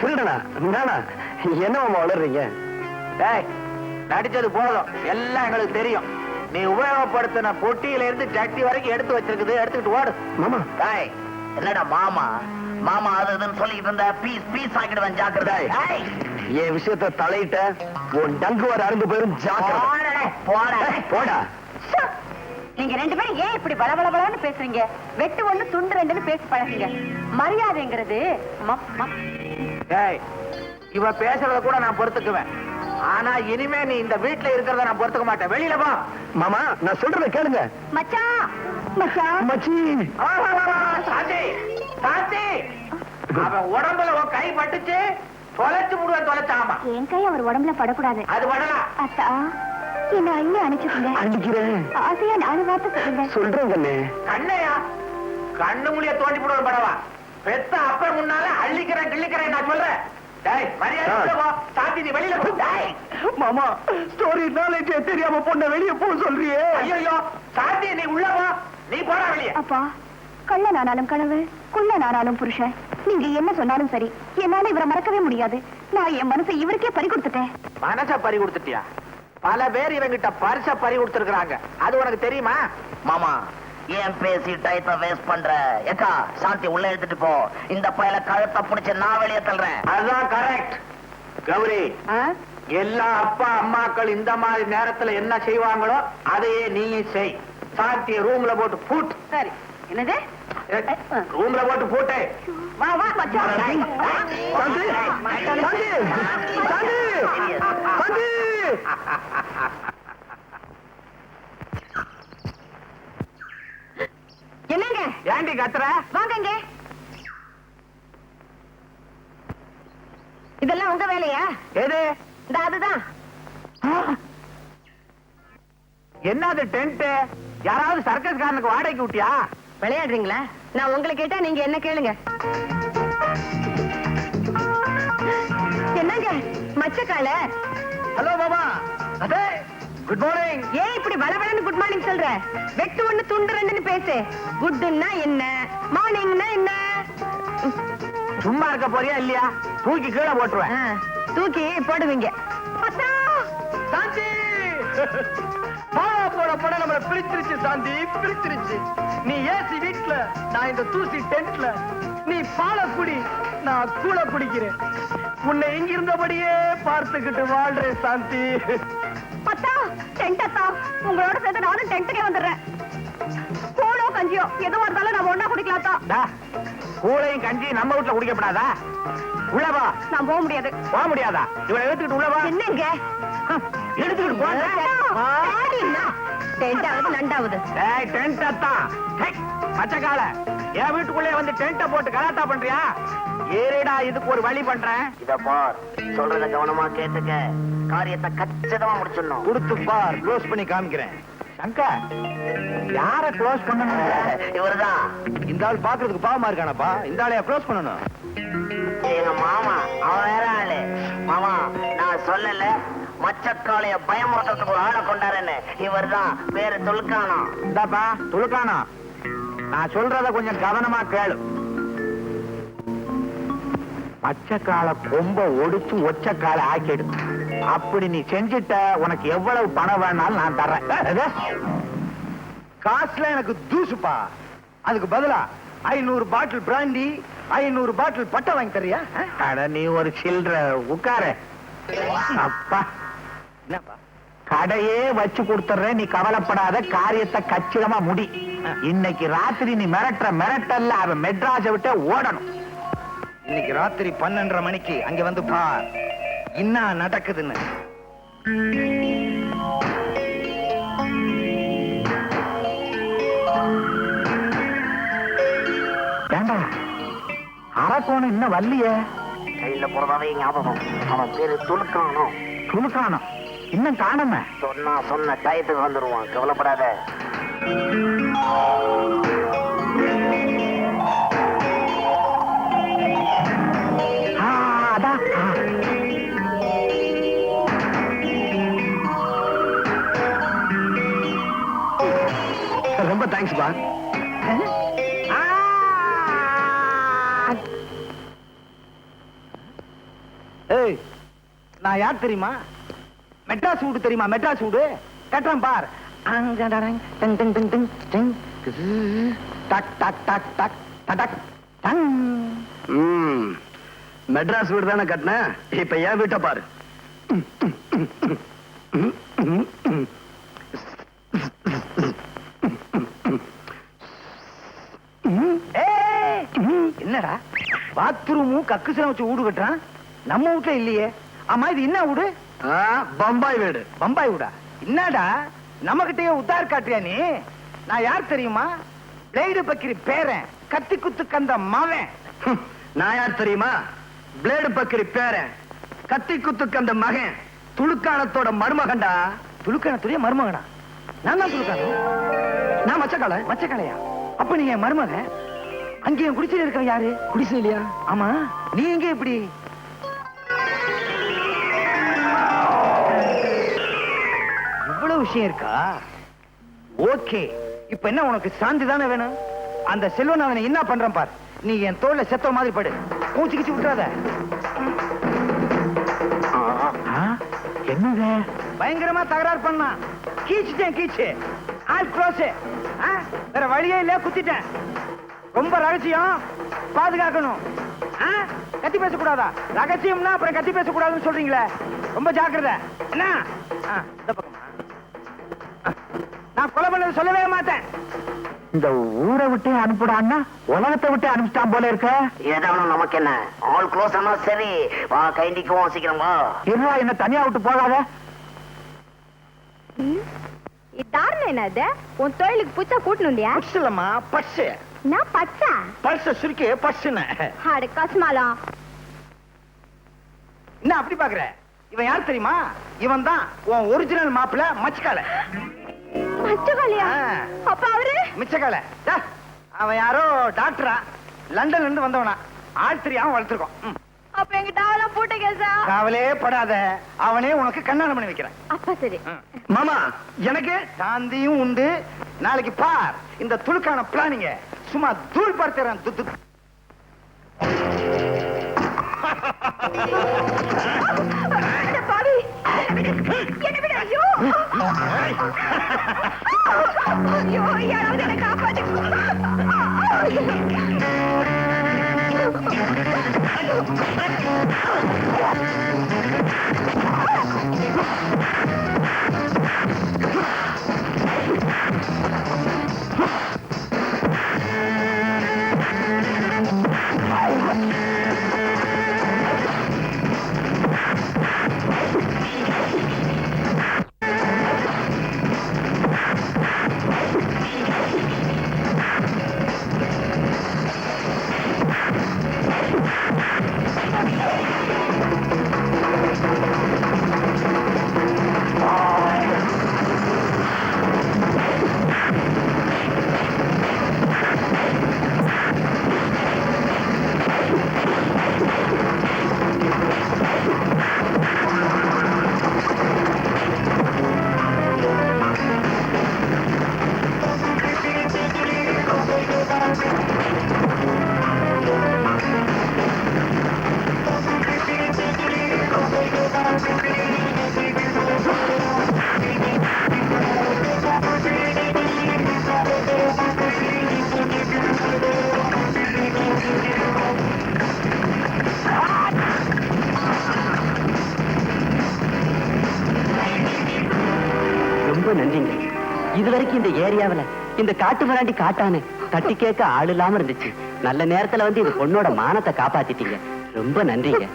திருடனா? நானா? என்ன மாமா வளர்றீங்க? டேய், நடிச்சது போதும், எல்லாம் எங்களுக்கு தெரியும். நீ உபயோகப்படுத்தின பொட்டியில இருந்து சட்டி வரைக்கும் எடுத்து வச்சிருக்குது, எடுத்துக்கிட்டு ஓடு. மாமா. டேய், என்னடா மாமா மாமா அது இதுன்னு சொல்லிட்டு இருந்த பீஸ் பீஸ் ஆக்கிடுவேன், ஜாக்கிரதை. என் விஷயத்த தலையிட்ட உன் டங்கு வர அருந்து போயிரும், ஜாக்கிரதை. போடா. நீங்க ரெண்டு பேரும் ஏன் இப்படி பலபலபலன்னு பேசுறீங்க? வெட்டு ஒண்ணு துண்டு ரெண்டுன்னு பேசி பழகுங்க. மரியாதைங்கிறது டேய், இவ பேசுறத கூட நான் பொறுத்துக்குவேன். ஆனா இனிமே நீ இந்த வீட்டுல இருக்கிறத நான் பொறுத்துக்க மாட்டேன். வெளியில வா. மாமா, நான் சொல்றத கேளுங்க. மச்சான் மச்சான் மச்சி. சாந்தி, சாந்தி, அவன் உடம்புல உன் கை பட்டுச்சு, தொலைச்சு முடுவேன், தொலைச்சாமா. என் கை அவர் உடம்புல படக்கூடாது. அது படலாம். அத்தா, என்ன அள்ளி அணைச்சுக்கோங்க. அடிக்கிறேன். ஆசையா 4 வார்த்தை சொல்லுங்க. சொல்றேன் கண்ணே. கண்ணையா? கண்ணு முடிய தோண்டி போடுவேன் படவா. பெத்த அப்ப முன்னால அள்ளிக்கிறேன் கிள்ளிக்கிறேன் நான் சொல்றேன். டேய், மரியாதை போ. சாந்தி, நீ வெளியில போ. டேய் மாமா, ஸ்டோரி நாலேஜ் தெரியாம பொண்ண வெளிய போ சொல்றியே. ஐயோ சாந்தி, நீ உள்ள போ. நீ போடா வெளிய. அப்பா, கள்ளனானாலும் கனவு, குள்ளனானாலும் புருஷன். நீங்க என்ன சொன்னாலும் சரி, என்னால இவரை மறக்கவே முடியாது. நான் என் மனசை இவருக்கே பறி கொடுத்துட்டேன். மனச பறி கொடுத்துட்டியா? பல பேர் இவங்கிட்ட பரிச பறி கொடுத்திருக்காங்க, அது உனக்கு தெரியுமா? மாமா, ஏன் பேசி டயத்தை வேஸ்ட் பண்ற? ஏக்கா, சாந்தி உள்ள எடுத்துட்டு போ. இந்த பயல கழுத்தை பிடிச்சு நான் வெளியே தள்ளுறேன். அதுதான் கரெக்ட். கௌரி, எல்லா அப்பா அம்மாக்கள் இந்த மாதிரி நேரத்துல என்ன செய்வாங்களோ அதையே நீயும் செய். சாந்திய ரூம்ல போட்டு பூட். சரி. என்னது? ரூம்ல போட்டு பூட்டு. வா வா மச்சான். சாந்தி, சாந்தி, சாந்தி, சாந்தி. என்னங்க? ஏண்டி கத்துற? வாங்கங்க. இதெல்லாம் உங்க வேலையா? எது? இந்த அதுதான். என்னது டென்ட்? யாராவது சர்க்கஸ் காரனுக்கு வாடகைக்கு விட்டியா? விளையாடுறீங்களா? நான் உங்களை கேட்டா நீங்க என்ன கேளுங்க. என்னங்க மச்சக்கால? ஹலோ மாமா. அதே குட் மார்னிங். ஏன் இப்படி பலபலன்னு குட் மார்னிங் சொல்ற? வெட்டு ஒண்ணு துண்டு ரெண்டுன்னு பேசு. குட்னா என்ன, மார்னிங்னா என்ன? சும்மா இருக்க போறியா இல்லையா? தூக்கி கீழே போட்டுருவேன். தூக்கி போடுவீங்க. சாந்தி, போட நம்மள பிரிச்சிருச்சு. சாந்தி பிரிச்சிருச்சு. நீ ஏசி வீட்ல, நான் இந்த தூசி டென்ட்ல. நீ பாலை குடி, நான் கூழ குடிக்கிறேன். உன்னை இங்க இருந்தபடியே பார்த்துக்கிட்டு வாழ்றேன் சாந்தி. அத்தா, டென்ட் அத்தா, உங்களோட சேர்ந்து நானும் டென்ட்டுக்கே வந்துடுறேன். கூழோ கஞ்சியோ எதுவும் இருந்தாலும் நம்ம ஒண்ணா குடிக்கலாத்தா. கூழையும் கஞ்சி நம்ம வீட்டுல குடிக்கப்படாதா? உள்ளவா. நான் போக முடியாது. போக முடியாதா? இவனை எடுத்துக்கிட்டு உள்ளவா. என்னங்க எடுத்துக்கிட்டு போ. டென்டாவது நண்டாவது. ஏய், டென்ட் அத்தான். பச்சைக்கால, என் வீட்டுக்குள்ளே வந்து டென்ட்ட போட்டு கலாட்டா பண்றியா? ஏறேடா, இதுக்கு ஒரு வழி பண்றேன். இத பார், சொல்றத கவனமா கேட்டுக்க. காரியத்தை கச்சிதமா முடிச்சிடணும். கொடுத்து பார், க்ளோஸ் பண்ணி காமிக்கிறேன். சங்கர், யார க்ளோஸ் பண்ணணும்? இவருதான். இந்த ஆள் பாக்குறதுக்கு பாவமா இருக்கானப்பா. இந்த ஆளையா க்ளோஸ் பண்ணணும்? எங்க மாமா, அவன் வேற ஆளு. மாமா, நான் சொல்லல, மச்சக்காளைய பயமுறுத்துறதுக்கு ஒரு ஆளை கொண்டாருன்னு. இவர்தான், பேரு துலுக்கானம். இந்தாப்பா துலுக்கானம், நான் சொல்றத கொஞ்சம் கவனமா கேளு. பச்சைக்கால கொம்ப ஒடிச்சு ஒச்சக்கால ஆக்கிடு. அப்படி நீ செஞ்சிட்ட, உனக்கு எவ்வளவு பணம் வேணாலும் நான் தர்றேன். காசுல எனக்கு தூசுப்பா. அதுக்கு பதிலா 500 பாட்டில் பிராண்டி, 500 பாட்டில் பட்டை வாங்கி தரியா? நீ ஒரு சில்லற உட்கார. அப்பா, என்னப்பா, கடையே வச்சு கொடுத்துறேன், நீ கவலைப்படாத. காரியத்தை கச்சிதமா முடி. இன்னைக்கு ராத்திரி நீ மிரட்டல்ல அவன் மெட்ராஸை விட்டு ஓடணும். இன்னைக்கு ராத்திரி 12:30 மணிக்கு அங்க வந்து பார் என்ன நடக்குதுன்னு. ஏண்டா, அரக்கோணம் இன்னும் வரலையே? கையில போறதாவே ஞாபகம். அவன் பேரு துலுக்கானம். துலுக்கானம் இன்னும் காணாம? சொன்ன டயத்துக்கு வந்துருவான், கவலைப்படாத. ரொம்ப தேங்க்ஸ் பா. ஏய், நான் யார் தெரியுமா? மெட்ராஸ் வீடு தெரியுமா? மெட்ராஸ் வீடு கட்டுறேன் பார். மெட்ராஸ் வீடு தானே கட்டின, இப்ப ஏன் வீட்டை பாரு. என்னடா பாத்ரூமும் கக்குசலம் வச்சு வீடு கட்டுறான், நம்ம வீட்டுல இல்லையே. ஆமா இது என்ன வீடு? பம்பாய் வீடு. பம்பாய் வீடா? என்னடா நம்ம கிட்டயே உத்தார் காட்டுறியா நீ? நான் யார் தெரியுமா? பிளேடு பக்கிரி பேரன், கத்தி குத்து கந்த மவன். நான் யார் தெரியுமா? பிளேடு பக்கிரி பேரன், கத்தி குத்து கந்த மகன், துளுக்கானத்தோட மருமகன்டா. துளுக்கானத்துடைய மருமகனா? நான் தான் துளுக்கானம். நான் மச்சக்கால. மச்சக்காலையா? அப்ப நீங்க மருமகன். அங்கே குடிசையில இருக்க யாரு? குடிசையிலையா? ஆமா, நீ எங்க இப்படி? இவ்வளவு விஷயம் இருக்கா? ஓகே, இப்ப என்ன உனக்கு சாந்தி தானே வேணும்? அந்த செல்வநாதனை என்ன பண்றான் பார். நீ என் தோல்ல செத்த மாதிரி படு, மூச்சு கிச்சு விட்டுறாத. என்னங்க பயங்கரமா தகராறு பண்ணா, கீச்சுட்டேன் கீச்சு. All close. வேற வழியே இல்ல, குத்திட்டேன். ரொம்ப ரகசியம், பாதுகாக்கணும். கத்தி பேசக்கூடாதா? ரகசியம்னா அப்புறம் கத்தி பேசக்கூடாதுன்னு சொல்றீங்களே, ரொம்ப ஜாக்கிரதை. என்ன இந்த பக்கமா? நான் கொலை பண்ணது சொல்லவே மாட்டேன். இந்த ஊரை விட்டு அனுப்பிடான்னா உலகத்தை விட்டு அனுப்பிட்டான் போல இருக்க. ஏதாவது நமக்கு என்ன, ஆல் க்ளோஸ் ஆனா சரி. வா கைண்டிக்குவோம், சீக்கிரம் வா. இருவா, என்ன தனியா விட்டு போகாத. இதாரணம் என்னது? உன் தொழிலுக்கு புச்சா கூட்டணும் இல்லையா? பர்ஸ் இல்லம்மா, பர்ஸ். நான் பச்சா பர்ஸ் சுருக்கி பர்ஸ்னு. அட கஸ்மாலா. என்ன அப்படி பாக்குற? இவன் யார் தெரியுமா? இவன் தான் உன் ஒரிஜினல் மாப்பிள்ள மச்சக்கால. மச்சக்காலையா? அப்ப அவரு மிச்சக்கால. அவன் யாரோ டாக்டரா, லண்டன்ல இருந்து வந்தவனா. ஆள் தெரியாம வளர்த்துருக்கோம். அப்ப எங்க டாவெல்லாம் பூட்ட கேசா? காவலே படாத, அவனே உனக்கு கண்ணாடம் பண்ணி வைக்கிறேன். அப்ப சரி. மாமா, எனக்கு சாந்தியும் உண்டு. நாளைக்கு பார் இந்த துளுக்கான பிளானிங்க. சும்மா தூள் படுத்துறேன். பாவி என்ன விட. ஐயோ ஐயோ, யாராவது என்ன காப்பாத்து. நன்றிங்க. இதுவரைக்கும் இந்த ஏரியாவில இந்த காட்டு மிராண்டி காட்டானு தட்டி கேட்க ஆள் இல்லாம இருந்துச்சு. நல்ல நேரத்துல வந்து இந்த பொண்ணோட மானத்தை காப்பாத்திட்டீங்க. ரொம்ப நன்றிங்க.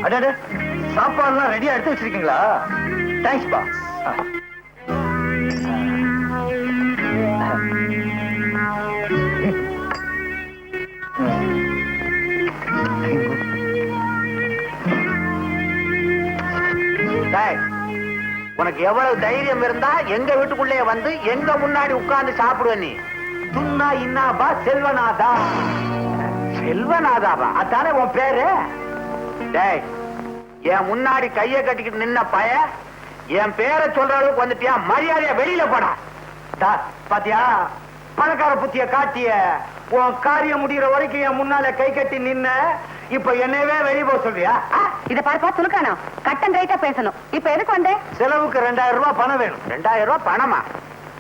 அடடே, சாப்பாடுலாம் ரெடியா எடுத்து வச்சிருக்கீங்களா? தேங்க்ஸ் பா. உனக்கு எவ்வளவு தைரியம் இருந்தா எங்க வீட்டுக்குள்ளே வந்து எங்க முன்னாடி உட்கார்ந்து சாப்பிடுவ நீ? துன்னா இன்னாபா செல்வநாதா. செல்வநாதாவா? அதானே உன் பேரு? டேய், என் முன்னாடி கைய கட்டிக்கிட்டு நின்ன பய என் பேரை சொல்ற அளவுக்கு வந்துட்டியா? மரியாதையா வெளியில போடா. பாத்தியா பணக்கார புத்திய காட்டிய உன் காரியம் முடிகிற வரைக்கும் என் முன்னால கை கட்டி நின்ன இப்ப என்னவே வெளியே போக சொல்றியா? இத பார்ப்பா துலுக்கானா கட்டன் ரைட்டா பேசணும். இப்ப எதுக்கு வந்தே? செலவுக்கு 2000 ரூபாய் பணம் வேணும். 2000 ரூபாய் பணமா?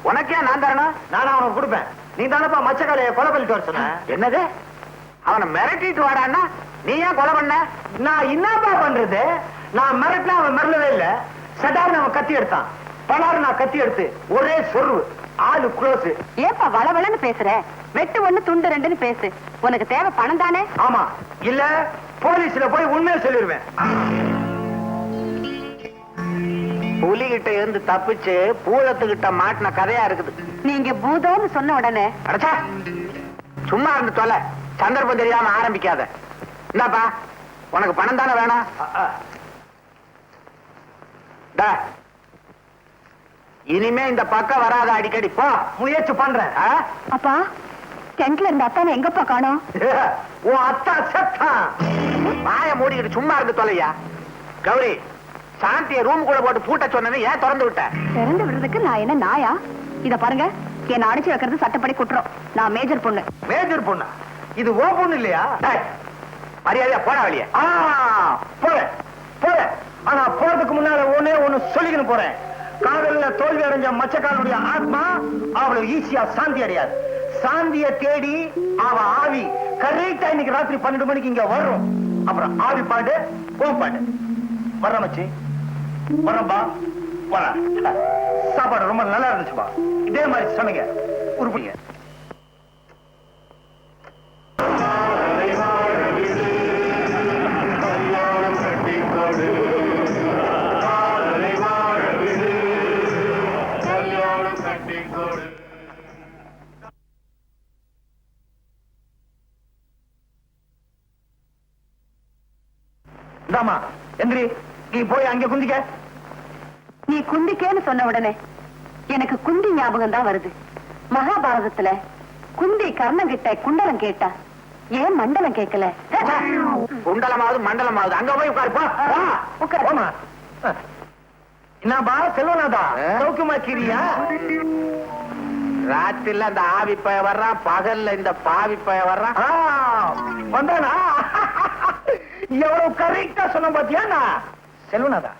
உனக்கே நான் தரணும்? நானும் அவனுக்கு கொடுப்பேன். நீ தானப்பா மச்சக்காலைய கொலை பண்ணிட்டு வர சொன்ன. என்னது? அவனை மிரட்டிட்டு வாடான்னா நீ ஏன் கொலை பண்ண? நான் என்னப்பா பண்றது? நான் மிரட்டினா அவன் மிரளவே இல்ல. சடார்னு அவன் கத்தி எடுத்தான். பலாறு நான் கத்தி எடுத்து ஒரே சொருவு ஆளு க்ளோஸ். ஏப்பா வளவளன்னு பேசுற? வெட்டு ஒண்ணு துண்டு ரெண்டுன்னு பேசு. உனக்கு தேவை பணம் தானே? ஆமா, இல்ல போலீஸ்ல போய் உண்மையை சொல்லிடுவேன். புலிகிட்ட இருந்து தப்பிச்சு பூதத்துக்கிட்ட மாட்டின கதையா இருக்குது. நீங்க பூதம்னு சொன்ன உடனே அடச்சா சும்மா இருந்து தொலை. சந்தர்ப்பம் தெரியாம ஆரம்பிக்காத. என்னப்பா உனக்கு பணம் தானே வேணாம்? இனிமே இந்த பக்கம் வராத, அடிக்கடி போ. முயற்சி பண்றேன். அப்பா டென்ட்ல இருந்த அத்தானை எங்கப்பா காணோம்? உன் அத்தா செத்தான். வாய மூடிக்கிட்டு சும்மா இருந்து தொலையா. கௌரி, சாந்திய ரூம் கூட போட்டு பூட்ட சொன்னது ஏன் திறந்து விட்ட? திறந்து விடுறதுக்கு நான் என்ன நாயா? இத பாருங்க, என்ன அடிச்சு வைக்கிறது சட்டப்படி குற்றம். நான் மேஜர் பொண்ணு. மேஜர் பொண்ணா? இது ஓ பொண்ணு இல்லையா? மரியாதையா போட வெளியே. போறேன் போறேன். ஆனா போறதுக்கு முன்னால ஒண்ணு சொல்லிக்கணும் போறேன். காதல்ல தோல்வி அடைஞ்ச மச்சக்காரனுடைய ஆத்மா அவ்வளவு ஈஸியா சாந்தி அடையாது. சாந்திய தேடி அவ ஆவி கரெக்டா இன்னைக்கு ராத்திரி 12 மணிக்கு இங்க வரும். அப்புறம் ஆவி பாடு பாடு வர மச்சி வரம்பா வர. சாப்பாடு ரொம்ப நல்லா இருந்துச்சுப்பா. இதே மாதிரி சொன்னீங்க உருப்படிங்க. எந்திரி, நீ போய் அங்க குந்திக்க. நீ குந்திக்கேன்னு சொன்ன உடனே எனக்கு குந்தி ஞாபகம் தான் வருது. மகாபாரதத்துல குந்தி கர்ணன் கிட்ட குண்டலம் கேட்டா, ஏன் மண்டலம் கேட்கல? குண்டலமாவது மண்டலமாவது அங்க போய் உட்காருமா. என்னப்பா செல்வனாதா, சௌக்கியமா கிரியா? ராத்திரில அந்த ஆவி பய வர்றான், பகல்ல இந்த பாவி பய வர்றான். வந்தானா? எவ்வளவு கரெக்டா சொன்ன பாத்தியா? செல்வனாதா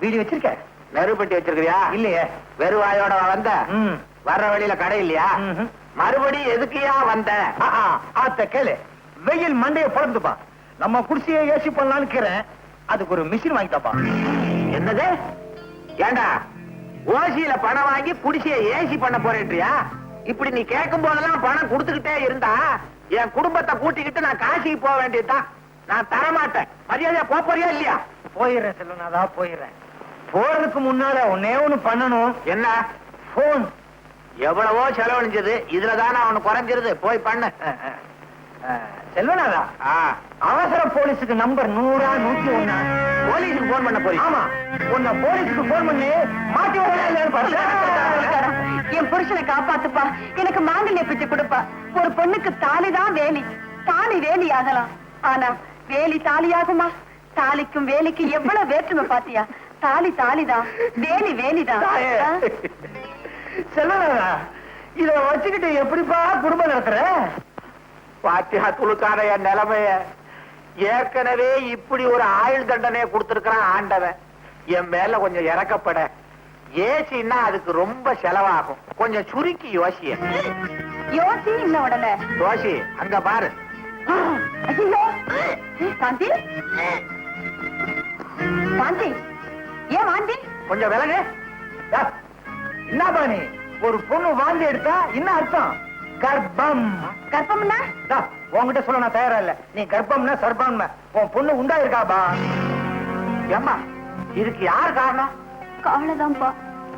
வீடு வச்சிருக்க? நெருப்பட்டி வச்சிருக்கியா? இல்லையே. வெறுவாயோட வந்த? வர்ற வழியில கடை இல்லையா? மறுபடியும் எதுக்குயா வந்த? ஆத்த கேளு, வெயில் மண்டைய பொழந்துப்பா. நம்ம குடிசையை ஏசி பண்ணலான்னு இருக்கிறேன். அதுக்கு ஒரு மிஷின் வாங்கிட்டாப்பா. என்னது? ஏண்டா ஓசியில பணம் வாங்கி குடிசையை ஏசி பண்ண போறேன்றியா? இப்படி நீ கேட்கும் போதெல்லாம் பணம் கொடுத்துக்கிட்டே இருந்தா என் குடும்பத்தை கூட்டிக்கிட்டு நான் காசிக்கு போக வேண்டியதுதான். நான் தரமாட்டேன். மரியாதையா போறியா இல்லையா? போயிடுறேன் செல்வனாதா, போயிடுறேன். போறதுக்கு முன்னால ஒண்ணு பண்ணணும். என்ன? போன். எவ்வளவோ செலவழிஞ்சது, இதுலதானே அவனு குறைஞ்சிருது. போய் பண்ணு. செல்வனாதா, அவசர போலீஸுக்கு நம்பர் 100 101. போலீஸுக்கு போன் பண்ண போறீங்க? ஆமா, உன்னை போலீஸுக்கு போன் பண்ணி மாட்டி என் புருஷனை காப்பாத்துப்பா, எனக்கு மாங்கல்ய பிச்சை கொடுப்பா. ஒரு பொண்ணுக்கு தாலிதான் வேலி, தாலி வேலி ஆகலாம். ஆனா வேலி தாலியாகுமா? தாலிக்கும் வேலிக்கு எவ்வளவு வேற்றுமை பாத்தியா? தாலி தாலிதான், வேலி வேலிதான். செல்வனாதா, இத வச்சுக்கிட்டு எப்படிப்பா குடும்பம் நடத்துற? பாத்தியா துளுக்கான என் நிலைமைய. ஏற்கனவே இப்படி ஒரு ஆயுள் தண்டனையை கொடுத்திருக்கிறான் ஆண்டவன். என் மேல கொஞ்சம் இறக்கப்பட. ஏசின்னா அதுக்கு ரொம்ப செலவாகும். கொஞ்சம் சுருக்கி யோசிய. யோசி இல்ல உடனே யோசி. அங்க பாரு. ஐயோ காந்தி, காந்தி ஏன் வாந்தி? கொஞ்சம் விலகு. என்னப்பா நீ? ஒரு பொண்ணு வாந்தி எடுத்தா என்ன அர்த்தம்? கர்ப்பம். கர்ப்பம்னா? உன்கிட்ட சொல்ல நான் தயாரா இல்ல. நீ கர்ப்பம்னா சர்ப்பம். உன் பொண்ணு உண்டா இருக்காப்பா? ஏம்மா, இதுக்கு யார் காரணம்? காளைதான்ப்பா.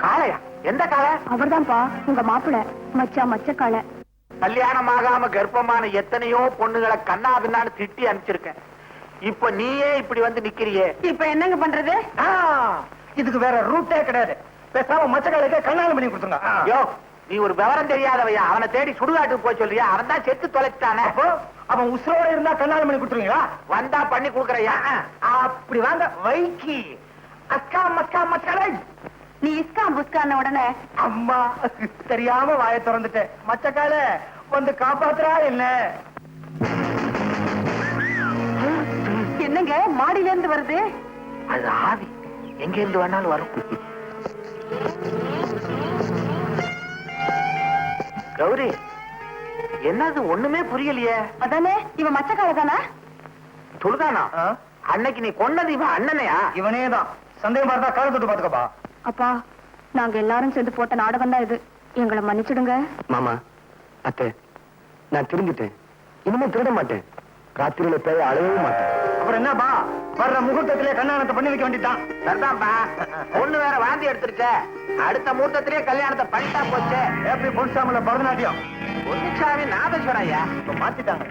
காளையா? எந்த காளை? அவர்தான்ப்பா உங்க மாப்பிள்ள மச்ச காளை. கல்யாணம் ஆகாம கர்ப்பமான எத்தனையோ பொண்ணுகளை கண்ணா பின்னான்னு திட்டி அனுப்பிச்சிருக்கேன். இப்ப நீயே இப்படி வந்து நிக்கிறியே. இப்ப என்னங்க பண்றது? இதுக்கு வேற ரூட்டே கிடையாது. பேசாம மச்சக்காலுக்கு கல்யாணம் பண்ணி கொடுத்துங்க. யோ, நீ ஒரு விவரம் தெரியாதவையா. அவனை தேடி சுடுகாட்டுக்கு போய் சொல்றியா? அவன் தான் செத்து தொலைச்சிட்டானே. அவன் உசுரோட இருந்தா கல்யாணம் பண்ணி கொடுத்துருவீங்களா? வந்தா பண்ணி கொடுக்கறையா? அப்படி வாங்க வைக்கி. அக்கா மக்கா மக்களை நீ இஸ்கா புஸ்கான உடனே அம்மா தெரியாம வாயை திறந்துட்டேன். மச்சக்கால வந்து காப்பாத்துறா என்ன? என்னங்க மாடியில இருந்து வருது? அது ஆவி எங்க இருந்து வேணாலும் வரும். கௌரி, என்னது ஒண்ணுமே புரியலையே. அதானே இவன் மச்சக்கால தானா? துளுதானா? அன்னைக்கு நீ கொன்னது இவன் அண்ணனையா? இவனே தான். சந்தேகமா இருந்தா கால தொட்டு பாத்துக்கப்பா. அப்பா, நாங்க எல்லாரும் சேர்ந்து போட்ட நாடகம் தான் இது. எங்களை மன்னிச்சிடுங்க. மாமா, அத்தை, நான் திரும்பிட்டேன். இனிமே திருட மாட்டேன். ராத்திரியில பேய அழவும் மாட்டேன். அப்புறம் என்னப்பா, வர்ற முகூர்த்தத்திலே கல்யாணத்தை பண்ணி வைக்க வேண்டியதான். சரிதான்ப்பா. பொண்ணு வேற வாந்தி எடுத்துருச்ச. அடுத்த முகூர்த்தத்திலே கல்யாணத்தை பண்ணிட்டா போச்சு. எப்படி பொன்சாமில பரதநாட்டியம் பொன்னிச்சாமி நாதஸ்வரையா இப்ப மாத்திட்டாங்க.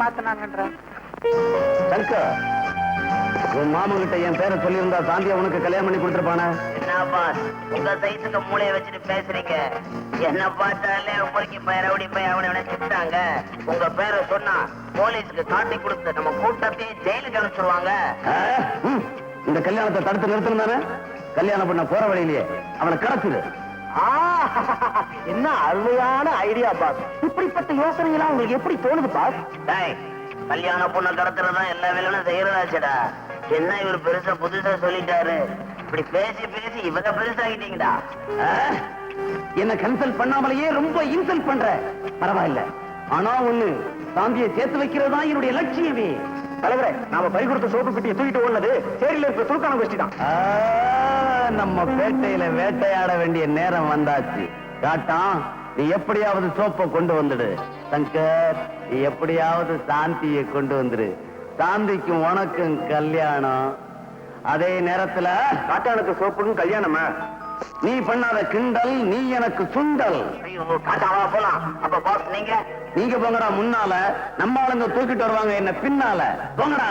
மாத்தினாங்கன்ற சங்கர், உன் மாமா கிட்ட என் பேரை சொல்லியிருந்தா சாந்தியா உனக்கு கல்யாணம் பண்ணி கொடுத்துருப்பானே. என்னப்பா உங்க சைஸுக்கு மூளைய வச்சுட்டு பேசுறீங்க? என்ன பார்த்தாலே பொறுக்கி போய் ரவுடி போய் அவனை சிட்டாங்க. உங்க பேரை சொன்னா போலீஸுக்கு காட்டி கொடுத்து நம்ம கூட்டத்தையே ஜெயிலுக்கு அனுப்பிச்சிருவாங்க. இந்த கல்யாணத்தை தடுத்து நிறுத்தணும் தானே? கல்யாணம் பண்ண போற வழியிலேயே அவனை கடத்துது. என்ன அருமையான ஐடியா பாஸ். இப்படிப்பட்ட யோசனை எல்லாம் உங்களுக்கு எப்படி தோணுது பாஸ்? கல்யாண பொண்ணை கடத்துறதா எல்லா வேலையும் செய்யறதாச்சடா. என்ன இவர் பெருசா புதுசா சொல்லிட்டாரு. இப்படி பேசி பேசி இவங்க பெருசாகிட்டீங்கடா. என்ன கன்சல்ட் பண்ணாமலேயே ரொம்ப இன்சல்ட் பண்ற. பரவாயில்ல, ஆனா ஒண்ணு, சாந்தியை சேர்த்து வைக்கிறது தான் என்னுடைய லட்சியமே. தலைவரே, நாம பறி கொடுத்த சோப்பு பெட்டியை தூக்கிட்டு ஓடுனது சேரியில இருக்கிற துருக்கான கோஷ்டி தான். நம்ம பேட்டையில வேட்டையாட வேண்டிய நேரம் வந்தாச்சு. காட்டான், நீ எப்படியாவது சோப்பை கொண்டு வந்துடு. சங்கர், நீ எப்படியாவது சாந்தியை கொண்டு வந்துடு. சாந்திக்கும் உனக்கும் கல்யாணம். அதே நேரத்துல காட்டானுக்கு சோப்புக்கும் கல்யாணமா? நீ பண்ணாத கிண்டல், நீ எனக்கு சுண்டல். ஐயோ காட்டாவா போலாம். அப்ப பாஸ் நீங்க போங்கடா முன்னால, நம்ம ஆளுங்க தூக்கிட்டு வருவாங்க என்ன பின்னால. போங்கடா.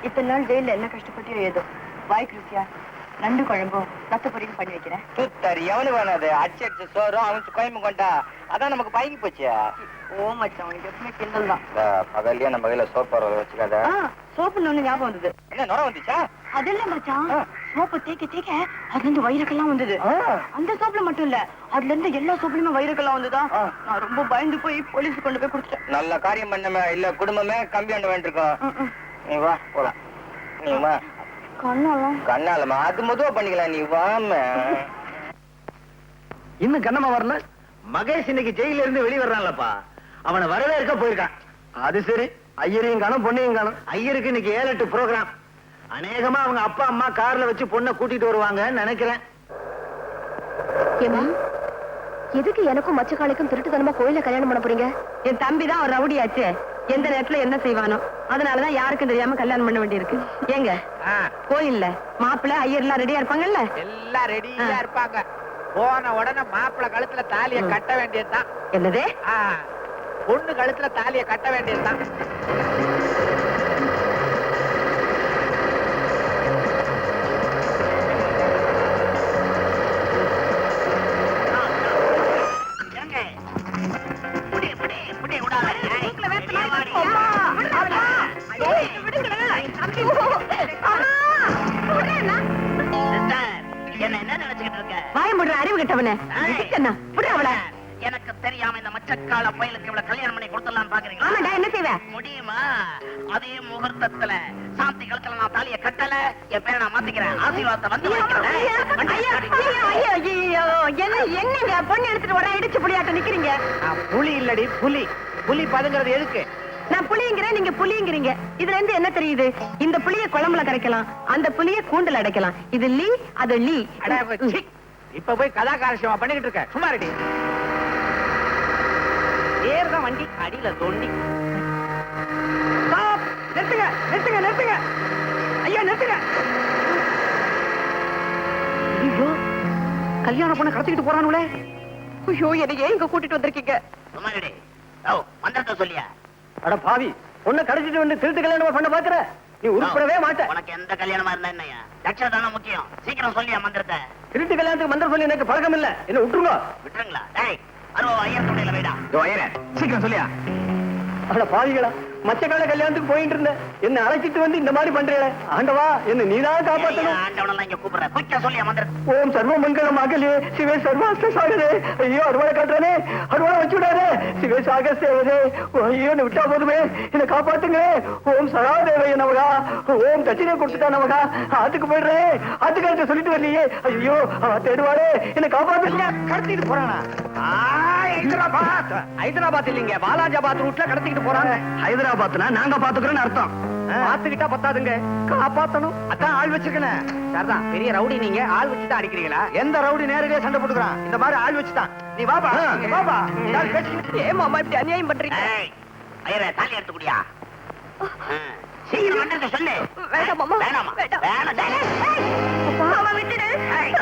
இத்தனை நாள் ஜெயில என்ன கஷ்டப்பட்டு ஏதோ வாய்க்கு ருசியா நண்டு குழம்பும் ரத்த பொரியும் பண்ணி வைக்கிறேன். சுத்தர் எவனு வேணாது. அடிச்சு சோறும் அவன் கோயம்பு கொண்டா, அதான் நமக்கு பழகி போச்சு. ஓ மச்சான், உனக்கு எப்பவுமே கிண்டல் தான். பகல்லையே நம்ம கையில சோப்பு வச்சுக்காத. சோப்புன்னு ஒண்ணு ஞாபகம் வந்தது. என்ன நுர வந்துச்சா? அது இல்ல மச்சான், சோப்பு தேய்க்க தேய்க்க அதுல இருந்து வயிறுக்கெல்லாம் வந்தது. அந்த சோப்புல மட்டும் இல்ல, அதுல இருந்து எல்லா சோப்புலயுமே வயிறுக்கெல்லாம் வந்துதான். நான் ரொம்ப பயந்து போய் போலீஸ் கொண்டு போய் கொடுத்துட்டேன். நல்ல காரியம் பண்ணமே, இல்ல குடும்பமே கம்பி பண்ண வேண்டியிருக்கோம். நீ வா போலாம். நீ வா. கண்ணாலமா அது மதுவா பண்ணிக்கலாம். நீ வாம. இன்னும் கண்ணமா வரல. மகேஷ் இன்னைக்கு ஜெயில இருந்து வெளியே வர்றான்லப்பா. அவனை வரவே இருக்க போயிருக்கான். அது சரி, ஐயரையும் காணும் பொண்ணையும் காணும். ஐயருக்கு இன்னைக்கு 7-8 ப்ரோக்ராம். அநேகமா அவங்க அப்பா அம்மா கார்ல வச்சு பொண்ணை கூட்டிட்டு வருவாங்கன்னு நினைக்கிறேன். எதுக்கு எனக்கும் மச்சக்காளைக்கும் திருட்டுத்தனமா கோயில கல்யாணம் பண்ண போறீங்க? என் தம்பி தான் ஒரு ரவுடியாச்சே. எந்த நேரத்துல என்ன செய்வானோ, அதனாலதான் யாருக்கும் தெரியாம கல்யாணம் பண்ண வேண்டியிருக்கு. ஏங்க, கோயில்ல மாப்பிள்ளை ஐயர் எல்லாம் ரெடியா இருப்பாங்கல்ல? எல்லாம் ரெடியா இருப்பாங்க. போன உடனே மாப்பிள்ளை கழுத்துல தாலிய கட்ட வேண்டியதுதான். என்னது? பொண்ணு கழுத்துல தாலிய கட்ட வேண்டியதுதான். அறிவு கட்டவனே, எனக்கு தெரியாம இந்த மச்சக்கால பயலுக்கு இவ்வளவு கல்யாணம் பண்ணி கொடுத்துடலாம் பாக்குறீங்களா? ஆமாடா, என்ன செய்வேன்? முடியுமா? அதே முகூர்த்தத்துல சாந்தி கழுத்துல நான் தாலியை கட்டல, என் பேரை நான் மாத்திக்கிறேன். ஆசீர்வாதத்தை வந்து என்னங்க பொண்ணு எடுத்துட்டு வர இடிச்சு புளியாட்ட நிக்கிறீங்க? புலி இல்லடி புலி. புலி பதுங்கிறது எதுக்கு? நான் புளிங்கிறேன், நீங்க புளிங்கிறீங்க. இதுல இருந்து என்ன தெரியுது? இந்த புளிய குழம்புல கரைக்கலாம், அந்த புளிய கூண்டுல அடைக்கலாம். இது லீ, அது லீ. இப்ப போய் கதாகாரசியமா பண்ணிக்கிட்டு இருக்க. சும்மா ரெடி. ஏறுதான் வண்டி, அடியில தோண்டி. நிறுத்துங்க நிறுத்துங்க நிறுத்துங்க. ஐயா நிறுத்துங்க. ஐயோ, கல்யாணம் பண்ண கடத்திக்கிட்டு போறானுங்களே. ஐயோ, என்னை ஏன் இங்க கூட்டிட்டு வந்திருக்கீங்க? சும்மா ரெடி. மந்திரத்தை சொல்லியா? அட பாவி, பொண்ணை கடைச்சிட்டு வந்து திருட்டு கல்யாணமா பண்ண பாக்குற? நீ உருப்படவே மாட்ட. உனக்கு எந்த கல்யாணமா இருந்தா என்னையா? லட்சம் தானே முக்கியம். சீக்கிரம் சொல்லியா மந்திரத்தை. திருட்டு கல்யாணத்துக்கு மந்திரம் சொல்லி எனக்கு பழக்கம் இல்ல. என்ன விட்டுருங்க. விட்டுருங்களா? டேய், அருவா ஐயர் தொண்டையில வைடா. ஐயரே, சீக்கிரம் சொல்லியா. அட பாவிகளா, மச்சக்கால கல்யாணத்துக்கு போயிட்டு இருந்தேன். என்ன அழைச்சிட்டு வந்து இந்த மாதிரி பண்றேன். ஆண்டவா, என்ன நீதான் காப்பாத்தணும். ஆண்டவனெல்லாம் இங்க கூப்பிடுற, குயிக்கா சொல்லி அமர்ந்து. ஓம் சர்வ மங்கள மகளே சிவே சர்வாஸ்த சாகரே. ஐயோ, அருவாளை காட்டுறானே, அருவாளை வச்சு விடாதே. சிவே சாக சேவதே. ஐயோ, என்ன விட்டா போதுமே, என்ன காப்பாத்துங்க. ஓம் சராதேவைய நமகா. ஓம் தட்சிணை கொடுத்துட்டா நமகா. ஆத்துக்கு போயிடுறேன். ஆத்துக்காரத்தை சொல்லிட்டு வரலையே. ஐயோ, தேடுவாளே, என்ன காப்பாத்துங்க. கடத்திட்டு போறானா? ஹைதராபாத் இல்லீங்க, வாலாஜாபாத் ரூட்ல கடத்திக்கிட்டு போறாங்க. ஹைதராபாத்னா நாங்க பாத்துக்கிறோம்னு அர்த்தம். பாத்துக்கிட்டா பத்தாதுங்க, காப்பாத்தணும். அதான் ஆள் வச்சிருக்கேன். சரிதான், பெரிய ரவுடி நீங்க. ஆள் வச்சுதான் அடிக்கிறீங்களா? எந்த ரவுடி நேரடியா சண்டை போட்டுக்கிறான்? இந்த மாதிரி ஆள் வச்சுதான். நீ வாபா, வாபா. ஏமா இப்படி அநியாயம் பண்றீங்க? ஐயரே, தாலி எடுத்து குடியா. சீக்கிரம் வந்து சொல்லு. வேண்டாம் மாமா. வேணாமா? வேண்டாம். வேணாம். மாமா விட்டுடு. ஐயோ,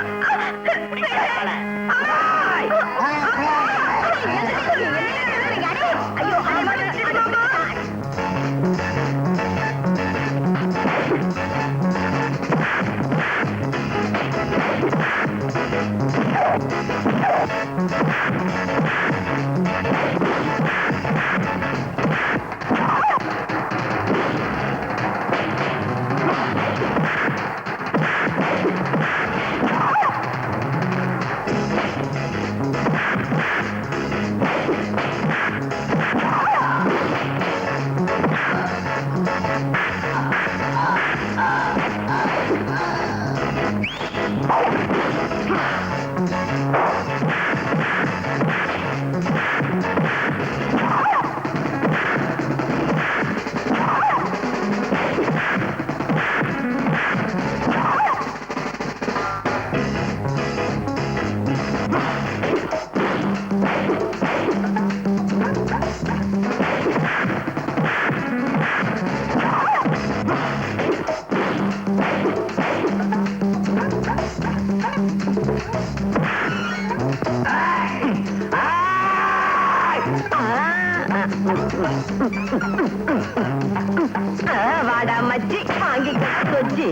வாடா மச்சி, வாங்கி கொச்சி.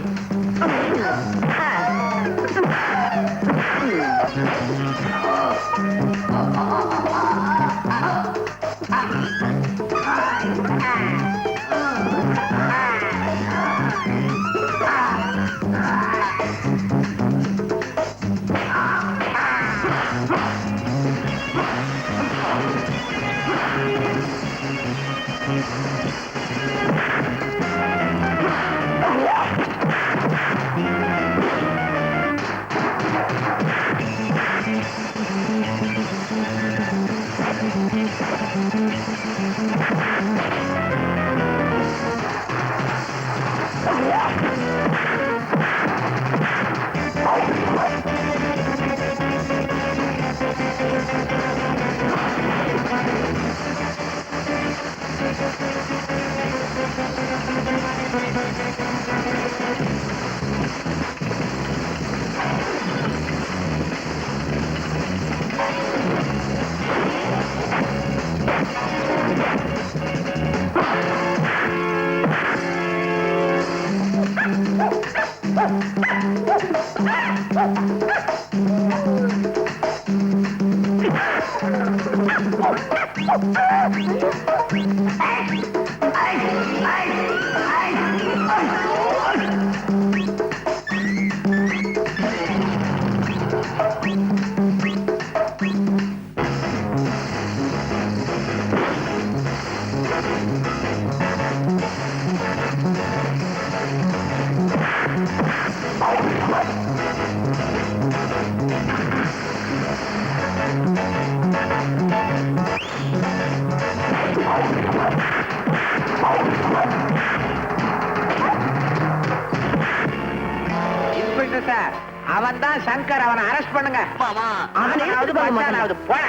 இன்ஸ்பெக்டர் சார், அவன் தான் சங்கர். அவனை அரெஸ்ட் பண்ணுங்க. மாமா, அவனாவது பச்சானாவது போட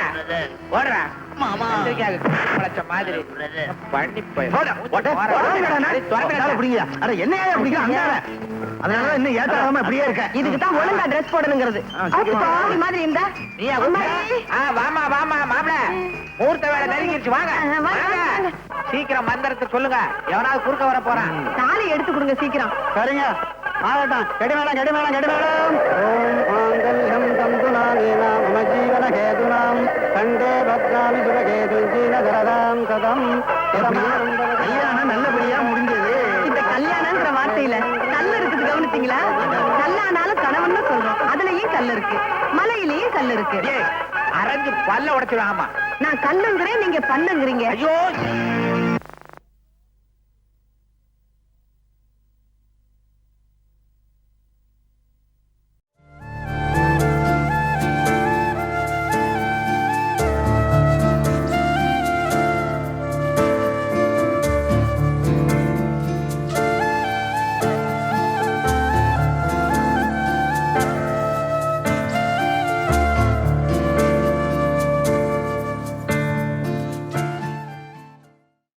ஓடுறா. மாமா, பழச்ச மாதிரி பண்ணி போய் அதனால இன்னும் ஏத்தாம அப்படியே இருக்க. இதுக்கு தான் ஒழுங்கா ட்ரெஸ் போடணுங்கிறது. பாவி மாதிரி இருந்தா வாமா வாமா மாப்பிள, முகூர்த்த வேலை நெருங்கிருச்சு. வாங்க வாங்க, சீக்கிரம் மந்திரத்தை சொல்லுங்க. எவனாவது குறுக்க வர போறான். தாலி எடுத்து கொடுங்க சீக்கிரம். சரிங்க, ஆகட்டும். கெடி மேளம், கெடி மேளம், கெடி மேளம். ஓம் மாங்கல்யம் தந்துநானேன மம ஜீவன ஹேதுனாம் கண்டே பத்ராமி சுபகேதும் ஜீனதரதாம் கதம். கல்யாண கல் இருக்கு, மலையிலயும் கல் இருக்கு. அரைஞ்சு பல்ல உடைச்சிருவாங்கம்மா. நான் கல்லுங்கிறேன், நீங்க பல்லுங்கிறீங்க. ஐயோ